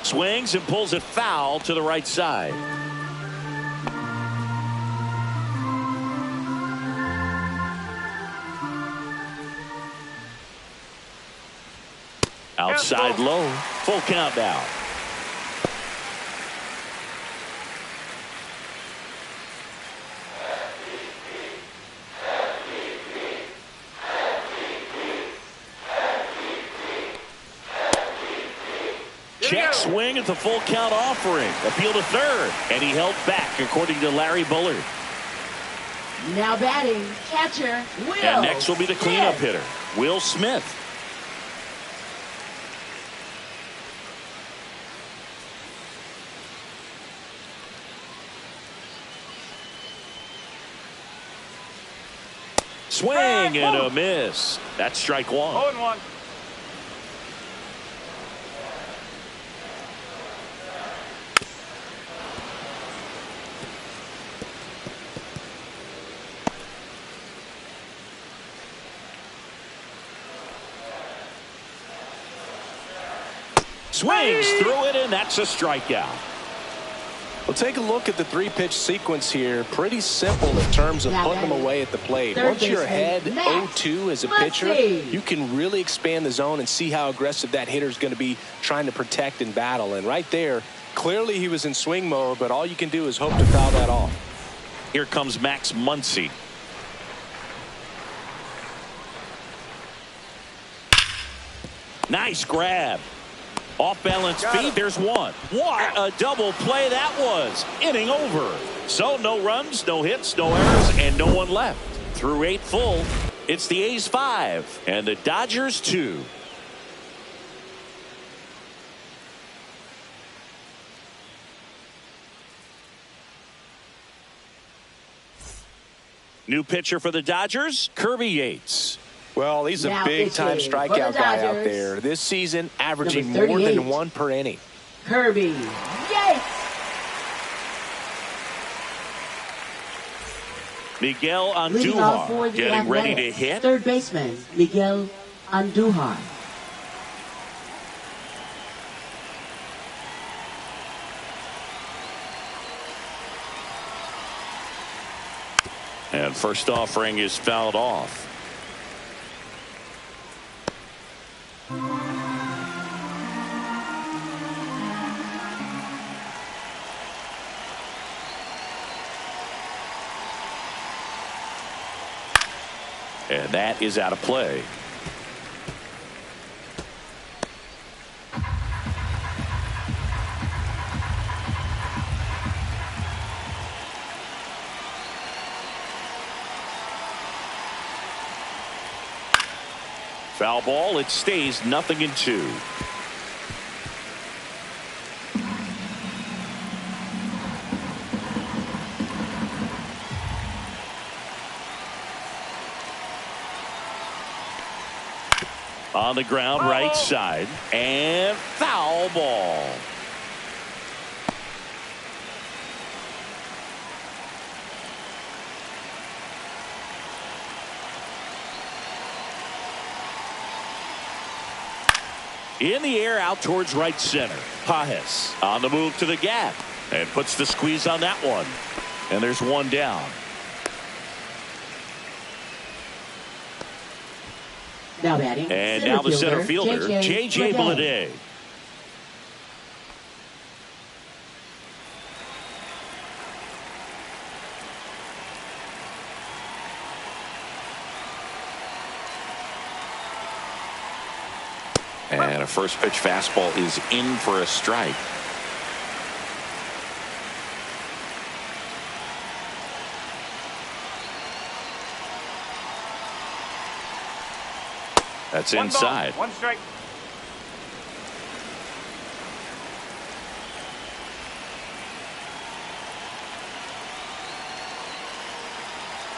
Swings and pulls it foul to the right side. Outside low. Full count now. Check swing at the full count offering. Appeal to third. And he held back according to Larry Bullard. Now batting, catcher, Will And next will be the cleanup Smith. hitter, Will Smith. Swing and a miss. That's strike one. 0-1. Swings through it, and that's a strikeout. Well, take a look at the three-pitch sequence here. Pretty simple in terms of putting them away at the plate. Once you're ahead 0-2 as a pitcher, you can really expand the zone and see how aggressive that hitter is going to be trying to protect and battle. And right there, clearly he was in swing mode, but all you can do is hope to foul that off. Here comes Max Muncy. Nice grab. Off-balance feed, there's one. What a double play that was. Inning over. So no runs, no hits, no errors, and no one left. Through 8 full, it's the A's 5 and the Dodgers 2. New pitcher for the Dodgers, Kirby Yates. Well, he's a big-time strikeout guy out there. This season, averaging more than 1 per inning. Kirby Yates. Miguel Andujar getting ready to hit. Third baseman, Miguel Andujar. And first offering is fouled off. And that is out of play. Foul ball. It stays 0-2. On the ground, right side, and foul ball. In the air, out towards right center. Pages on the move to the gap and puts the squeeze on that one. And there's one down. Now batting. And now the center fielder, J.J. Bleday. And a first pitch fastball is in for a strike. That's inside. 1 strike.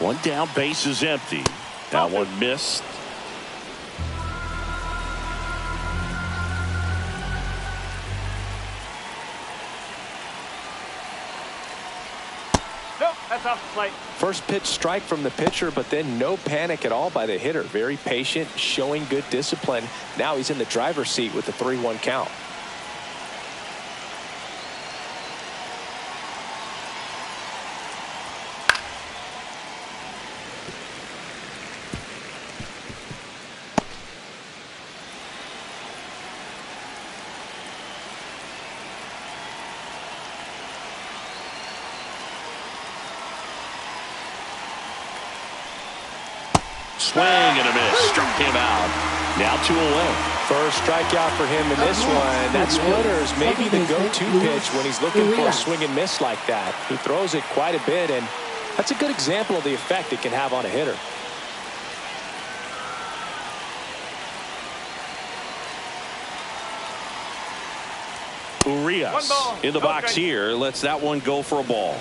One down, base is empty. That one missed. Nope, that's off the plate. First pitch strike from the pitcher, but then no panic at all by the hitter. Very patient, showing good discipline. Now he's in the driver's seat with the 3-1 count. Swing and a miss. Struck him out. Now 2 away. First strikeout for him in this one. That splitter is maybe the go-to pitch when he's looking for a swing and miss like that. He throws it quite a bit, and that's a good example of the effect it can have on a hitter. Urias in the box here. Lets that one go for a ball.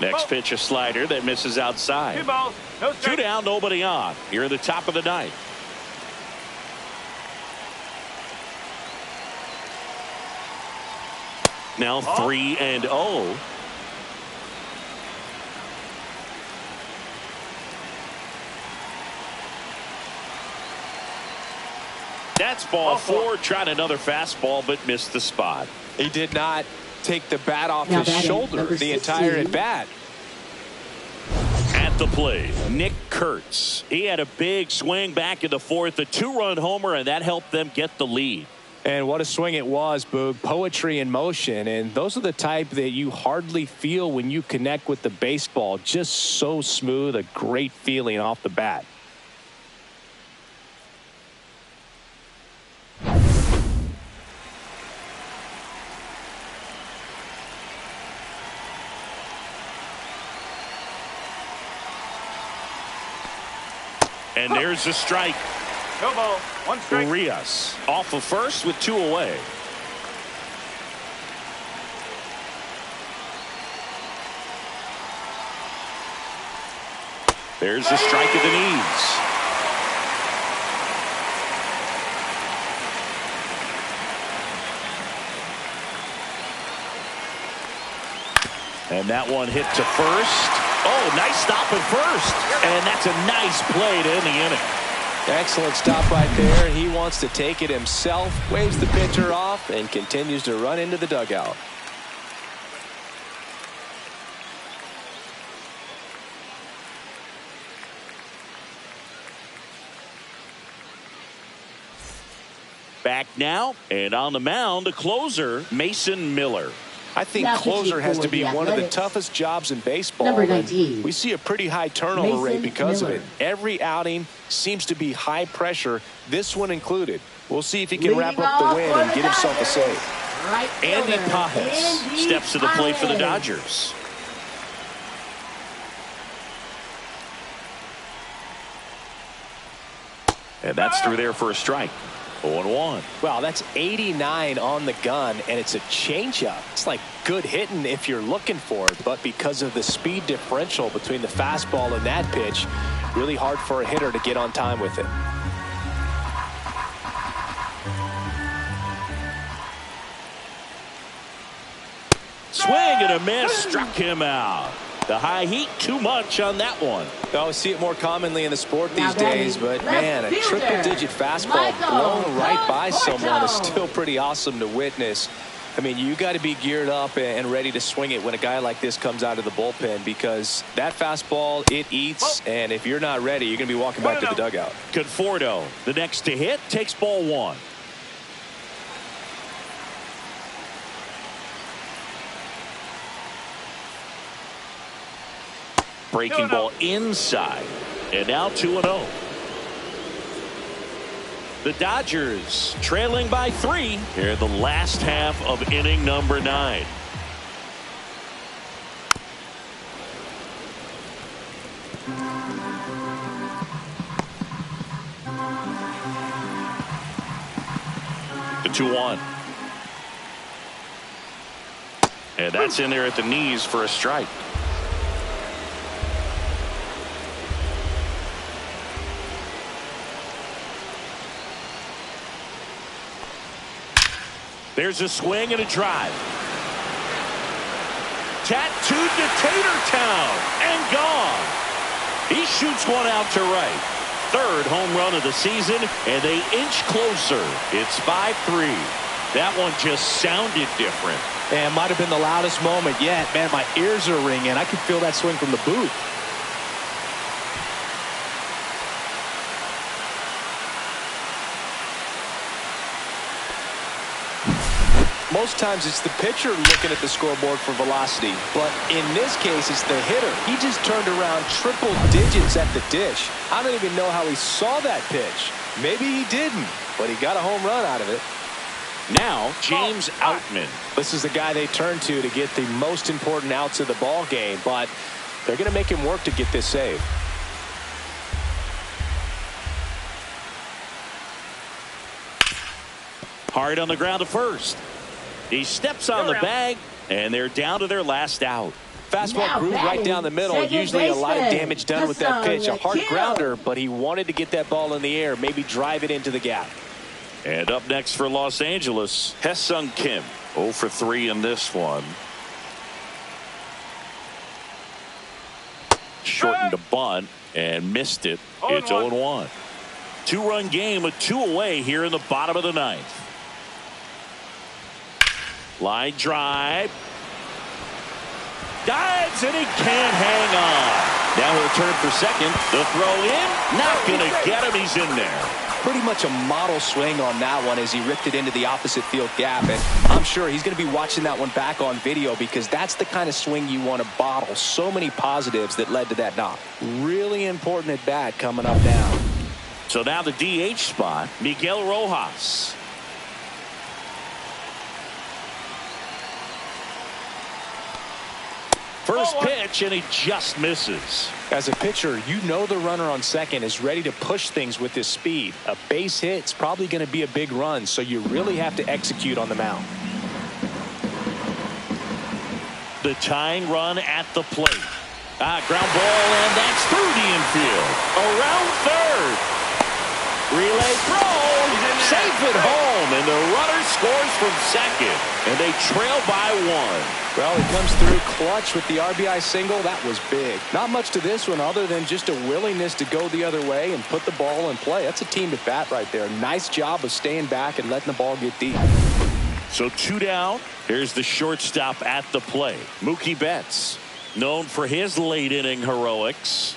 Next pitch, a slider that misses outside. 2 balls, no 2 strikes. down, nobody on. You're in the top of the 9th. Now 3-0. That's ball 4. Tried another fastball, but missed the spot. He did not take the bat off Now his batting, shoulder number the entire 16. at bat. At the plate, Nick Kurtz. He had a big swing back in the 4th, a 2-run homer, and that helped them get the lead. And what a swing it was, Boog. Poetry in motion. And those are the type that you hardly feel when you connect with the baseball. Just so smooth, a great feeling off the bat. And there's a strike. No ball. One strike. Urias off of first with 2 away. There's a strike at the knees. And that one hit to first. Oh, nice stop at first. And that's a nice play to end the inning. Excellent stop right there. He wants to take it himself, waves the pitcher off, and continues to run into the dugout. Back now, and on the mound, the closer, Mason Miller. I think closer has to be one of the toughest jobs in baseball. Number 19. We see a pretty high turnover rate because of Miller. it. Every outing seems to be high pressure, this one included. We'll see if he can wrap up the win and get himself a save. Right Andy fielder, Pajes Andy steps to the plate for the Pajes. Dodgers. And that's through there for a strike. 0-1. Wow, that's 89 on the gun, and it's a changeup. It's like good hitting if you're looking for it, but because of the speed differential between the fastball and that pitch, really hard for a hitter to get on time with it. Swing and a miss, struck him out. The high heat, too much on that one. I see it more commonly in the sport Now these days, but man, a triple-digit fastball blown right by someone is still pretty awesome to witness. I mean, you got to be geared up and ready to swing it when a guy like this comes out of the bullpen, because that fastball, it eats, and if you're not ready, you're going to be walking back to the dugout. Conforto, the next to hit, takes ball 1. Breaking ball inside. And now 2-0. The Dodgers trailing by 3 here in the last half of inning number 9. The 2-1. And that's in there at the knees for a strike. There's a swing and a drive. Tattooed to Tatertown and gone. He shoots one out to right. 3rd home run of the season, and they inch closer. It's 5-3. That one just sounded different. And might have been the loudest moment yet. Man, my ears are ringing. I could feel that swing from the booth. Most times it's the pitcher looking at the scoreboard for velocity, but in this case it's the hitter. He just turned around triple digits at the dish. I don't even know how he saw that pitch. Maybe he didn't, but he got a home run out of it. Now James Outman. This is the guy they turn to get the most important outs of the ball game, but they're going to make him work to get this save. Hard on the ground to first. He steps on the bag, and they're down to their last out. Fastball groove right down the middle. Usually a lot of damage done with that pitch. A hard grounder, but he wanted to get that ball in the air, maybe drive it into the gap. And up next for Los Angeles, Hae-Sung Kim. 0 for 3 in this one. Shortened a bunt and missed it. It's 0-1. 2-run game with 2 away here in the bottom of the 9th. Line drive. Dives, and he can't hang on. Now he'll turn for second. The throw in. Not going to get him. He's in there. pretty much a model swing on that one as he ripped it into the opposite field gap. And I'm sure he's going to be watching that one back on video because that's the kind of swing you want to bottle. So many positives that led to that knock. Really important at bat coming up now. So now the DH spot, Miguel Rojas. First pitch, and he just misses. As a pitcher, you know the runner on second is ready to push things with his speed. A base hit's probably going to be a big run, so you really have to execute on the mound. The tying run at the plate. Ground ball, and that's through the infield. Around third. Relay throw. Safe at home, and the runner scores from second, and they trail by one. Well, he comes through clutch with the RBI single. That was big. Not much to this one other than just a willingness to go the other way and put the ball in play. That's a team at bat right there. Nice job of staying back and letting the ball get deep. So 2 down. Here's the shortstop at the plate, Mookie Betts, known for his late inning heroics.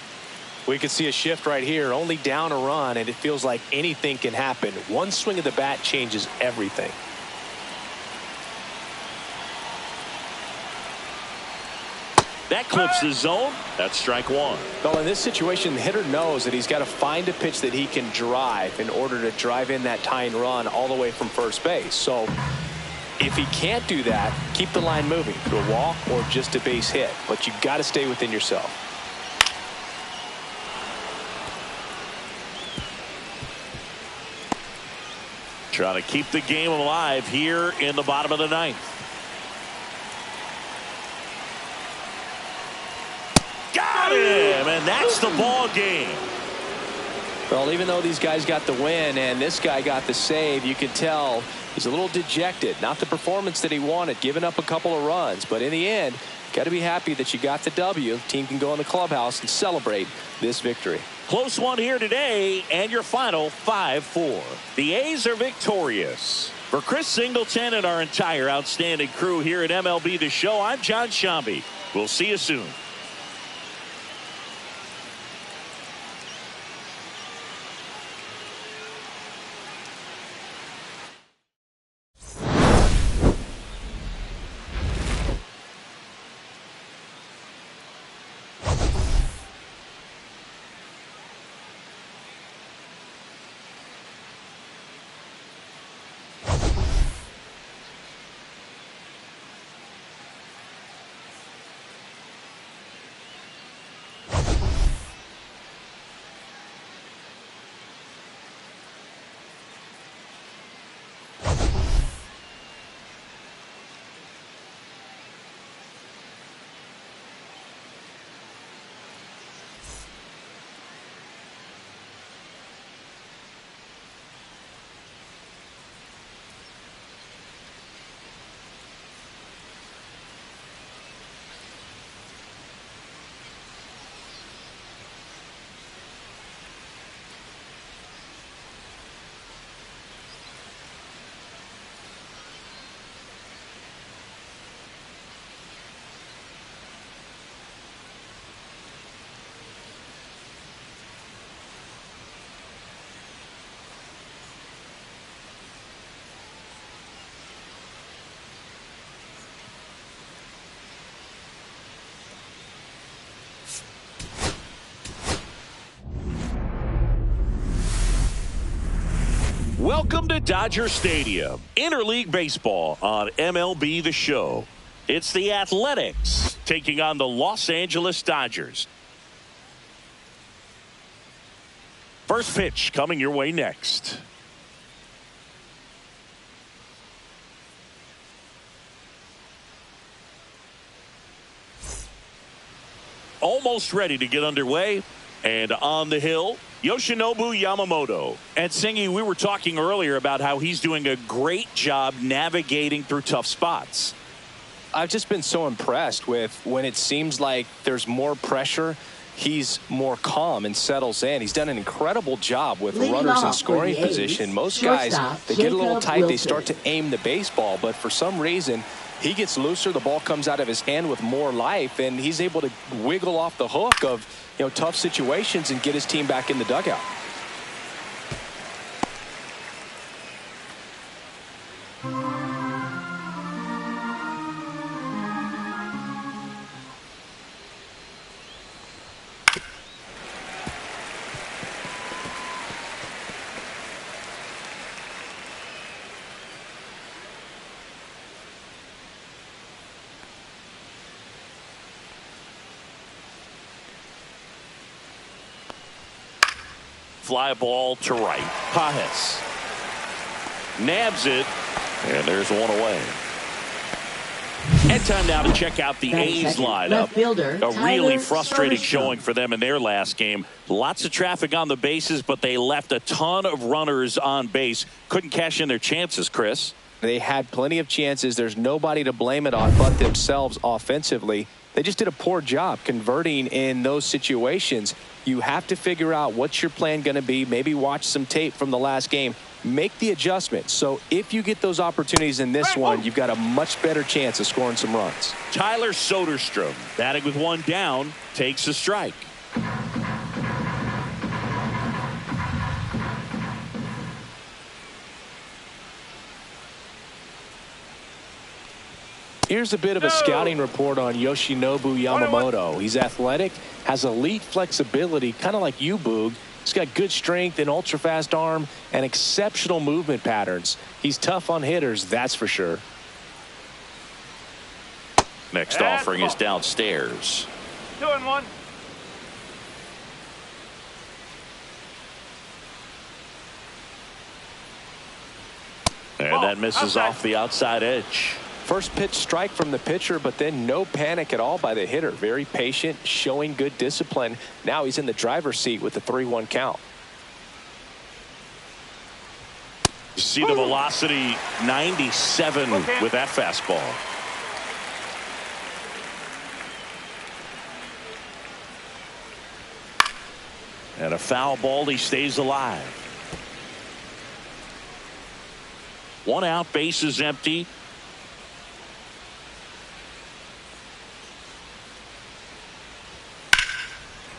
We could see a shift right here, only down a run, and it feels like anything can happen. One swing of the bat changes everything. That clips the zone. That's strike one. Well, in this situation, the hitter knows that he's got to find a pitch that he can drive in order to drive in that tying run all the way from first base. So if he can't do that, keep the line moving through a walk or just a base hit. But you've got to stay within yourself. Trying to keep the game alive here in the bottom of the ninth. Got him, and that's the ball game. Well, even though these guys got the win and this guy got the save, you can tell he's a little dejected. Not the performance that he wanted, giving up a couple of runs. But in the end, got to be happy that you got the W. The team can go in the clubhouse and celebrate this victory. Close one here today, and your final 5-4. The A's are victorious. For Chris Singleton and our entire outstanding crew here at MLB The Show, I'm John Shambi. We'll see you soon. Welcome to Dodger Stadium, Interleague Baseball on MLB The Show. It's the Athletics taking on the Los Angeles Dodgers. First pitch coming your way next. Almost ready to get underway. And on the hill, Yoshinobu Yamamoto. And Singy, we were talking earlier about how he's doing a great job navigating through tough spots. I've just been so impressed with when it seems like there's more pressure, he's more calm and settles in. He's done an incredible job with runners in scoring position. Most guys, they get a little tight, they start to aim the baseball, but for some reason, he gets looser, the ball comes out of his hand with more life, and he's able to wiggle off the hook of tough situations and get his team back in the dugout. Fly ball to right. Pages nabs it, and there's one away. And time now to check out the A's lineup. A really frustrating showing for them in their last game. Lots of traffic on the bases, but they left a ton of runners on base. Couldn't cash in their chances, Chris. They had plenty of chances. There's nobody to blame it on but themselves offensively. They just did a poor job converting in those situations. You have to figure out what's your plan going to be. Maybe watch some tape from the last game. Make the adjustment. So if you get those opportunities in this one, you've got a much better chance of scoring some runs. Tyler Soderstrom, batting with one down, takes a strike. Here's a bit of a scouting report on Yoshinobu Yamamoto. He's athletic, has elite flexibility, kind of like you, Boog. He's got good strength, an ultra-fast arm, and exceptional movement patterns. He's tough on hitters, that's for sure. Next offering is downstairs. 2-1. And that misses off the outside edge. First pitch strike from the pitcher, but then no panic at all by the hitter. Very patient, showing good discipline. Now he's in the driver's seat with the 3-1 count. You see the velocity 97 with that fastball. And a foul ball, he stays alive. One out, base is empty.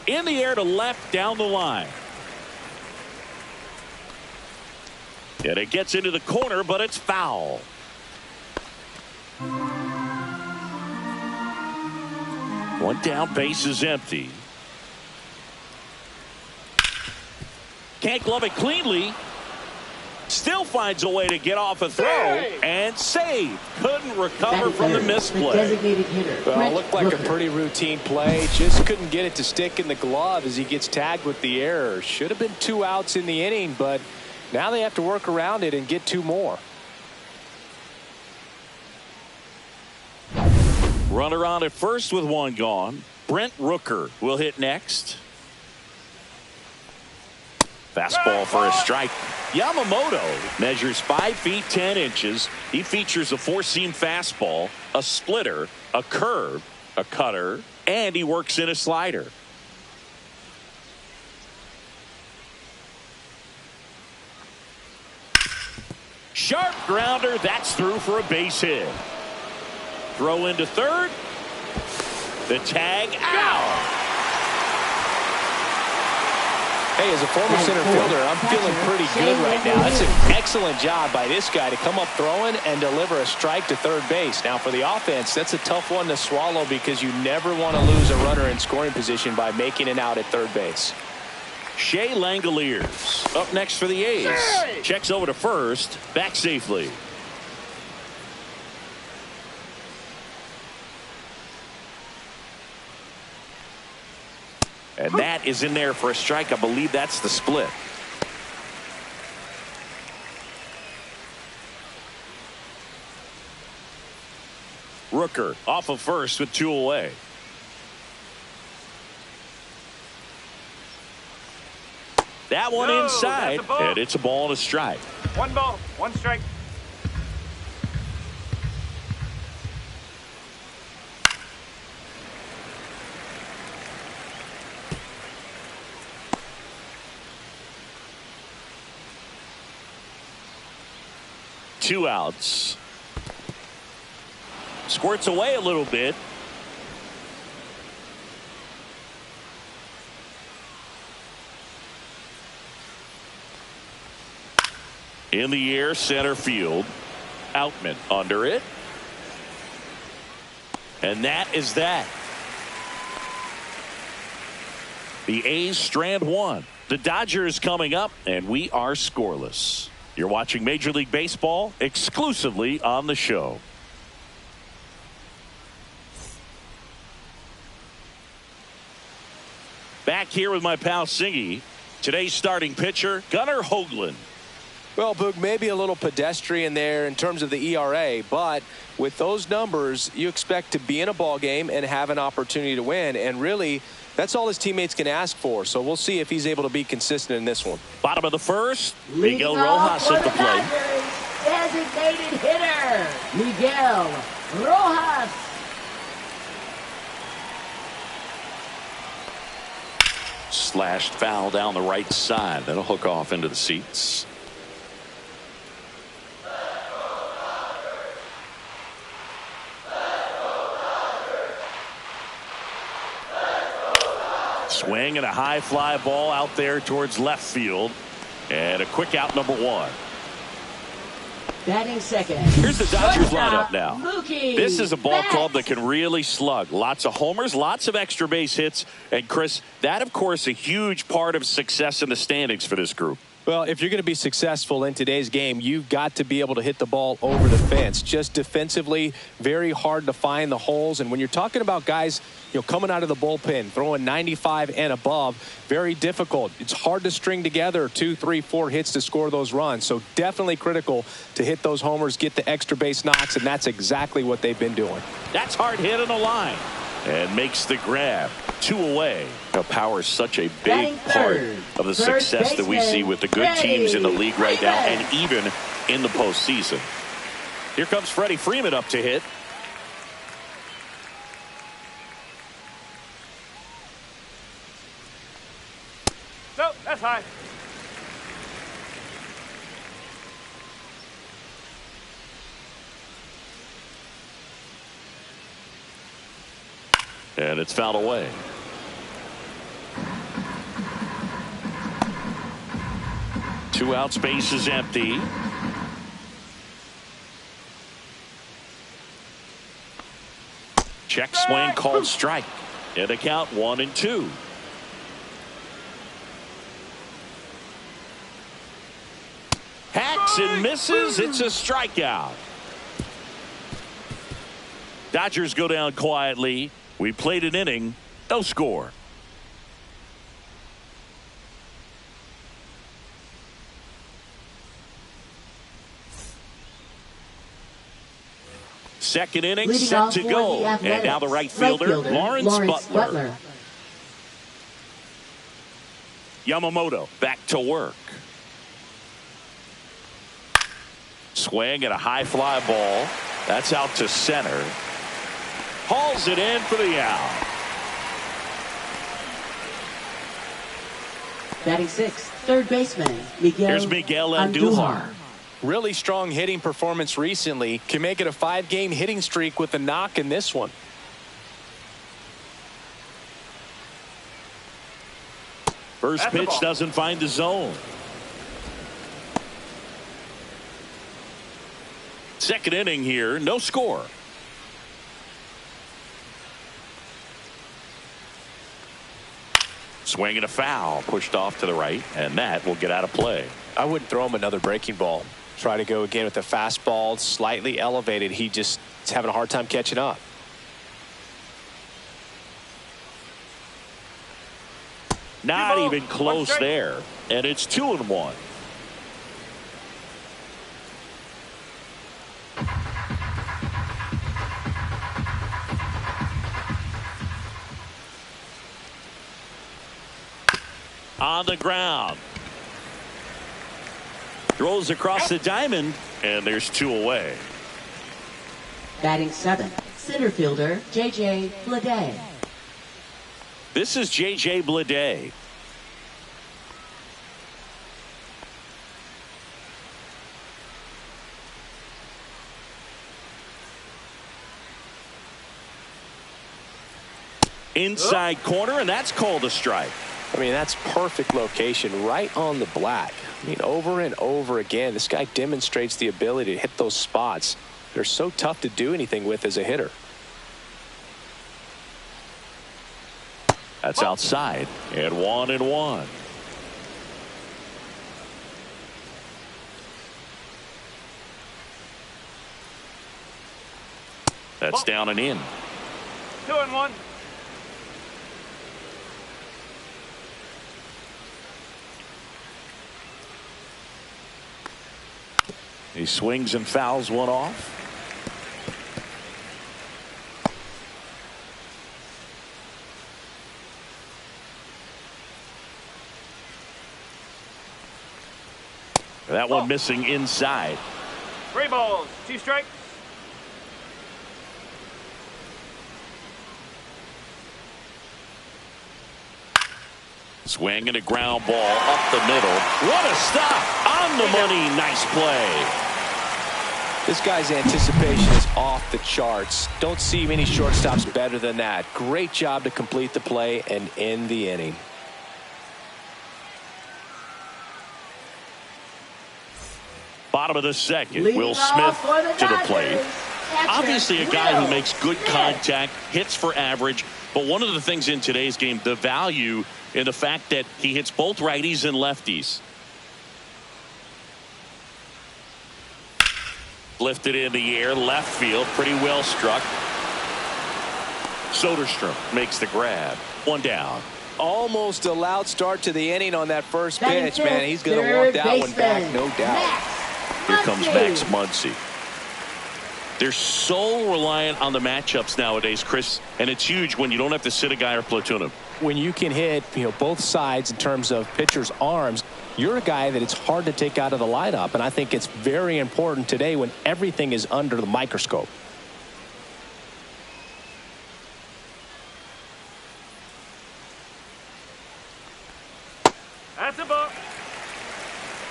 In the air to left, down the line. And it gets into the corner, but it's foul. One down, base is empty. Can't glove it cleanly. Still finds a way to get off a throw and save. Couldn't recover from the misplay. Well, it looked like a pretty routine play. Just couldn't get it to stick in the glove as he gets tagged with the error. Should have been 2 outs in the inning, but now they have to work around it and get 2 more. Runner on at first with 1 gone. Brent Rooker will hit next. Fastball for a strike. Yamamoto measures 5 feet 10 inches. He features a 4-seam fastball, a splitter, a curve, a cutter, and he works in a slider. Sharp grounder. That's through for a base hit. Throw into third. The tag out. Hey, as a former center fielder, I'm feeling pretty good right now. That's an excellent job by this guy to come up throwing and deliver a strike to third base. Now, for the offense, that's a tough one to swallow because you never want to lose a runner in scoring position by making it out at third base. Shea Langoliers up next for the A's. Checks over to first, back safely. And that is in there for a strike. I believe that's the split. Rooker off of first with 2 away. That one inside, and it's a ball and a strike. 1 ball, 1 strike. Two outs. Squirts away a little bit. In the air, center field. Outman under it. And that is that. The A's strand one. The Dodgers coming up, and we are scoreless. You're watching Major League Baseball exclusively on the show. Back here with my pal Singy. Today's starting pitcher, Gunnar Hoglund. Well, Boog, maybe a little pedestrian there in terms of the ERA, but with those numbers, you expect to be in a ball game and have an opportunity to win. And really, that's all his teammates can ask for. So we'll see if he's able to be consistent in this one. Bottom of the first, Miguel Rojas at the plate. Designated hitter, Miguel Rojas. Slashed foul down the right side. That'll hook off into the seats. Swing and a high fly ball out there towards left field. And a quick out, number one. Batting second. Here's the Dodgers lineup now. Mookie This is a ball Betts. club that can really slug. Lots of homers, lots of extra base hits. And Chris, that of course a huge part of success in the standings for this group. Well, if you're going to be successful in today's game, you've got to be able to hit the ball over the fence. Just defensively, very hard to find the holes. And when you're talking about guys, coming out of the bullpen, throwing 95 and above, very difficult. It's hard to string together 2, 3, 4 hits to score those runs. So definitely critical to hit those homers, get the extra base knocks, and that's exactly what they've been doing. That's hard hit on the line. And makes the grab. 2 away. Now, power is such a big part of the success that we see with the good teams in the league right now, and even in the postseason. Here comes Freddie Freeman up to hit. Nope, that's high. And it's fouled away. Two outs, base is empty. Check swing called strike. And a count 1-2. Hacks and misses. It's a strikeout. Dodgers go down quietly. We played an inning, no score. Second inning Leading set off to for go. the And now the right Athletics. fielder, Lawrence Butler. Butler. Yamamoto back to work. Swing and a high fly ball. That's out to center. Hauls it in for the out. Batting sixth, third baseman, Miguel. Here's Miguel Andujar. Really strong hitting performance recently. Can make it a 5-game hitting streak with a knock in this one. First That's the pitch ball. doesn't find the zone. Second inning here, no score. Swing and a foul, pushed off to the right, and that will get out of play. I wouldn't throw him another breaking ball. Try to go again with the fastball, slightly elevated. He just is having a hard time catching up. Not Devo, even close one strike. there, and it's 2-1. On the ground. Throws across the diamond, and there's 2 away. Batting seventh, center fielder, J.J. Bleday. This is J.J. Bleday. Inside corner, and that's called a strike. I mean, that's perfect location right on the black. I mean, over and over again, this guy demonstrates the ability to hit those spots. They're so tough to do anything with as a hitter. That's outside. And 1-1. That's down and in. 2-1. He swings and fouls one off. That one missing inside. 3 balls, 2 strikes. Swing and a ground ball up the middle. What a stop on the money. Nice play. This guy's anticipation is off the charts. Don't see many shortstops better than that. Great job to complete the play and end the inning. Bottom of the second. Will Smith to the plate. Obviously a guy who makes good contact, hits for average. But one of the things in today's game, the value in the fact that he hits both righties and lefties. Lifted in the air, left field, pretty well struck. Soderstrom makes the grab. 1 down. Almost a loud start to the inning on that first pitch, man. He's going to want that one back, no doubt. Here comes Max Muncy. They're so reliant on the matchups nowadays, Chris, and it's huge when you don't have to sit a guy or platoon him. When you can hit, both sides in terms of pitchers' arms, you're a guy that it's hard to take out of the lineup, and I think it's very important today when everything is under the microscope. That's a ball.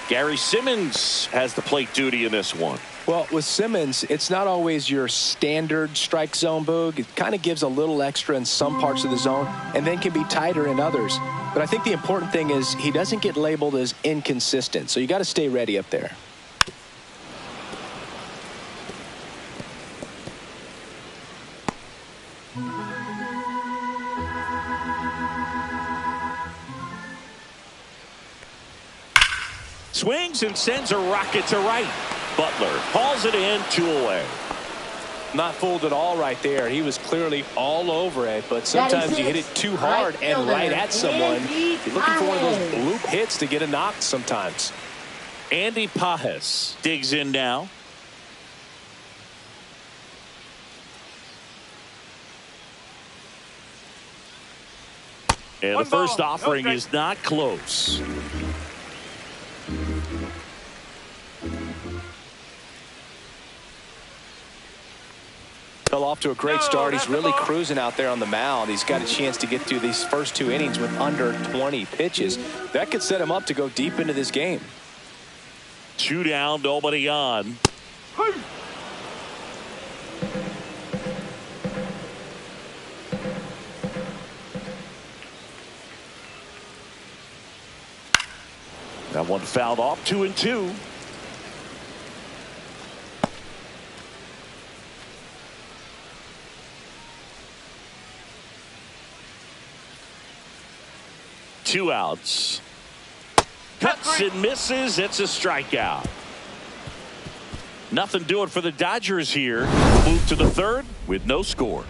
Gary Simmons has the plate duty in this one. Well, with Simmons, it's not always your standard strike zone, Boog. It kind of gives a little extra in some parts of the zone and then can be tighter in others. But I think the important thing is he doesn't get labeled as inconsistent, so you got to stay ready up there. Swings and sends a rocket to right. Butler hauls it in, 2 away. Not fooled at all right there. He was clearly all over it, but sometimes you hit it too hard and right at someone. You're looking for one of those bloop hits to get a knock sometimes. Andy Pages digs in now. And the first offering is not close. Fell off to a great start. He's really cruising out there on the mound. He's got a chance to get through these first 2 innings with under 20 pitches. That could set him up to go deep into this game. 2 down, nobody on. That one fouled off, 2-2. Two outs. Cuts and misses. It's a strikeout. Nothing doing for the Dodgers here. Move to the third with no score.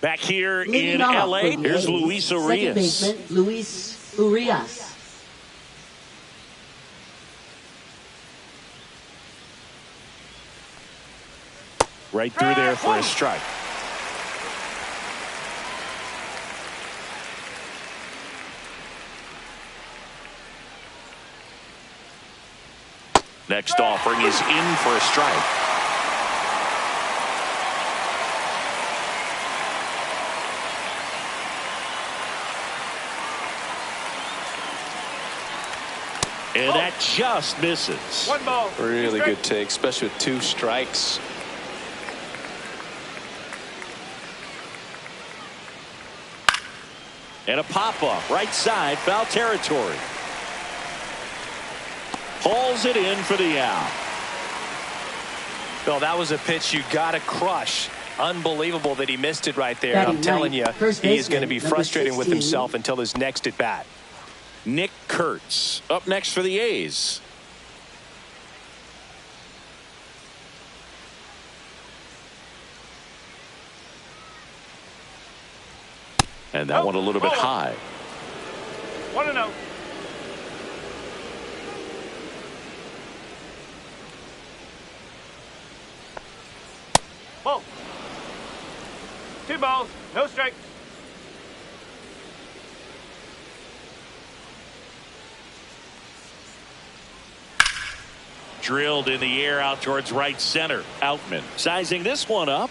Back here in LA, here's Luis Urias. Second baseman, Luis Urias. Right through there for a strike. Next offering is in for a strike. And that just misses. One ball. Really good take, especially with 2 strikes. And a pop-up right side, foul territory. Hauls it in for the out. Bill, that was a pitch you got to crush. Unbelievable that he missed it right there. Batting I'm telling you, he is going to be frustrated with 16. himself until his next at bat. Nick Kurtz up next for the A's. And that one a little bit high. 1-0. Ball. 2 balls, no strikes. Drilled in the air out towards right center. Outman sizing this one up.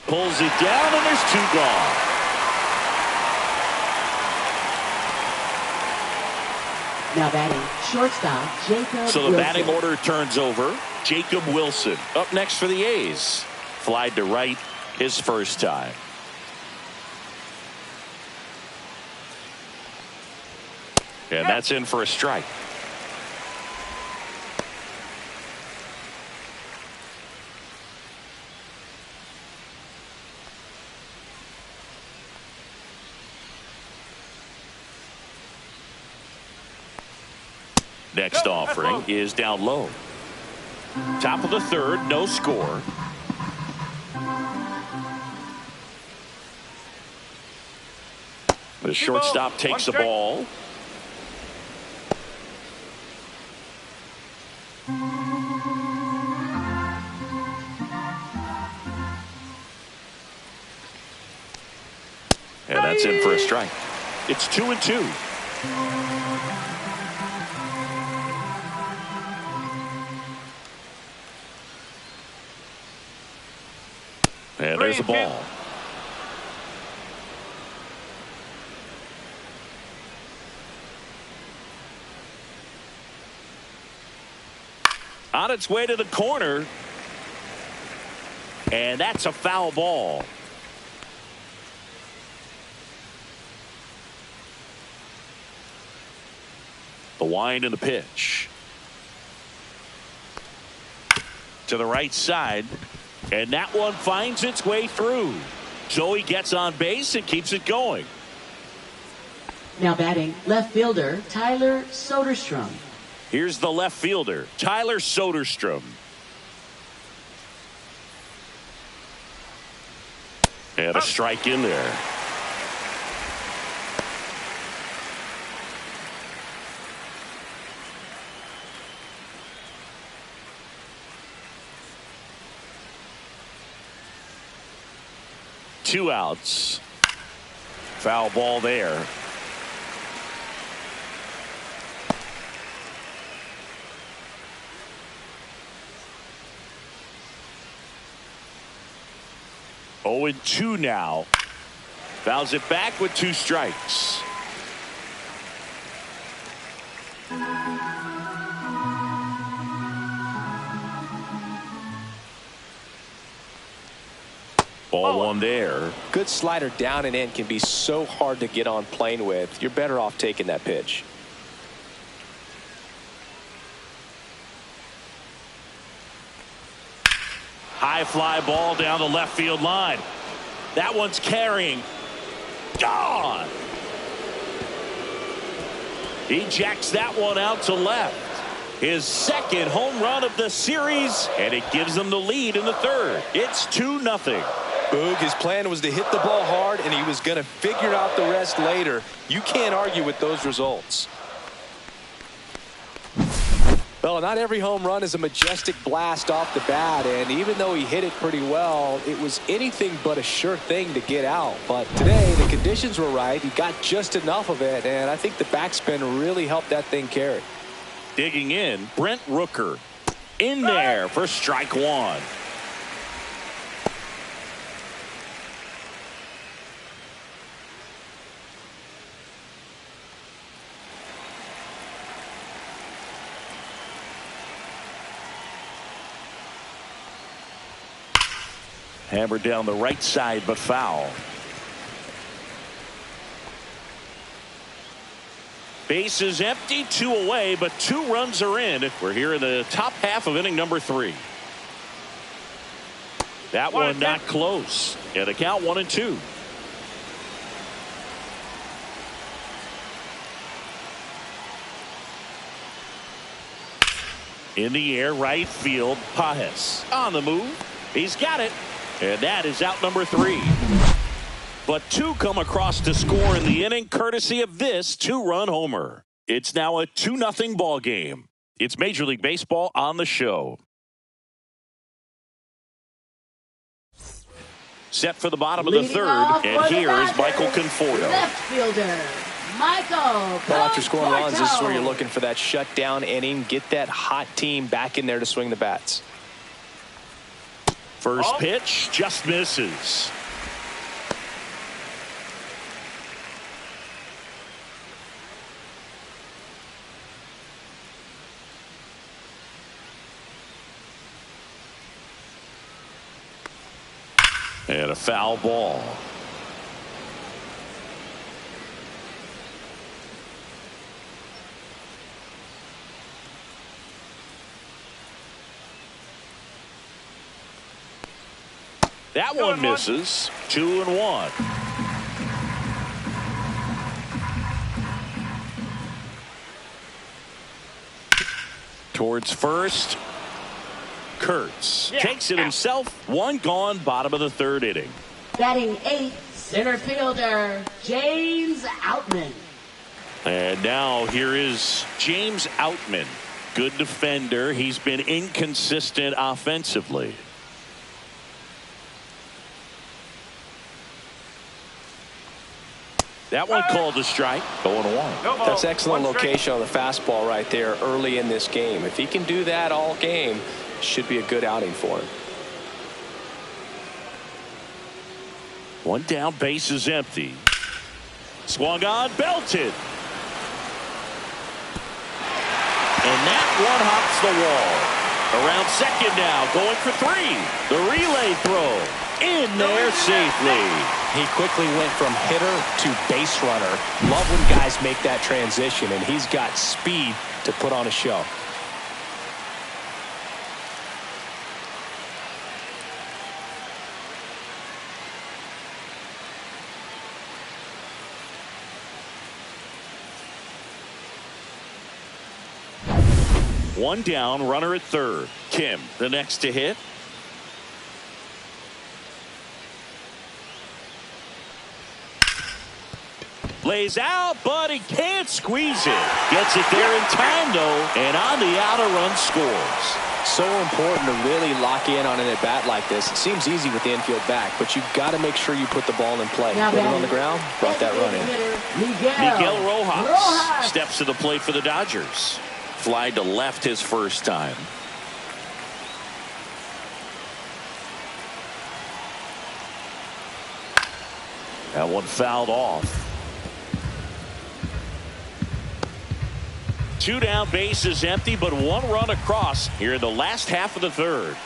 Pulls it down, and there's 2 gone. Now batting, shortstop, Jacob So the Wilson. batting order turns over. Jacob Wilson up next for the A's. Flied to right his first time. And that's in for a strike. Next offering is down low. Top of the 3rd, no score. The shortstop takes the ball. And that's in for a strike. It's 2-2. And there's the ball. On its way to the corner. And that's a foul ball. The wind and the pitch. To the right side. And that one finds its way through. So he gets on base and keeps it going. Now batting, left fielder, Tyler Soderstrom. Here's the left fielder, Tyler Soderstrom. And a strike in there. Two outs. Foul ball there. Oh, and 2 now. Fouls it back with 2 strikes. Ball 1 there. Good slider down and in can be so hard to get on plane with. You're better off taking that pitch. High fly ball down the left field line. That one's carrying. Gone. He jacks that one out to left. His second home run of the series, and it gives them the lead in the 3rd. It's 2-0. Boog, his plan was to hit the ball hard, and he was going to figure out the rest later. You can't argue with those results. Well, not every home run is a majestic blast off the bat, and even though he hit it pretty well, it was anything but a sure thing to get out. But today, the conditions were right. He got just enough of it, and I think the backspin really helped that thing carry. Digging in, Brent Rooker in there for strike 1. Hammered down the right side, but foul. Base is empty, 2 away, but 2 runs are in. We're here in the top half of inning number 3. That one not close. And a count 1-2. In the air, right field, Pages on the move. He's got it. And that is out number 3. But 2 come across to score in the inning, courtesy of this 2-run homer. It's now a 2-0 ball game. It's Major League Baseball on the show. Set for the bottom of the third, and here is Michael Conforto. Left fielder, Michael. Well, after scoring runs, this is where you're looking for that shutdown inning. Get that hot team back in there to swing the bats. First pitch just misses. And a foul ball. That one misses. 2-1. Towards first. Kurtz takes it himself. 1 gone, bottom of the 3rd inning. Batting 8th, center fielder, James Outman. And now here is James Outman. Good defender. He's been inconsistent offensively. That one called a strike. 0-1. That's excellent location on the fastball right there early in this game. If he can do that all game, should be a good outing for him. 1 down, base is empty. Swung on, belted. And that one hops the wall. Around second now, going for 3. The relay throw in there safely. He quickly went from hitter to base runner. Love when guys make that transition, and he's got speed to put on a show. One down, runner at third. Kim, the next to hit. Lays out, but he can't squeeze it. Gets it there in time, though, and on the outer run scores. So important to really lock in on an at-bat like this. It seems easy with the infield back, but you've got to make sure you put the ball in play. Put it on the ground, brought that run in. Miguel Rojas steps to the plate for the Dodgers. Fly to left his first time. That one fouled off. 2 down, base is empty, but 1 run across here in the last half of the 3rd.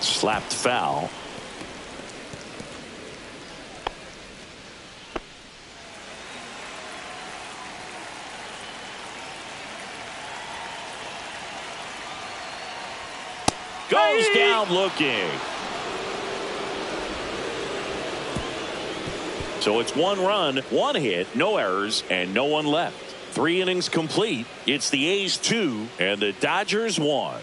Slapped foul. Goes down looking. So it's 1 run, 1 hit, no errors, and no one left. 3 innings complete. It's the A's 2 and the Dodgers 1.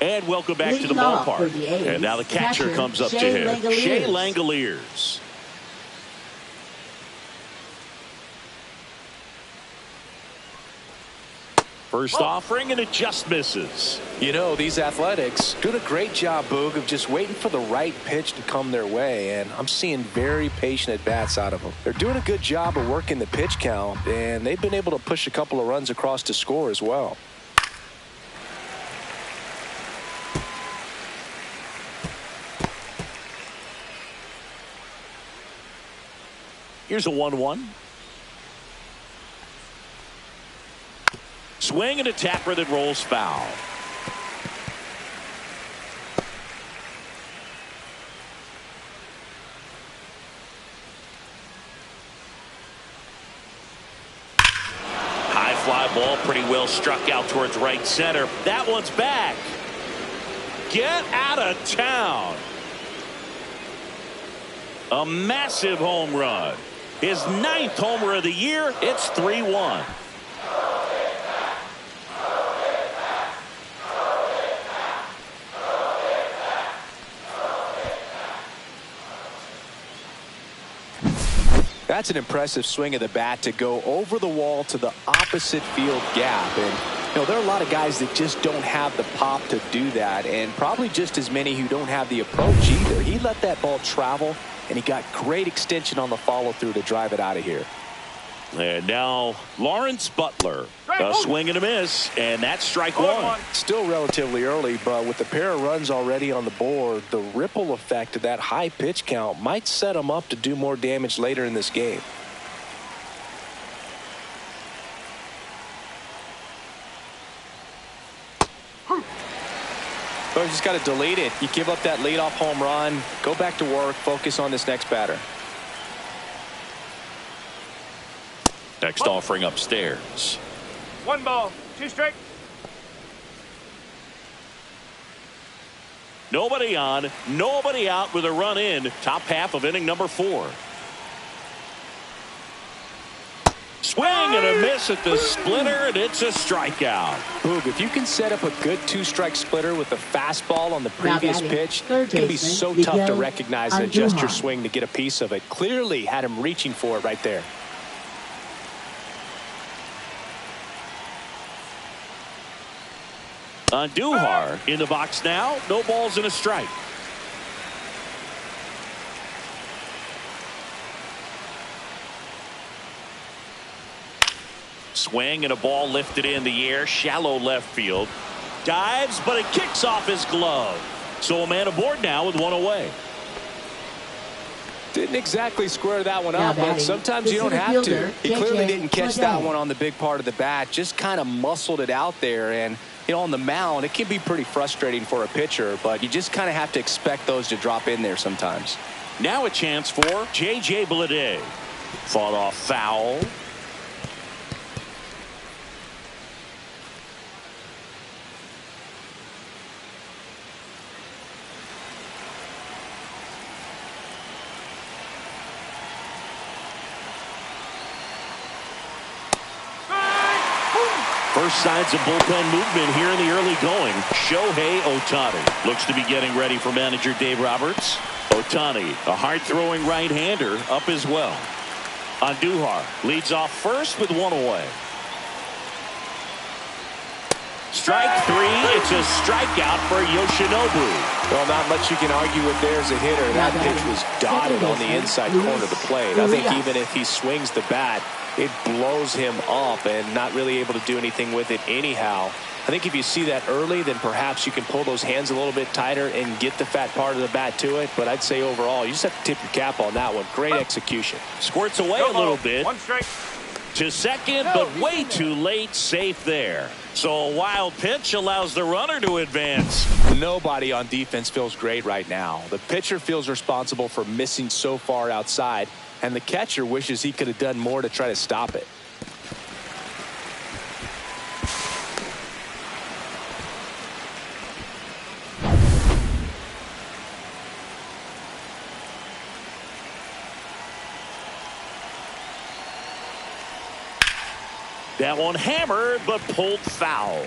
And welcome back to the ballpark. And now the catcher comes up to him. Shea Langoliers. First offering, and it just misses. You know, these Athletics doing a great job, Boog, of just waiting for the right pitch to come their way, and I'm seeing very patient at-bats out of them. They're doing a good job of working the pitch count, and they've been able to push a couple of runs across to score as well. Here's a 1-1. swing and a tapper that rolls foul. High fly ball, pretty well struck out towards right center. That one's back. Get out of town. A massive home run. His 9th homer of the year. It's 3-1. That's an impressive swing of the bat to go over the wall to the opposite field gap. And, there are a lot of guys that just don't have the pop to do that, and probably just as many who don't have the approach either. He let that ball travel, and he got great extension on the follow-through to drive it out of here. And now Lawrence Butler. A swing and a miss, and that's strike one. Still relatively early, but with a pair of runs already on the board, the ripple effect of that high pitch count might set him up to do more damage later in this game. So you just got to delete it. You give up that leadoff home run, go back to work, focus on this next batter. Next offering upstairs. 1 ball, 2 strike. Nobody on, nobody out with a run in. Top half of inning number 4. Swing and a miss at the splitter, and it's a strikeout. Boog, if you can set up a good 2-strike splitter with a fastball on the previous pitch, it can be so tough to recognize and adjust your swing to get a piece of it. Clearly had him reaching for it right there. Andujar in the box now. No balls and a strike. Swing and a ball lifted in the air. Shallow left field. Dives, but it kicks off his glove. So a man aboard now with 1 away. Didn't exactly square that one up, but sometimes you don't have to. He clearly didn't catch that one on the big part of the bat. Just kind of muscled it out there. And, on the mound, it can be pretty frustrating for a pitcher, but you just kind of have to expect those to drop in there sometimes. Now a chance for J.J. Bleday. Fought off foul. First signs of bullpen movement here in the early going. Shohei Ohtani looks to be getting ready for manager Dave Roberts. Ohtani, a hard-throwing right-hander, up as well. Andujar leads off first with 1 away. Strike 3. It's a strikeout for Yoshinobu. Well, not much you can argue with there as a hitter. That pitch was dotted on the inside corner of the plate. I think even if he swings the bat, it blows him up and not really able to do anything with it anyhow. I think if you see that early, then perhaps you can pull those hands a little bit tighter and get the fat part of the bat to it. But I'd say overall, you just have to tip your cap on that one. Great execution. Squirts away a little bit. 1 strike. To second, but way too late. Safe there. So a wild pitch allows the runner to advance. Nobody on defense feels great right now. The pitcher feels responsible for missing so far outside, and the catcher wishes he could have done more to try to stop it. That one hammered, but pulled foul.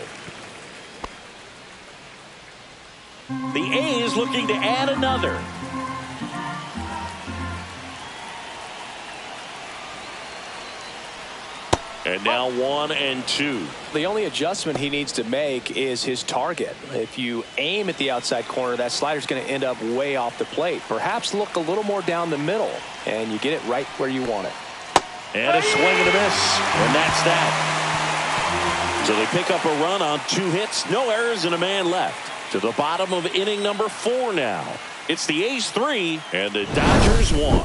The A's looking to add another. And now 1 and 2. The only adjustment he needs to make is his target. If you aim at the outside corner, that slider's going to end up way off the plate. Perhaps look a little more down the middle, and you get it right where you want it. And a swing and a miss. And that's that. So they pick up a run on 2 hits, no errors, and a man left. To the bottom of inning number 4 now. It's the A's 3 and the Dodgers 1.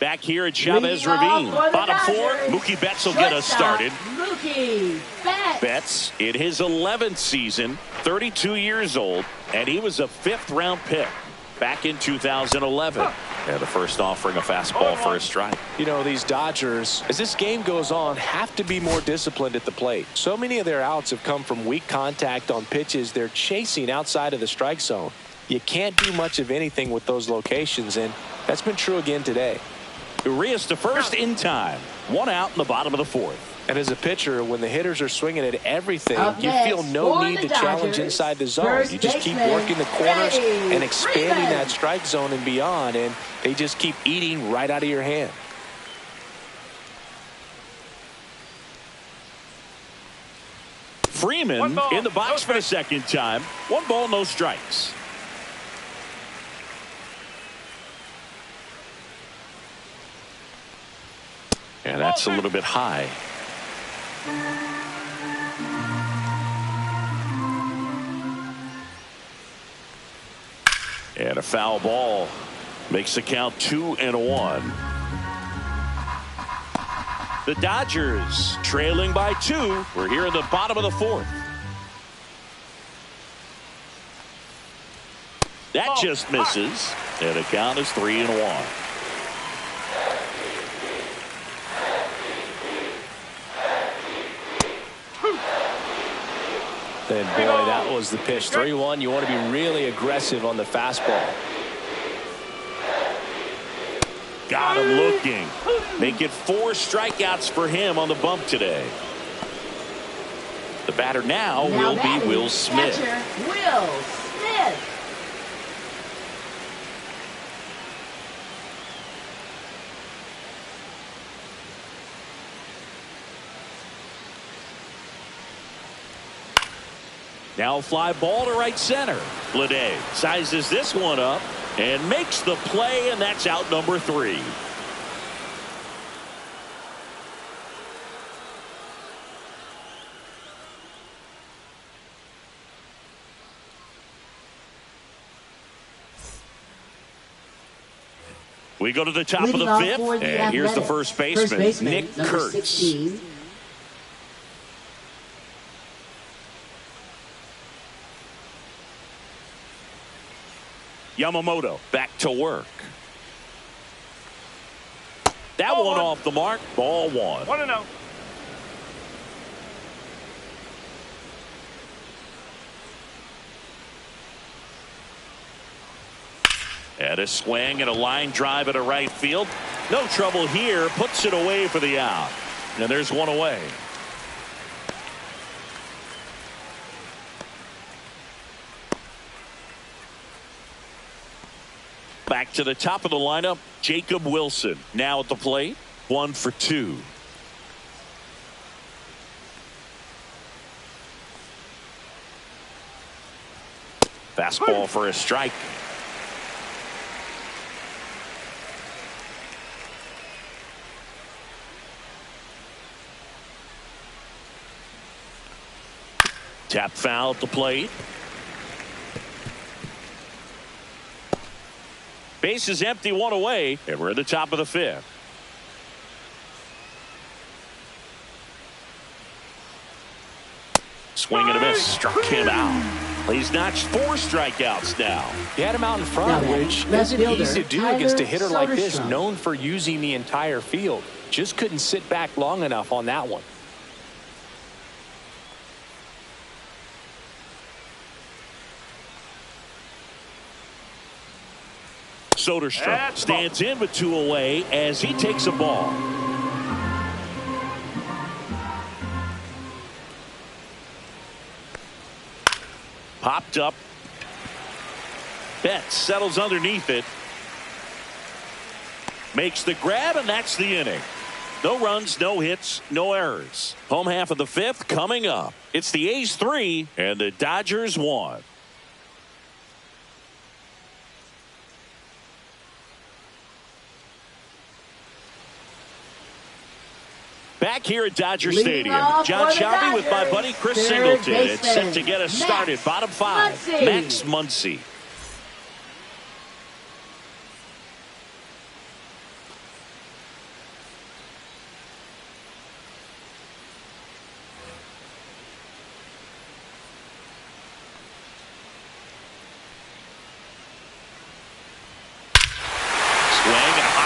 Back here at Chavez Ravine. Bottom four, Mookie Betts will get us started. Mookie Betts. Betts in his 11th season, 32 years old, and he was a 5th-round pick back in 2011. Yeah, the first offering a fastball for a strike. You know, these Dodgers, as this game goes on, have to be more disciplined at the plate. So many of their outs have come from weak contact on pitches they're chasing outside of the strike zone. You can't do much of anything with those locations, and that's been true again today. Urias to first in time. 1 out in the bottom of the 4th. And as a pitcher, when the hitters are swinging at everything, Up you feel next, no for need the to challenge Dodgers, inside the zone. first You just keep baseman, working the corners Freddie and expanding Freeman. that strike zone and beyond, and they just keep eating right out of your hand. Freeman in the box for the second time. 1 ball, no strikes. And that's a little bit high. And a foul ball makes the count 2-1. The Dodgers trailing by 2. We're here in the bottom of the 4th. That just misses. And the count is 3-1. And boy, that was the pitch. 3-1. You want to be really aggressive on the fastball. Got him looking. Make it 4 strikeouts for him on the bump today. The batter now will be Will Smith. Catcher, Will Smith. Now a fly ball to right center. Bleday sizes this one up and makes the play, and that's out number 3. We go to the top of the 5th, and here's the first baseman, Nick Kurtz. 16. Yamamoto back to work. That one off the mark. Ball 1. 1-0. And a swing and a line drive at a right field. No trouble here. Puts it away for the out. And there's one away. Back to the top of the lineup, Jacob Wilson now at the plate. 1 for 2. Fastball for a strike. Tap foul at the plate. Base is empty, 1 away, and we're at the top of the 5th. Swing and a miss. Struck him out. He's notched 4 strikeouts now. You had him out in front, which isn't easy to do against a hitter like this, known for using the entire field. Just couldn't sit back long enough on that one. Soderstrom stands in with 2 away as he takes a ball. Popped up. Betts settles underneath it. Makes the grab, and that's the inning. No runs, no hits, no errors. Home half of the 5th coming up. It's the A's 3 and the Dodgers 1. Back here at Dodger Stadium, John Shelby with my buddy Chris Singleton. It's set to get us started. Bottom 5, Max Muncy.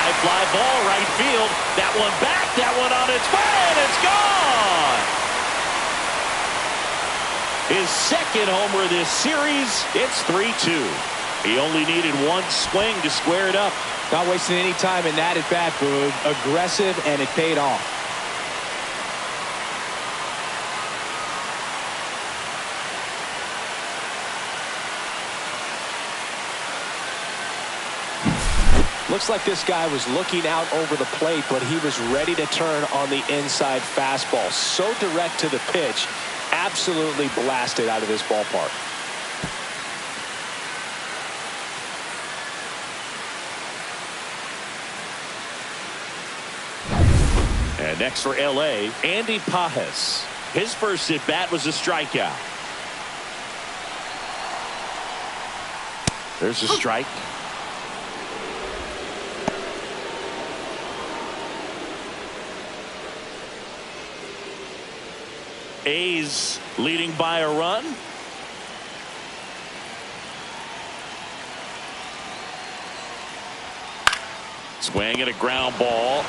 High fly ball, right field. That one back, that one on its way, and it's gone. His second homer this series. It's 3-2. He only needed one swing to square it up. Not wasting any time in that at bat, Boog. Aggressive, and it paid off. Looks like this guy was looking out over the plate, but he was ready to turn on the inside fastball. So direct to the pitch, absolutely blasted out of this ballpark. And next for L.A., Andy Pages. His first at-bat was a strikeout. There's a strike. A's leading by a run. Swing at a ground ball.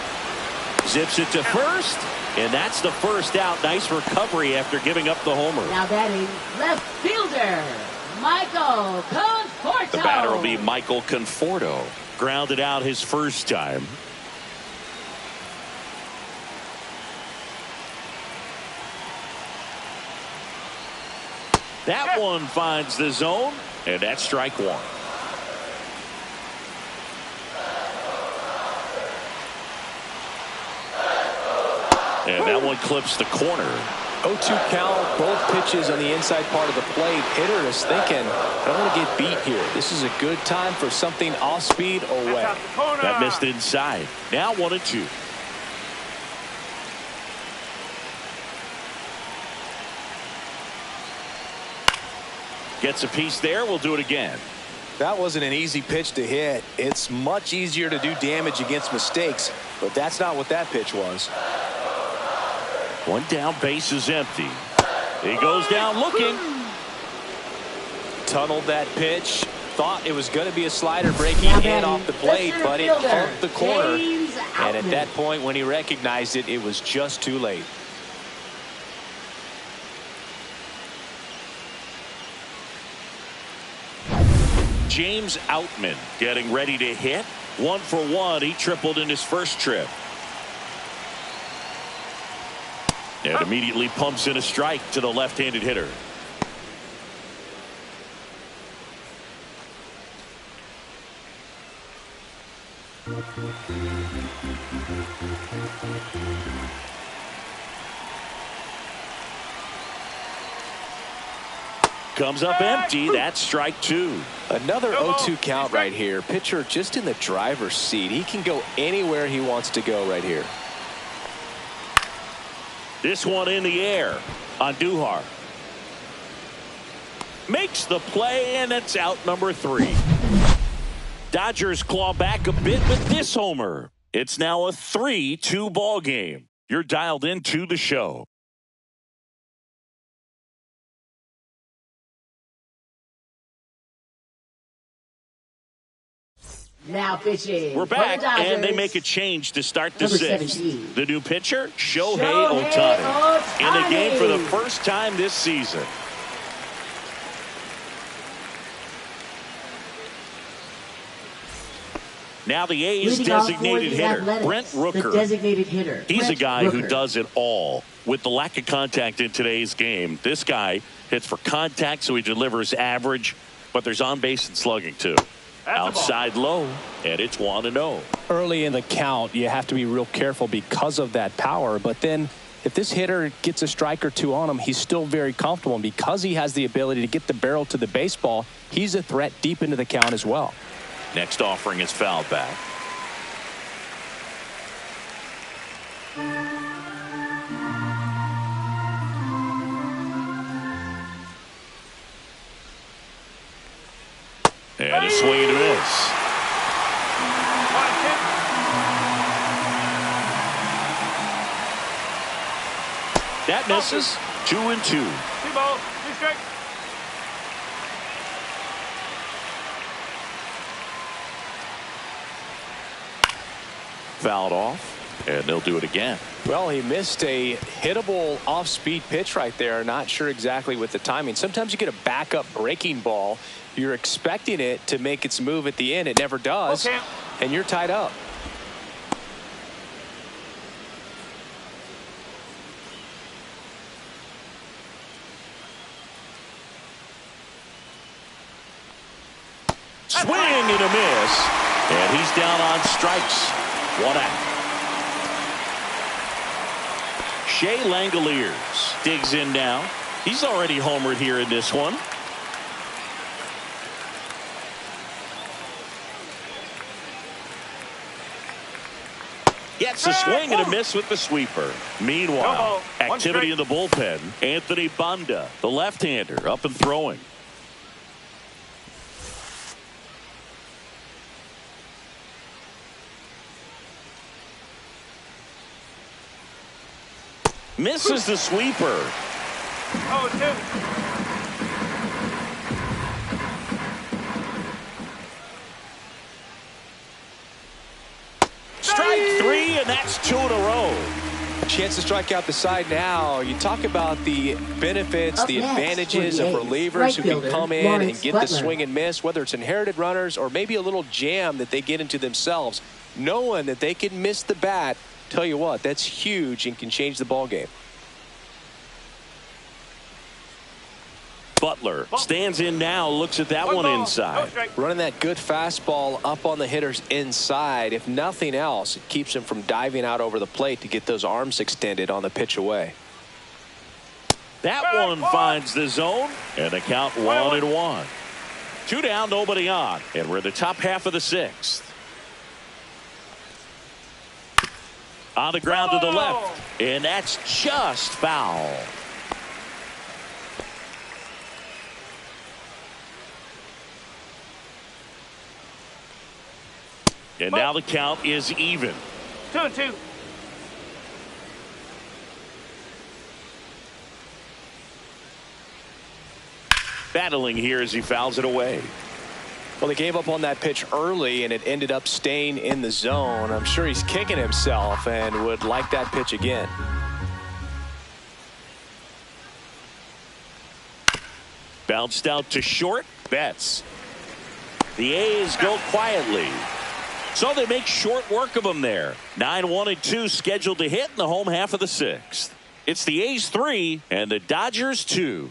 Zips it to first. And that's the first out. Nice recovery after giving up the homer. Now batting left fielder, Michael Conforto. The batter will be Michael Conforto. Grounded out his first time. That one finds the zone, and that's strike one. And that one clips the corner. 0-2 count, both pitches on the inside part of the plate. Hitter is thinking, I don't want to get beat here. This is a good time for something off speed away. That missed inside. Now 1-2. Gets a piece there. We'll do it again. That wasn't an easy pitch to hit. It's much easier to do damage against mistakes, but that's not what that pitch was. One down, base is empty. He goes down looking. Tunneled that pitch. Thought it was going to be a slider breaking in off the plate, but it humped the corner. And at that point, when he recognized it, it was just too late. James Outman getting ready to hit. 1 for 1. He tripled in his first trip. And immediately pumps in a strike to the left-handed hitter. Comes up empty. That's strike two. Another 0-2 count right here. Pitcher just in the driver's seat. He can go anywhere he wants to go right here. This one in the air on Duhar. Makes the play, and it's out number 3. Dodgers claw back a bit with this homer. It's now a 3-2 ball game. You're dialed into the show. Now pitching. We're back, the and they make a change to start the Number 6th. 17. The new pitcher, Shohei Ohtani. In the game for the first time this season. Now the A's designated hitter, Brent Rooker. The designated hitter. He's a guy who Rooker. does it all. With the lack of contact in today's game, this guy hits for contact, so he delivers average, but there's on-base and slugging, too. Outside low, and it's 1-0. Early in the count, you have to be real careful because of that power. But then if this hitter gets a strike or two on him, he's still very comfortable. And because he has the ability to get the barrel to the baseball, he's a threat deep into the count as well. Next offering is fouled back. And a swing and a miss. That misses. 2-2. 2-ball, 2 strikes. Fouled off, and they'll do it again. Well, he missed a hittable off-speed pitch right there. Not sure exactly with the timing. Sometimes you get a backup breaking ball. You're expecting it to make its move at the end. It never does, okay, and you're tied up. Swing and a miss, and he's down on strikes. 1 out. Shea Langoliers digs in now. He's already homered here in this one. Gets a swing and a miss with the sweeper. Meanwhile, activity in the bullpen. Anthony Banda, the left-hander, up and throwing. Misses the sweeper. 0-2. Strike 3, and that's 2 in a row. Chance to strike out the side now. You talk about the benefits, the advantages of relievers who can come in and get the swing and miss, whether it's inherited runners or maybe a little jam that they get into themselves. Knowing that they can miss the bat, tell you what, that's huge and can change the ball game. Butler stands in now, looks at that one inside. Running that good fastball up on the hitter's inside. If nothing else, it keeps him from diving out over the plate to get those arms extended on the pitch away. That one finds the zone, and the count 1-1. 2 down, nobody on, and we're in the top half of the 6th. On the ground to the left, and that's just foul. And now the count is even. 2-2. Battling here as he fouls it away. Well, they gave up on that pitch early, and it ended up staying in the zone. I'm sure he's kicking himself and would like that pitch again. Bounced out to short. Betts. The A's go quietly. So they make short work of them there. 9-1-2 scheduled to hit in the home half of the 6th. It's the A's 3 and the Dodgers 2.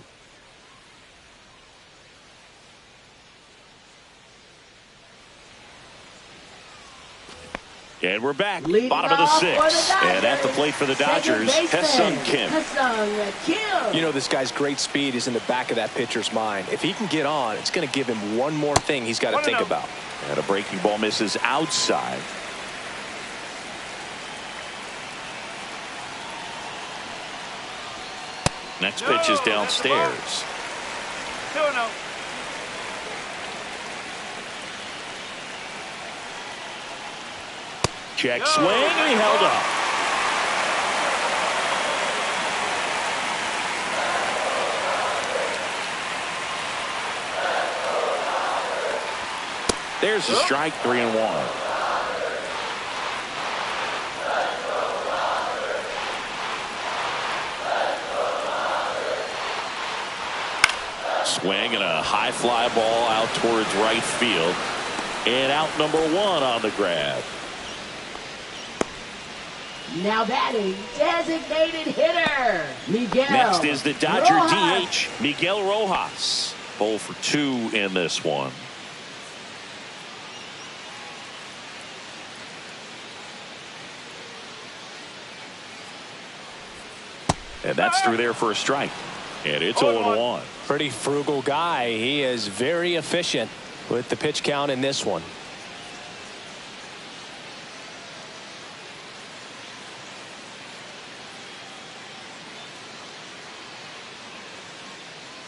And we're back. Leading bottom of the 6th. And at the Dodgers, plate for the Dodgers, Ha-Seong Kim. Ha-Seong Kim. You know, this guy's great speed is in the back of that pitcher's mind. If he can get on, it's going to give him one more thing he's got to think about. And a breaking ball misses outside. Next pitch is downstairs. 2-0. Check swing, and he held up. There's the strike, 3-1. Swing and a high fly ball out towards right field. And out number 1 on the grab. Now batting, designated hitter, Miguel. Next is the Dodger Rojas. DH, Miguel Rojas. 0 for 2 in this one. And that's through there for a strike. And it's 0-1. Pretty frugal guy. He is very efficient with the pitch count in this one.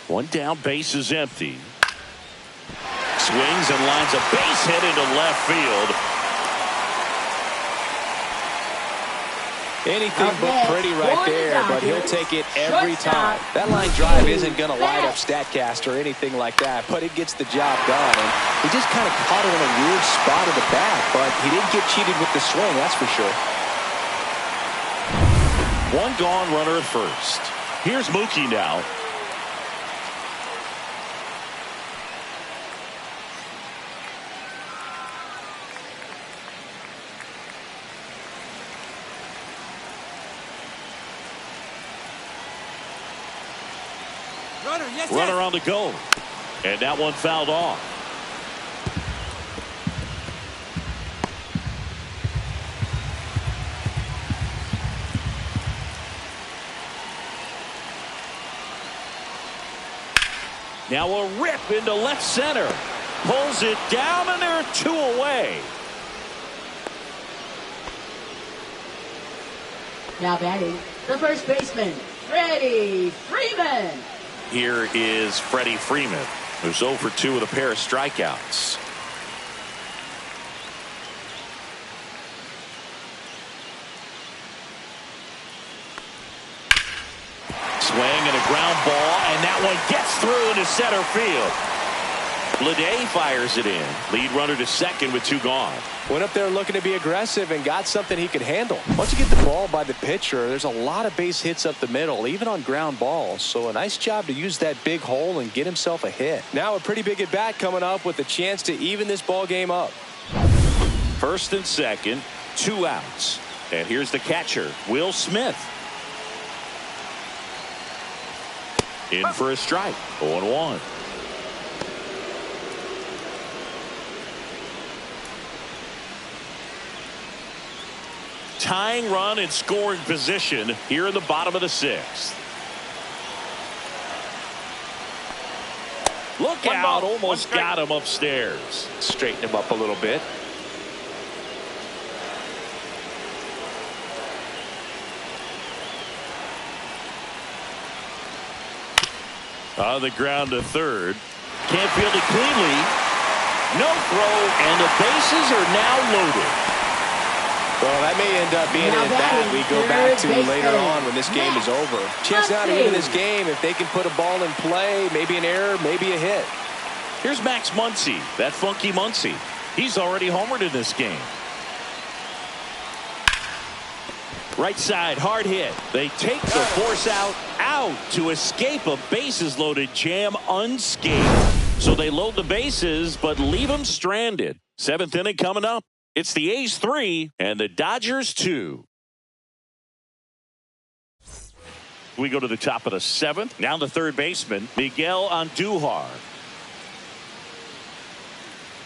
One down, base is empty. Swings and lines a base hit into left field. Anything but pretty right there, but he'll take it every time. That line drive isn't going to light up StatCast or anything like that, but it gets the job done. And he just kind of caught it in a weird spot of the bat, but he didn't get cheated with the swing, that's for sure. One gone, runner at first. Here's Mookie now. Runner on the go. And that one fouled off. Now a rip into left center. Pulls it down, and there are two away. Now batting, the first baseman, Freddie Freeman. Here is Freddie Freeman, who's 0 for 2 with a pair of strikeouts. Swing and a ground ball, and that one gets through into center field. Bleday fires it in. Lead runner to second with 2 gone. Went up there looking to be aggressive and got something he could handle. Once you get the ball by the pitcher, there's a lot of base hits up the middle, even on ground balls. So a nice job to use that big hole and get himself a hit. Now a pretty big at bat coming up with a chance to even this ball game up. First and second, 2 outs. And here's the catcher, Will Smith. In for a strike, 0-1. Tying run in scoring position here in the bottom of the 6th. Look out, almost got him upstairs. Straighten him up a little bit. On the ground to third. Can't field it cleanly. No throw, and the bases are now loaded. Well, that may end up being an at-bat we go back to later on when this game is over. Chance now to win this game if they can put a ball in play, maybe an error, maybe a hit. Here's Max Muncy, that funky Muncy. He's already homered in this game. Right side, hard hit. They take the force out to escape a bases-loaded jam unscathed. So they load the bases, but leave them stranded. 7th inning coming up. It's the A's 3 and the Dodgers 2. We go to the top of the 7th. Now the third baseman, Miguel Andujar.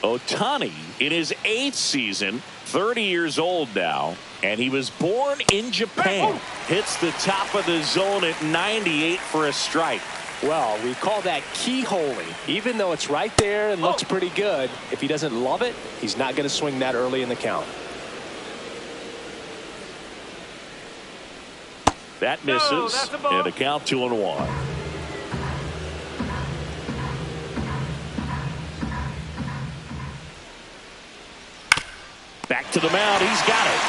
Ohtani in his 8th season, 30 years old now, and he was born in Japan. Hits the top of the zone at 98 for a strike. Well, we call that keyholing. Even though it's right there and looks pretty good, if he doesn't love it, he's not going to swing that early in the count. That misses, and a count 2-1. Back to the mound, he's got it.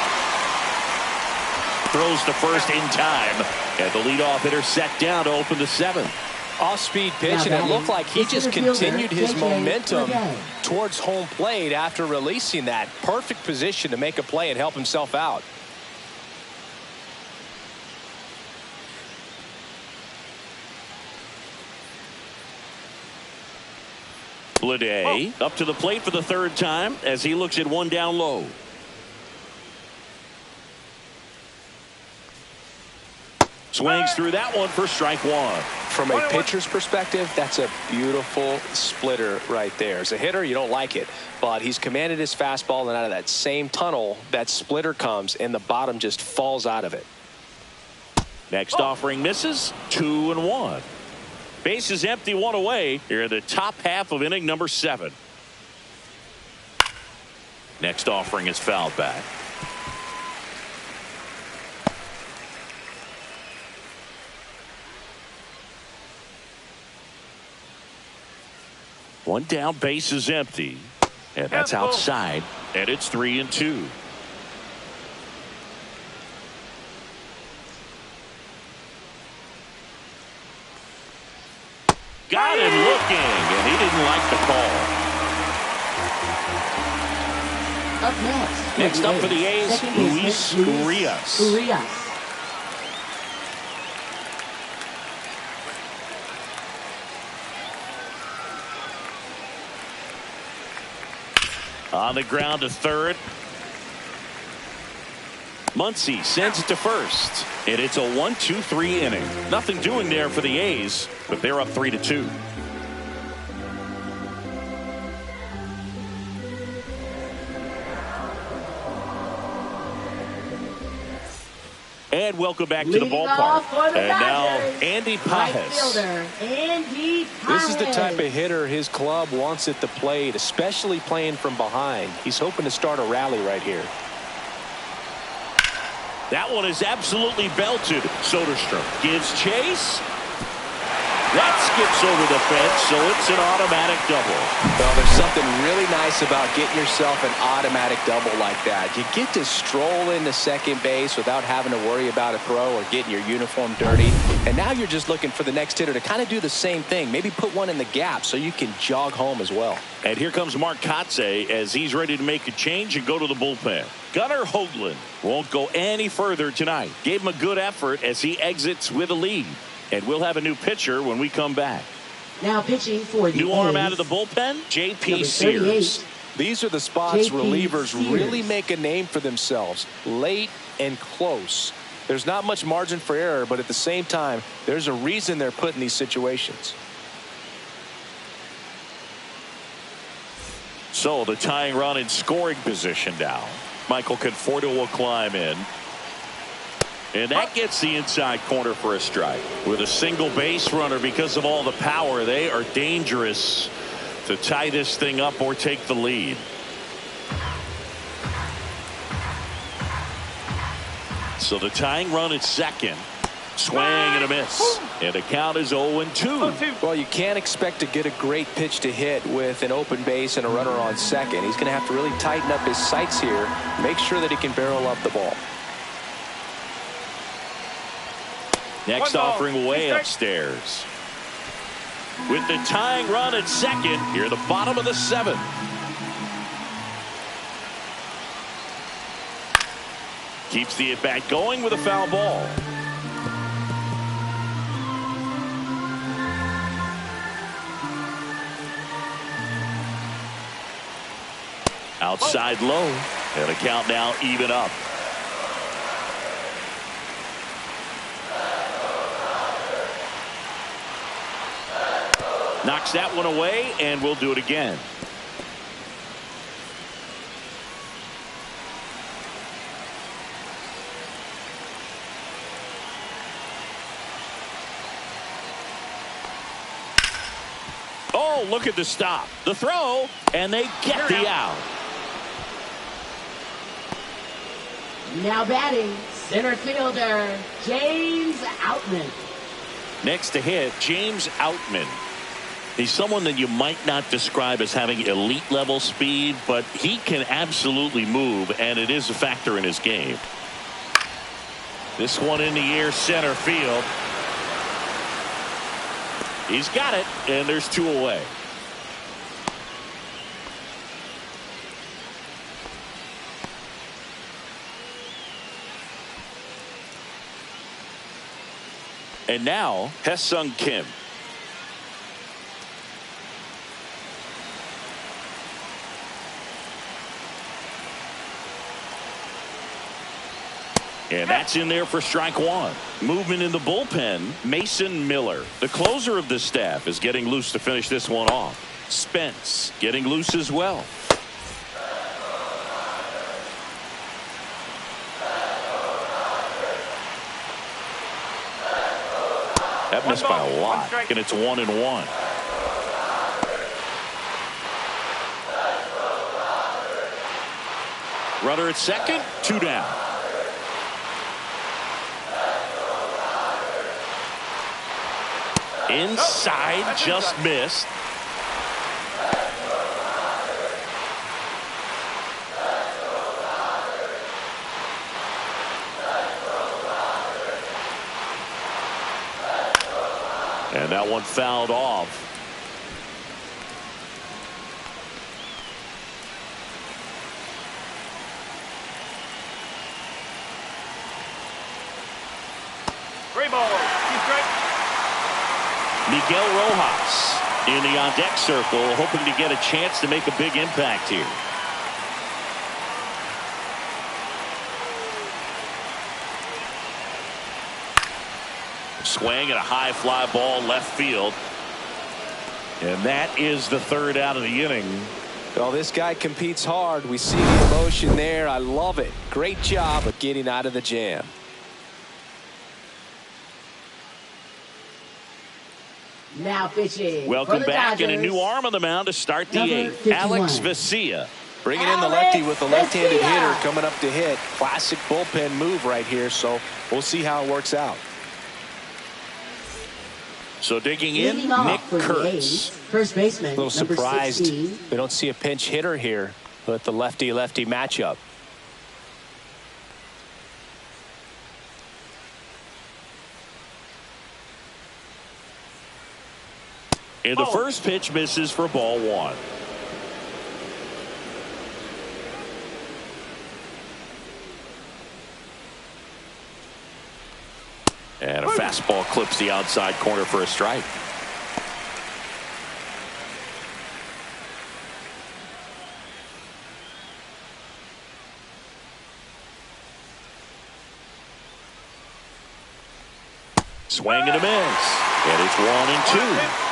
Throws to first in time, and the leadoff hitter set down to open the 7th. Off-speed pitch, and it looked like he just continued his momentum towards home plate after releasing that. Perfect position to make a play and help himself out. Bleday up to the plate for the 3rd time as he looks at one down low. Swings through that one for strike 1. From a pitcher's perspective, that's a beautiful splitter right there. As a hitter, you don't like it, but he's commanded his fastball, and out of that same tunnel, that splitter comes, and the bottom just falls out of it. Next offering misses, 2-1. Base is empty, 1 away here in the top half of inning number 7. Next offering is fouled back. One down, base is empty, and that's outside, and it's 3-2. didn't like the call. Up next. Next up for the A's, Luis Urias. On the ground to third. Muncy sends it to first. And it's a 1-2-3 inning. Nothing doing there for the A's, but they're up 3-2. And welcome back to the ballpark. And now Andy Pages. This is the type of hitter his club wants at the plate, especially playing from behind. He's hoping to start a rally right here. That one is absolutely belted. Soderstrom gives chase. That skips over the fence, so it's an automatic double. Well, there's something really nice about getting yourself an automatic double like that. You get to stroll into second base without having to worry about a throw or getting your uniform dirty. And now you're just looking for the next hitter to kind of do the same thing. Maybe put one in the gap so you can jog home as well. And here comes Mark Kotsay as he's ready to make a change and go to the bullpen. Gunnar Hoagland won't go any further tonight. Gave him a good effort as he exits with a lead. And we'll have a new pitcher when we come back. Now pitching for the new arm out of the bullpen, J.P. Sears. These are the spots relievers really make a name for themselves. Late and close. There's not much margin for error, but at the same time, there's a reason they're put in these situations. So the tying run in scoring position now. Michael Conforto will climb in. And that gets the inside corner for a strike. With a single base runner, because of all the power, they are dangerous to tie this thing up or take the lead. So the tying run at second. Swing and a miss. And the count is 0-2. Well, you can't expect to get a great pitch to hit with an open base and a runner on second. He's going to have to really tighten up his sights here. Make sure that he can barrel up the ball. Next offering way upstairs. With the tying run at second, here the bottom of the seventh. Keeps the at-bat going with a foul ball. Outside low. And the count now even up. Knocks that one away, and we'll do it again. Oh, look at the stop. The throw, and they get the out. Now batting, center fielder, James Outman. Next to hit, James Outman. He's someone that you might not describe as having elite level speed, but he can absolutely move, and it is a factor in his game. This one in the air, center field. He's got it, and there's two away. And now, Hesung Kim. And that's in there for strike one. Movement in the bullpen, Mason Miller. The closer of the staff is getting loose to finish this one off. Spence getting loose as well. That missed by a lot, and it's 1-1. Runner at second, two down. Inside, just missed. And that one fouled off. 3 balls, 2 strikes. Miguel Rojas in the on-deck circle, hoping to get a chance to make a big impact here. Swing and a high fly ball left field. And that is the 3rd out of the inning. Well, this guy competes hard. We see the emotion there. I love it. Great job of getting out of the jam. Now pitching. Welcome back, Dodgers. and a new arm on the mound to start the Number 8th. 51. Alex Vesia. Bringing in the lefty with the left-handed Vesia. hitter coming up to hit. Classic bullpen move right here, so we'll see how it works out. So digging in, Leading off Nick for the A's, Kurtz. first baseman, A little number surprised 16. we don't see a pinch hitter here with the lefty-lefty matchup. And the first pitch misses for ball 1. And a fastball clips the outside corner for a strike. Swing and a miss. And it's 1-2.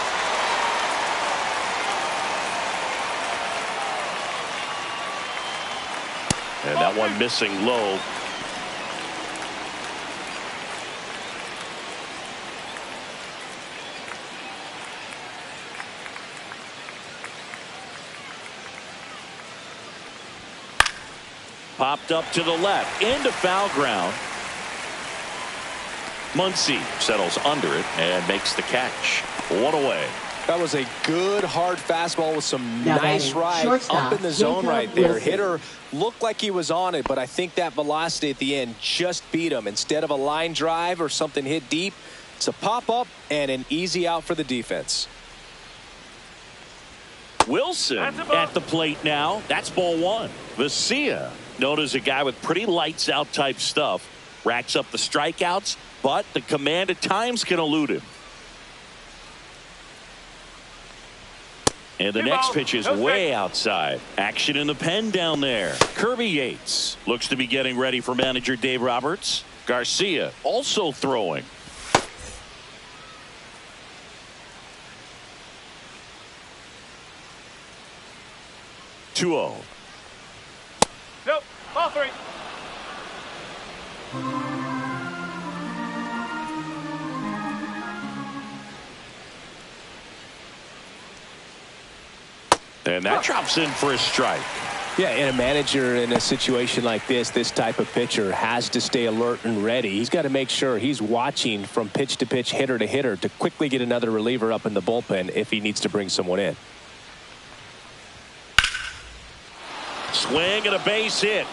And that one missing low. Popped up to the left into foul ground. Muncy settles under it and makes the catch. 1 away. That was a good hard fastball with some Now nice batting, ride shortstop, up in the zone Jacob right there. Wilson. Hitter looked like he was on it, but I think that velocity at the end just beat him. Instead of a line drive or something hit deep, it's a pop-up and an easy out for the defense. Wilson at the plate now. That's ball 1. Vesia, known as a guy with pretty lights out type stuff, racks up the strikeouts, but the command at times can elude him. And the next pitch is way outside. Action in the pen down there. Kirby Yates looks to be getting ready for manager Dave Roberts. Garcia also throwing. Two-0. Nope, ball 3. And that drops in for a strike. Yeah, and a manager in a situation like this type of pitcher has to stay alert and ready. He's got to make sure he's watching from pitch to pitch, hitter to hitter to quickly get another reliever up in the bullpen if he needs to bring someone in. Swing and a base hit.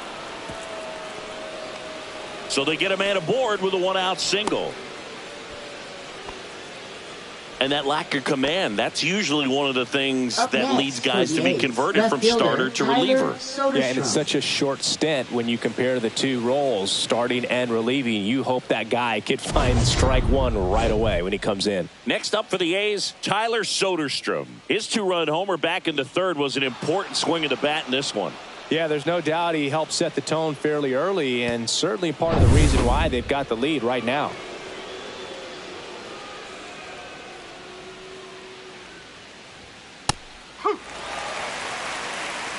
So they get a man aboard with a 1-out single. And that lack of command, that's usually one of the things Up that next leads guys to be A's, converted left from fielder, starter to Tyler reliever. Soderstrom. Yeah, and it's such a short stint when you compare the two roles, starting and relieving. You hope that guy could find strike 1 right away when he comes in. Next up for the A's, Tyler Soderstrom. His 2-run homer back in the 3rd was an important swing of the bat in this one. Yeah, there's no doubt he helped set the tone fairly early, and certainly part of the reason why they've got the lead right now.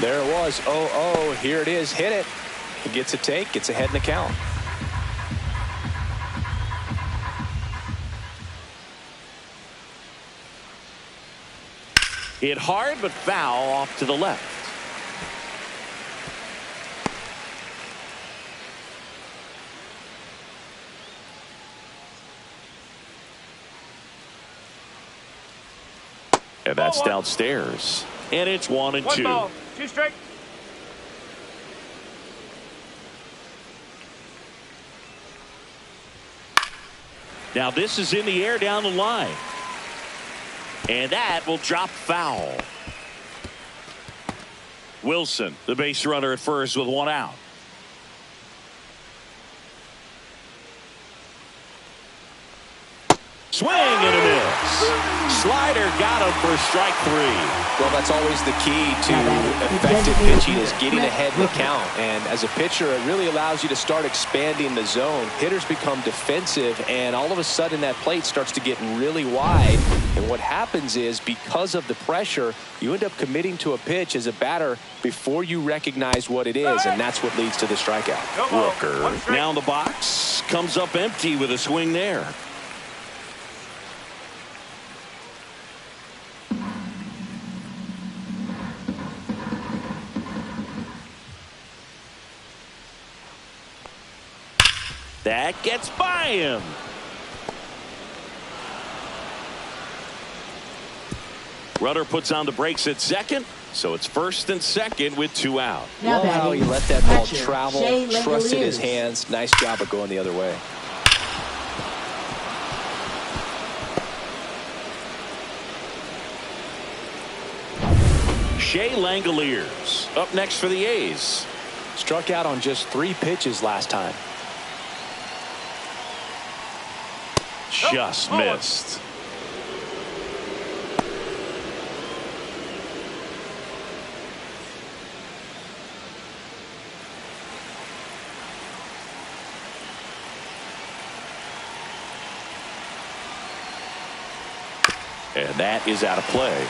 There it was. 0-0. Here it is. Hit it. He gets a take. Gets ahead in the count. Hit hard but foul off to the left. And that's downstairs. And it's 1-2. 1 ball, 2 strikes. Now this is in the air down the line. And that will drop foul. Wilson, the base runner at first with 1 out. Swing and a miss. Slider got him for strike 3. Well, that's always the key to effective pitching, is getting ahead in the count. And as a pitcher, it really allows you to start expanding the zone. Hitters become defensive, and all of a sudden that plate starts to get really wide. And what happens is, because of the pressure, you end up committing to a pitch as a batter before you recognize what it is, and that's what leads to the strikeout. Rooker now in the box, comes up empty with a swing there. That gets by him. Runner puts on the brakes at second, so it's first and second with 2 out. Love how he let that ball travel, trusted his hands. Nice job of going the other way. Shea Langoliers up next for the A's. Struck out on just 3 pitches last time. Just missed. And that is out of play.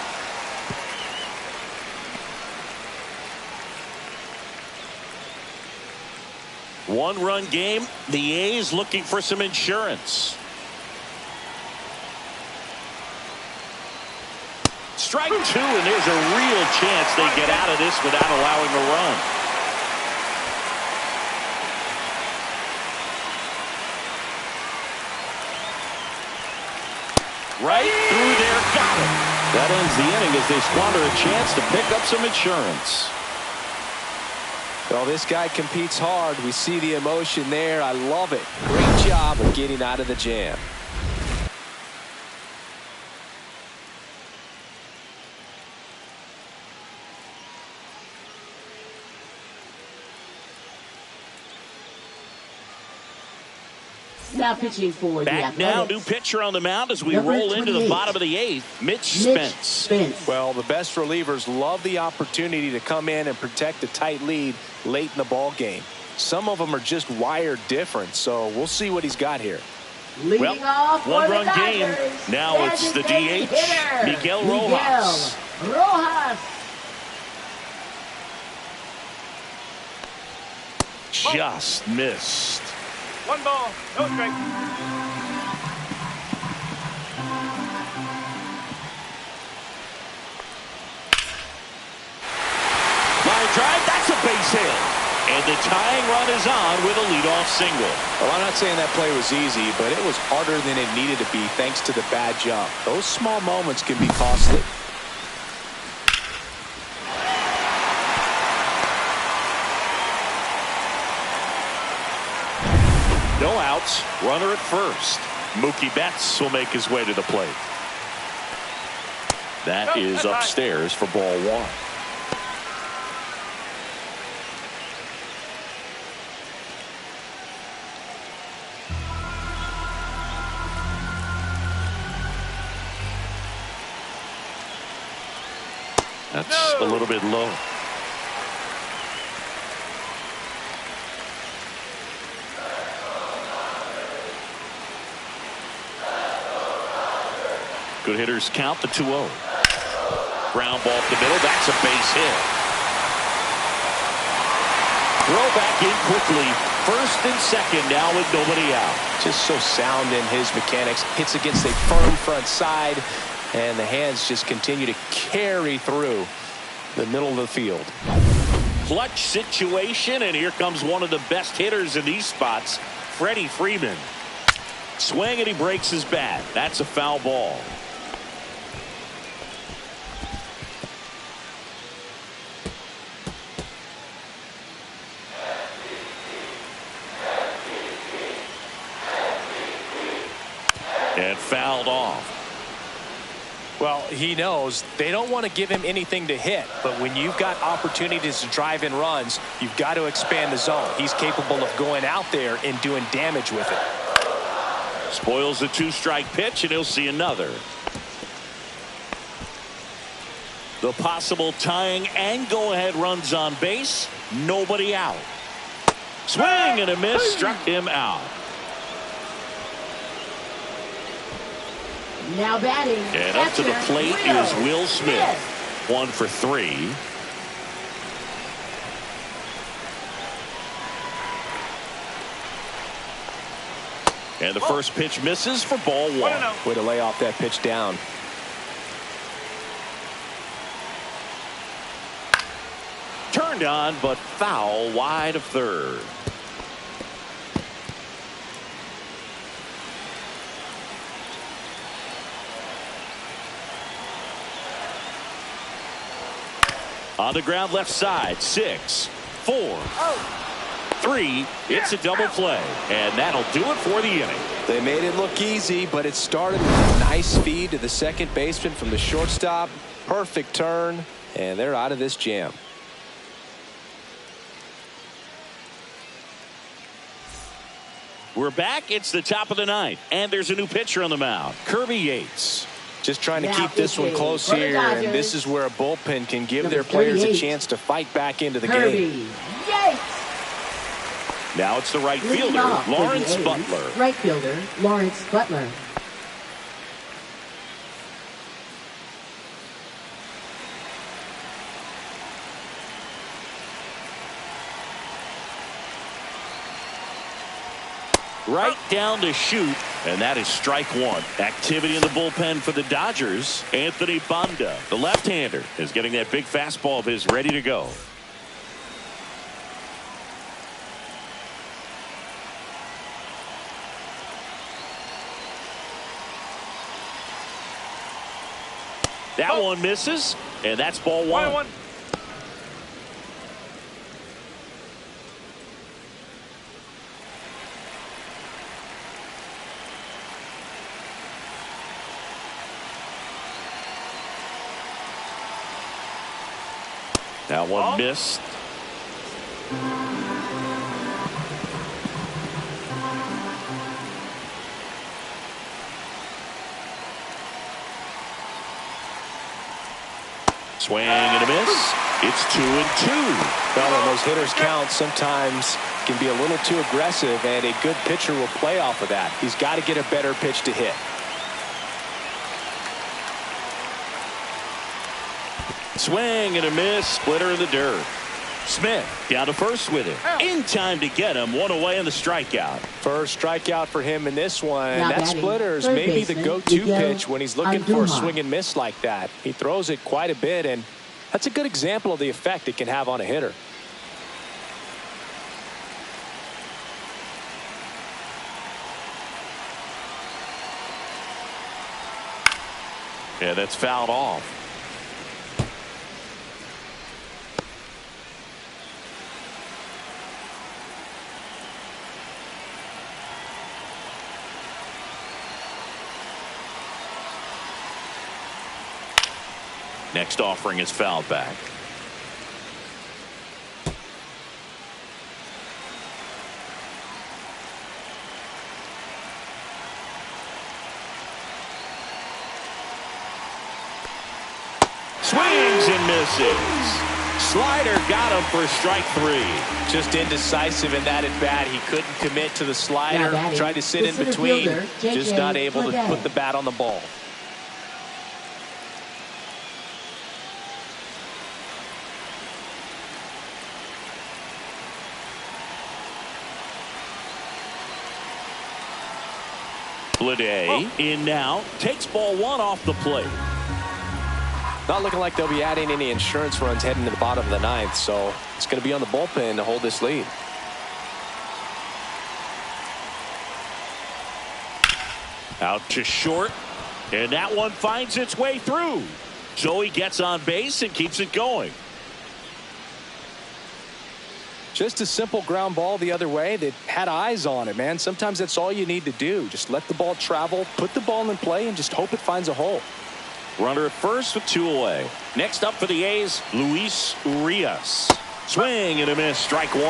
One-run game. The A's looking for some insurance. Strike 2, and there's a real chance they get out of this without allowing a run. Right through there, got it. That ends the inning as they squander a chance to pick up some insurance. Well, this guy competes hard. We see the emotion there. I love it. Great job of getting out of the jam. Now pitching for the Athletics. Now, new pitcher on the mound as we roll into the bottom of the 8th. Mitch Spence. Well, the best relievers love the opportunity to come in and protect a tight lead late in the ball game. Some of them are just wired different, so we'll see what he's got here. Leading off one-run game. Now it's the DH, Miguel Rojas. Just missed. 1 ball, no strike. Line drive, that's a base hit. And the tying run is on with a leadoff single. Well, I'm not saying that play was easy, but it was harder than it needed to be thanks to the bad jump. Those small moments can be costly. No outs, runner at first. Mookie Betts will make his way to the plate. That is upstairs for ball 1. That's a little bit low. Good hitters count the 2-0. Ground ball up the middle. That's a base hit. Throw back in quickly. First and second now with nobody out. Just so sound in his mechanics. Hits against a firm front side, and the hands just continue to carry through the middle of the field. Clutch situation, and here comes one of the best hitters in these spots, Freddie Freeman. Swing, and he breaks his bat. That's a foul ball. And fouled off. Well, he knows they don't want to give him anything to hit, but when you've got opportunities to drive in runs, you've got to expand the zone. He's capable of going out there and doing damage with it. Spoils the two-strike pitch, and he'll see another. The possible tying and go-ahead runs on base. Nobody out. Swing and a miss. Struck him out. Now batting. And up to the plate is Will Smith. 1 for 3. And the first pitch misses for ball 1. Way to lay off that pitch down. Turned on, but foul wide of third. On the ground left side. 6, 4, 3. It's a double play. And that'll do it for the inning. They made it look easy, but it started with a nice feed to the second baseman from the shortstop. Perfect turn, and they're out of this jam. We're back. It's the top of the ninth, and there's a new pitcher on the mound, Kirby Yates. Just trying to keep this one close here, and this is where a bullpen can give their players a chance to fight back into the game. Yates. Now it's the right fielder, Lawrence Butler. Right fielder, Lawrence Butler. Right down to shoot, and that is strike 1. Activity in the bullpen for the Dodgers. Anthony Banda, the left-hander, is getting that big fastball of his ready to go. That one misses, and that's ball 1. That one missed. Swing and a miss. It's 2-2. Well, when those hitters count, sometimes can be a little too aggressive, and a good pitcher will play off of that. He's got to get a better pitch to hit. Swing and a miss. Splitter in the dirt. Smith down to first with it. In time to get him. 1 away on the strikeout. First strikeout for him in this one. Now That batting, splitter is third maybe the baseman, go-to Miguel pitch when he's looking for a Andujar. swing and miss like that. He throws it quite a bit, and that's a good example of the effect it can have on a hitter. Yeah, that's fouled off. Next offering is fouled back. Swings and misses. Slider got him for strike 3. Just indecisive in that at bat. He couldn't commit to the slider. Tried to sit in between. Just not able to put the bat on the ball. Bleday in now, takes ball 1 off the plate. Not looking like they'll be adding any insurance runs heading to the bottom of the ninth, so it's going to be on the bullpen to hold this lead. Out to short, and that one finds its way through. So he gets on base and keeps it going. Just a simple ground ball the other way that had eyes on it, man. Sometimes that's all you need to do. Just let the ball travel, put the ball in play, and just hope it finds a hole. Runner at first with 2 away. Next up for the A's, Luis Urias. Swing and a miss, strike 1.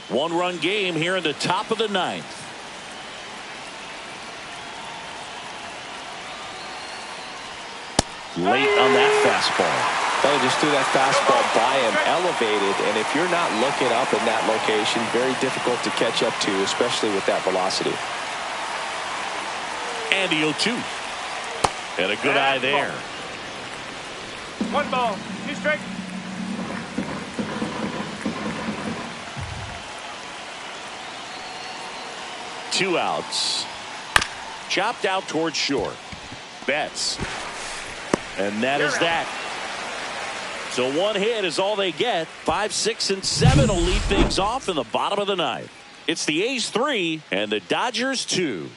One-run game here in the top of the ninth. Late on that fastball. They just threw that fastball by him, elevated, and if you're not looking up in that location, very difficult to catch up to, especially with that velocity. And the 0-2. And a good eye there. One ball, 2 strikes. Two outs. Chopped out towards short. Betts. And that is that. So one hit is all they get. 5, 6, and 7 will lead things off in the bottom of the ninth. It's the A's 3 and the Dodgers 2.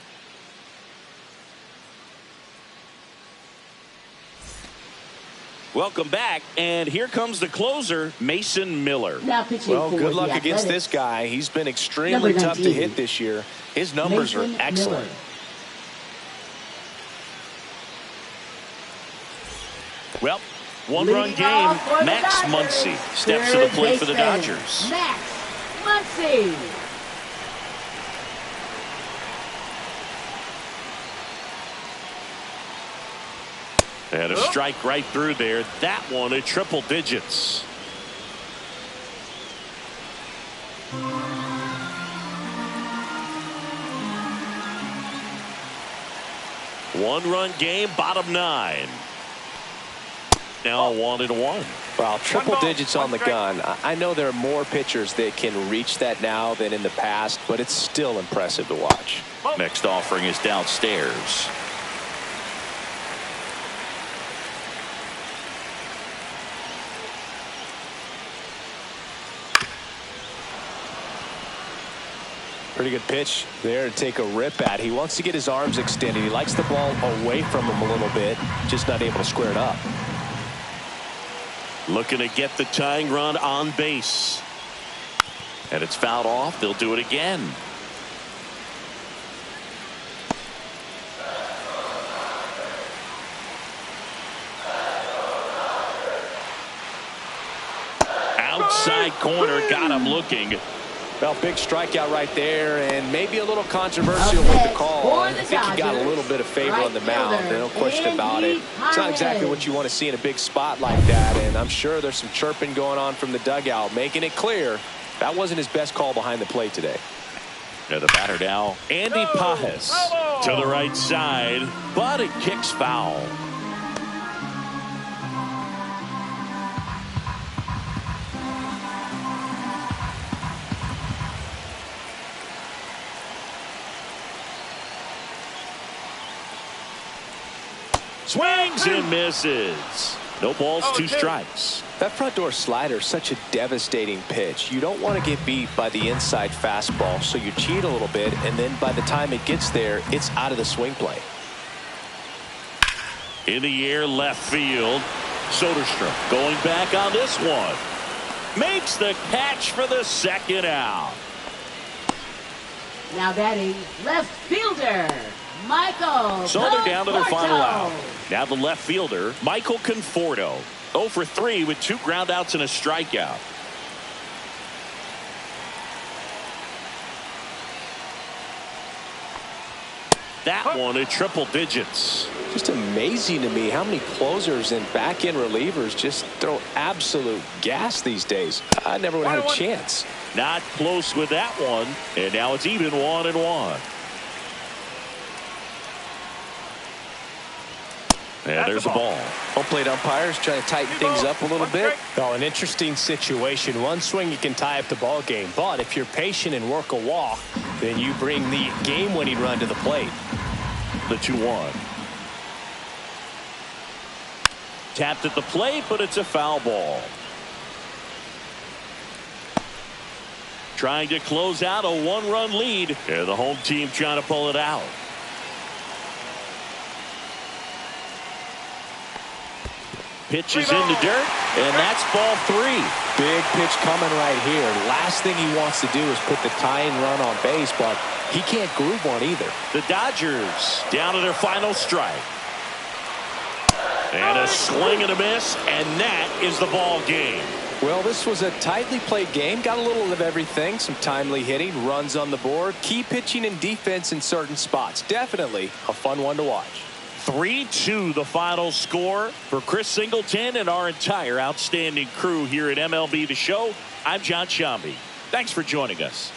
Welcome back, and here comes the closer, Mason Miller. Well, good luck against this guy. He's been extremely tough to hit this year. His numbers are excellent. Well, one-run game. Max Muncy steps to the plate for the Dodgers. Max Muncy. And a strike right through there. That one at triple digits. One-run game, bottom 9. Now 1-1. Well, triple digits on the gun. I know there are more pitchers that can reach that now than in the past, but it's still impressive to watch. Next offering is downstairs. Pretty good pitch there to take a rip at. He wants to get his arms extended. He likes the ball away from him a little bit, just not able to square it up. Looking to get the tying run on base. And it's fouled off. They'll do it again. Outside corner, got him looking. Well, big strikeout right there, and maybe a little controversial with the call. I think he got a little bit of favor on the mound, no question about it. It's not exactly what you want to see in a big spot like that, and I'm sure there's some chirping going on from the dugout, making it clear that wasn't his best call behind the plate today. The batter now, Andy Pages to the right side, but it kicks foul. Swings and misses. No balls, 2 strikes. That front door slider is such a devastating pitch. You don't want to get beat by the inside fastball, so you cheat a little bit, and then by the time it gets there, it's out of the swing play. In the air, left field. Soderstrom going back on this one. Makes the catch for the second out. Now batting, left fielder, Michael. So they're down to their final out. Now the left fielder, Michael Conforto. 0 for 3 with 2 groundouts and a strikeout. That one at triple digits. Just amazing to me how many closers and back-end relievers just throw absolute gas these days. I never would have had a chance. Not close with that one. And now it's even 1-1. And there's a ball. Home plate umpires trying to tighten things up a little bit. Oh, an interesting situation. One swing you can tie up the ball game, but if you're patient and work a walk, then you bring the game-winning run to the plate. The 2-1. Tapped at the plate, but it's a foul ball. Trying to close out a 1-run lead. And the home team trying to pull it out. Pitches in the dirt, and that's ball 3. Big pitch coming right here. Last thing he wants to do is put the tying run on base, but he can't groove one either. The Dodgers down to their final strike. And a swing and a miss, and that is the ball game. Well, this was a tightly played game. Got a little of everything. Some timely hitting, runs on the board, key pitching and defense in certain spots. Definitely a fun one to watch. 3-2 the final score for Chris Singleton and our entire outstanding crew here at MLB The Show. I'm John Sciambi. Thanks for joining us.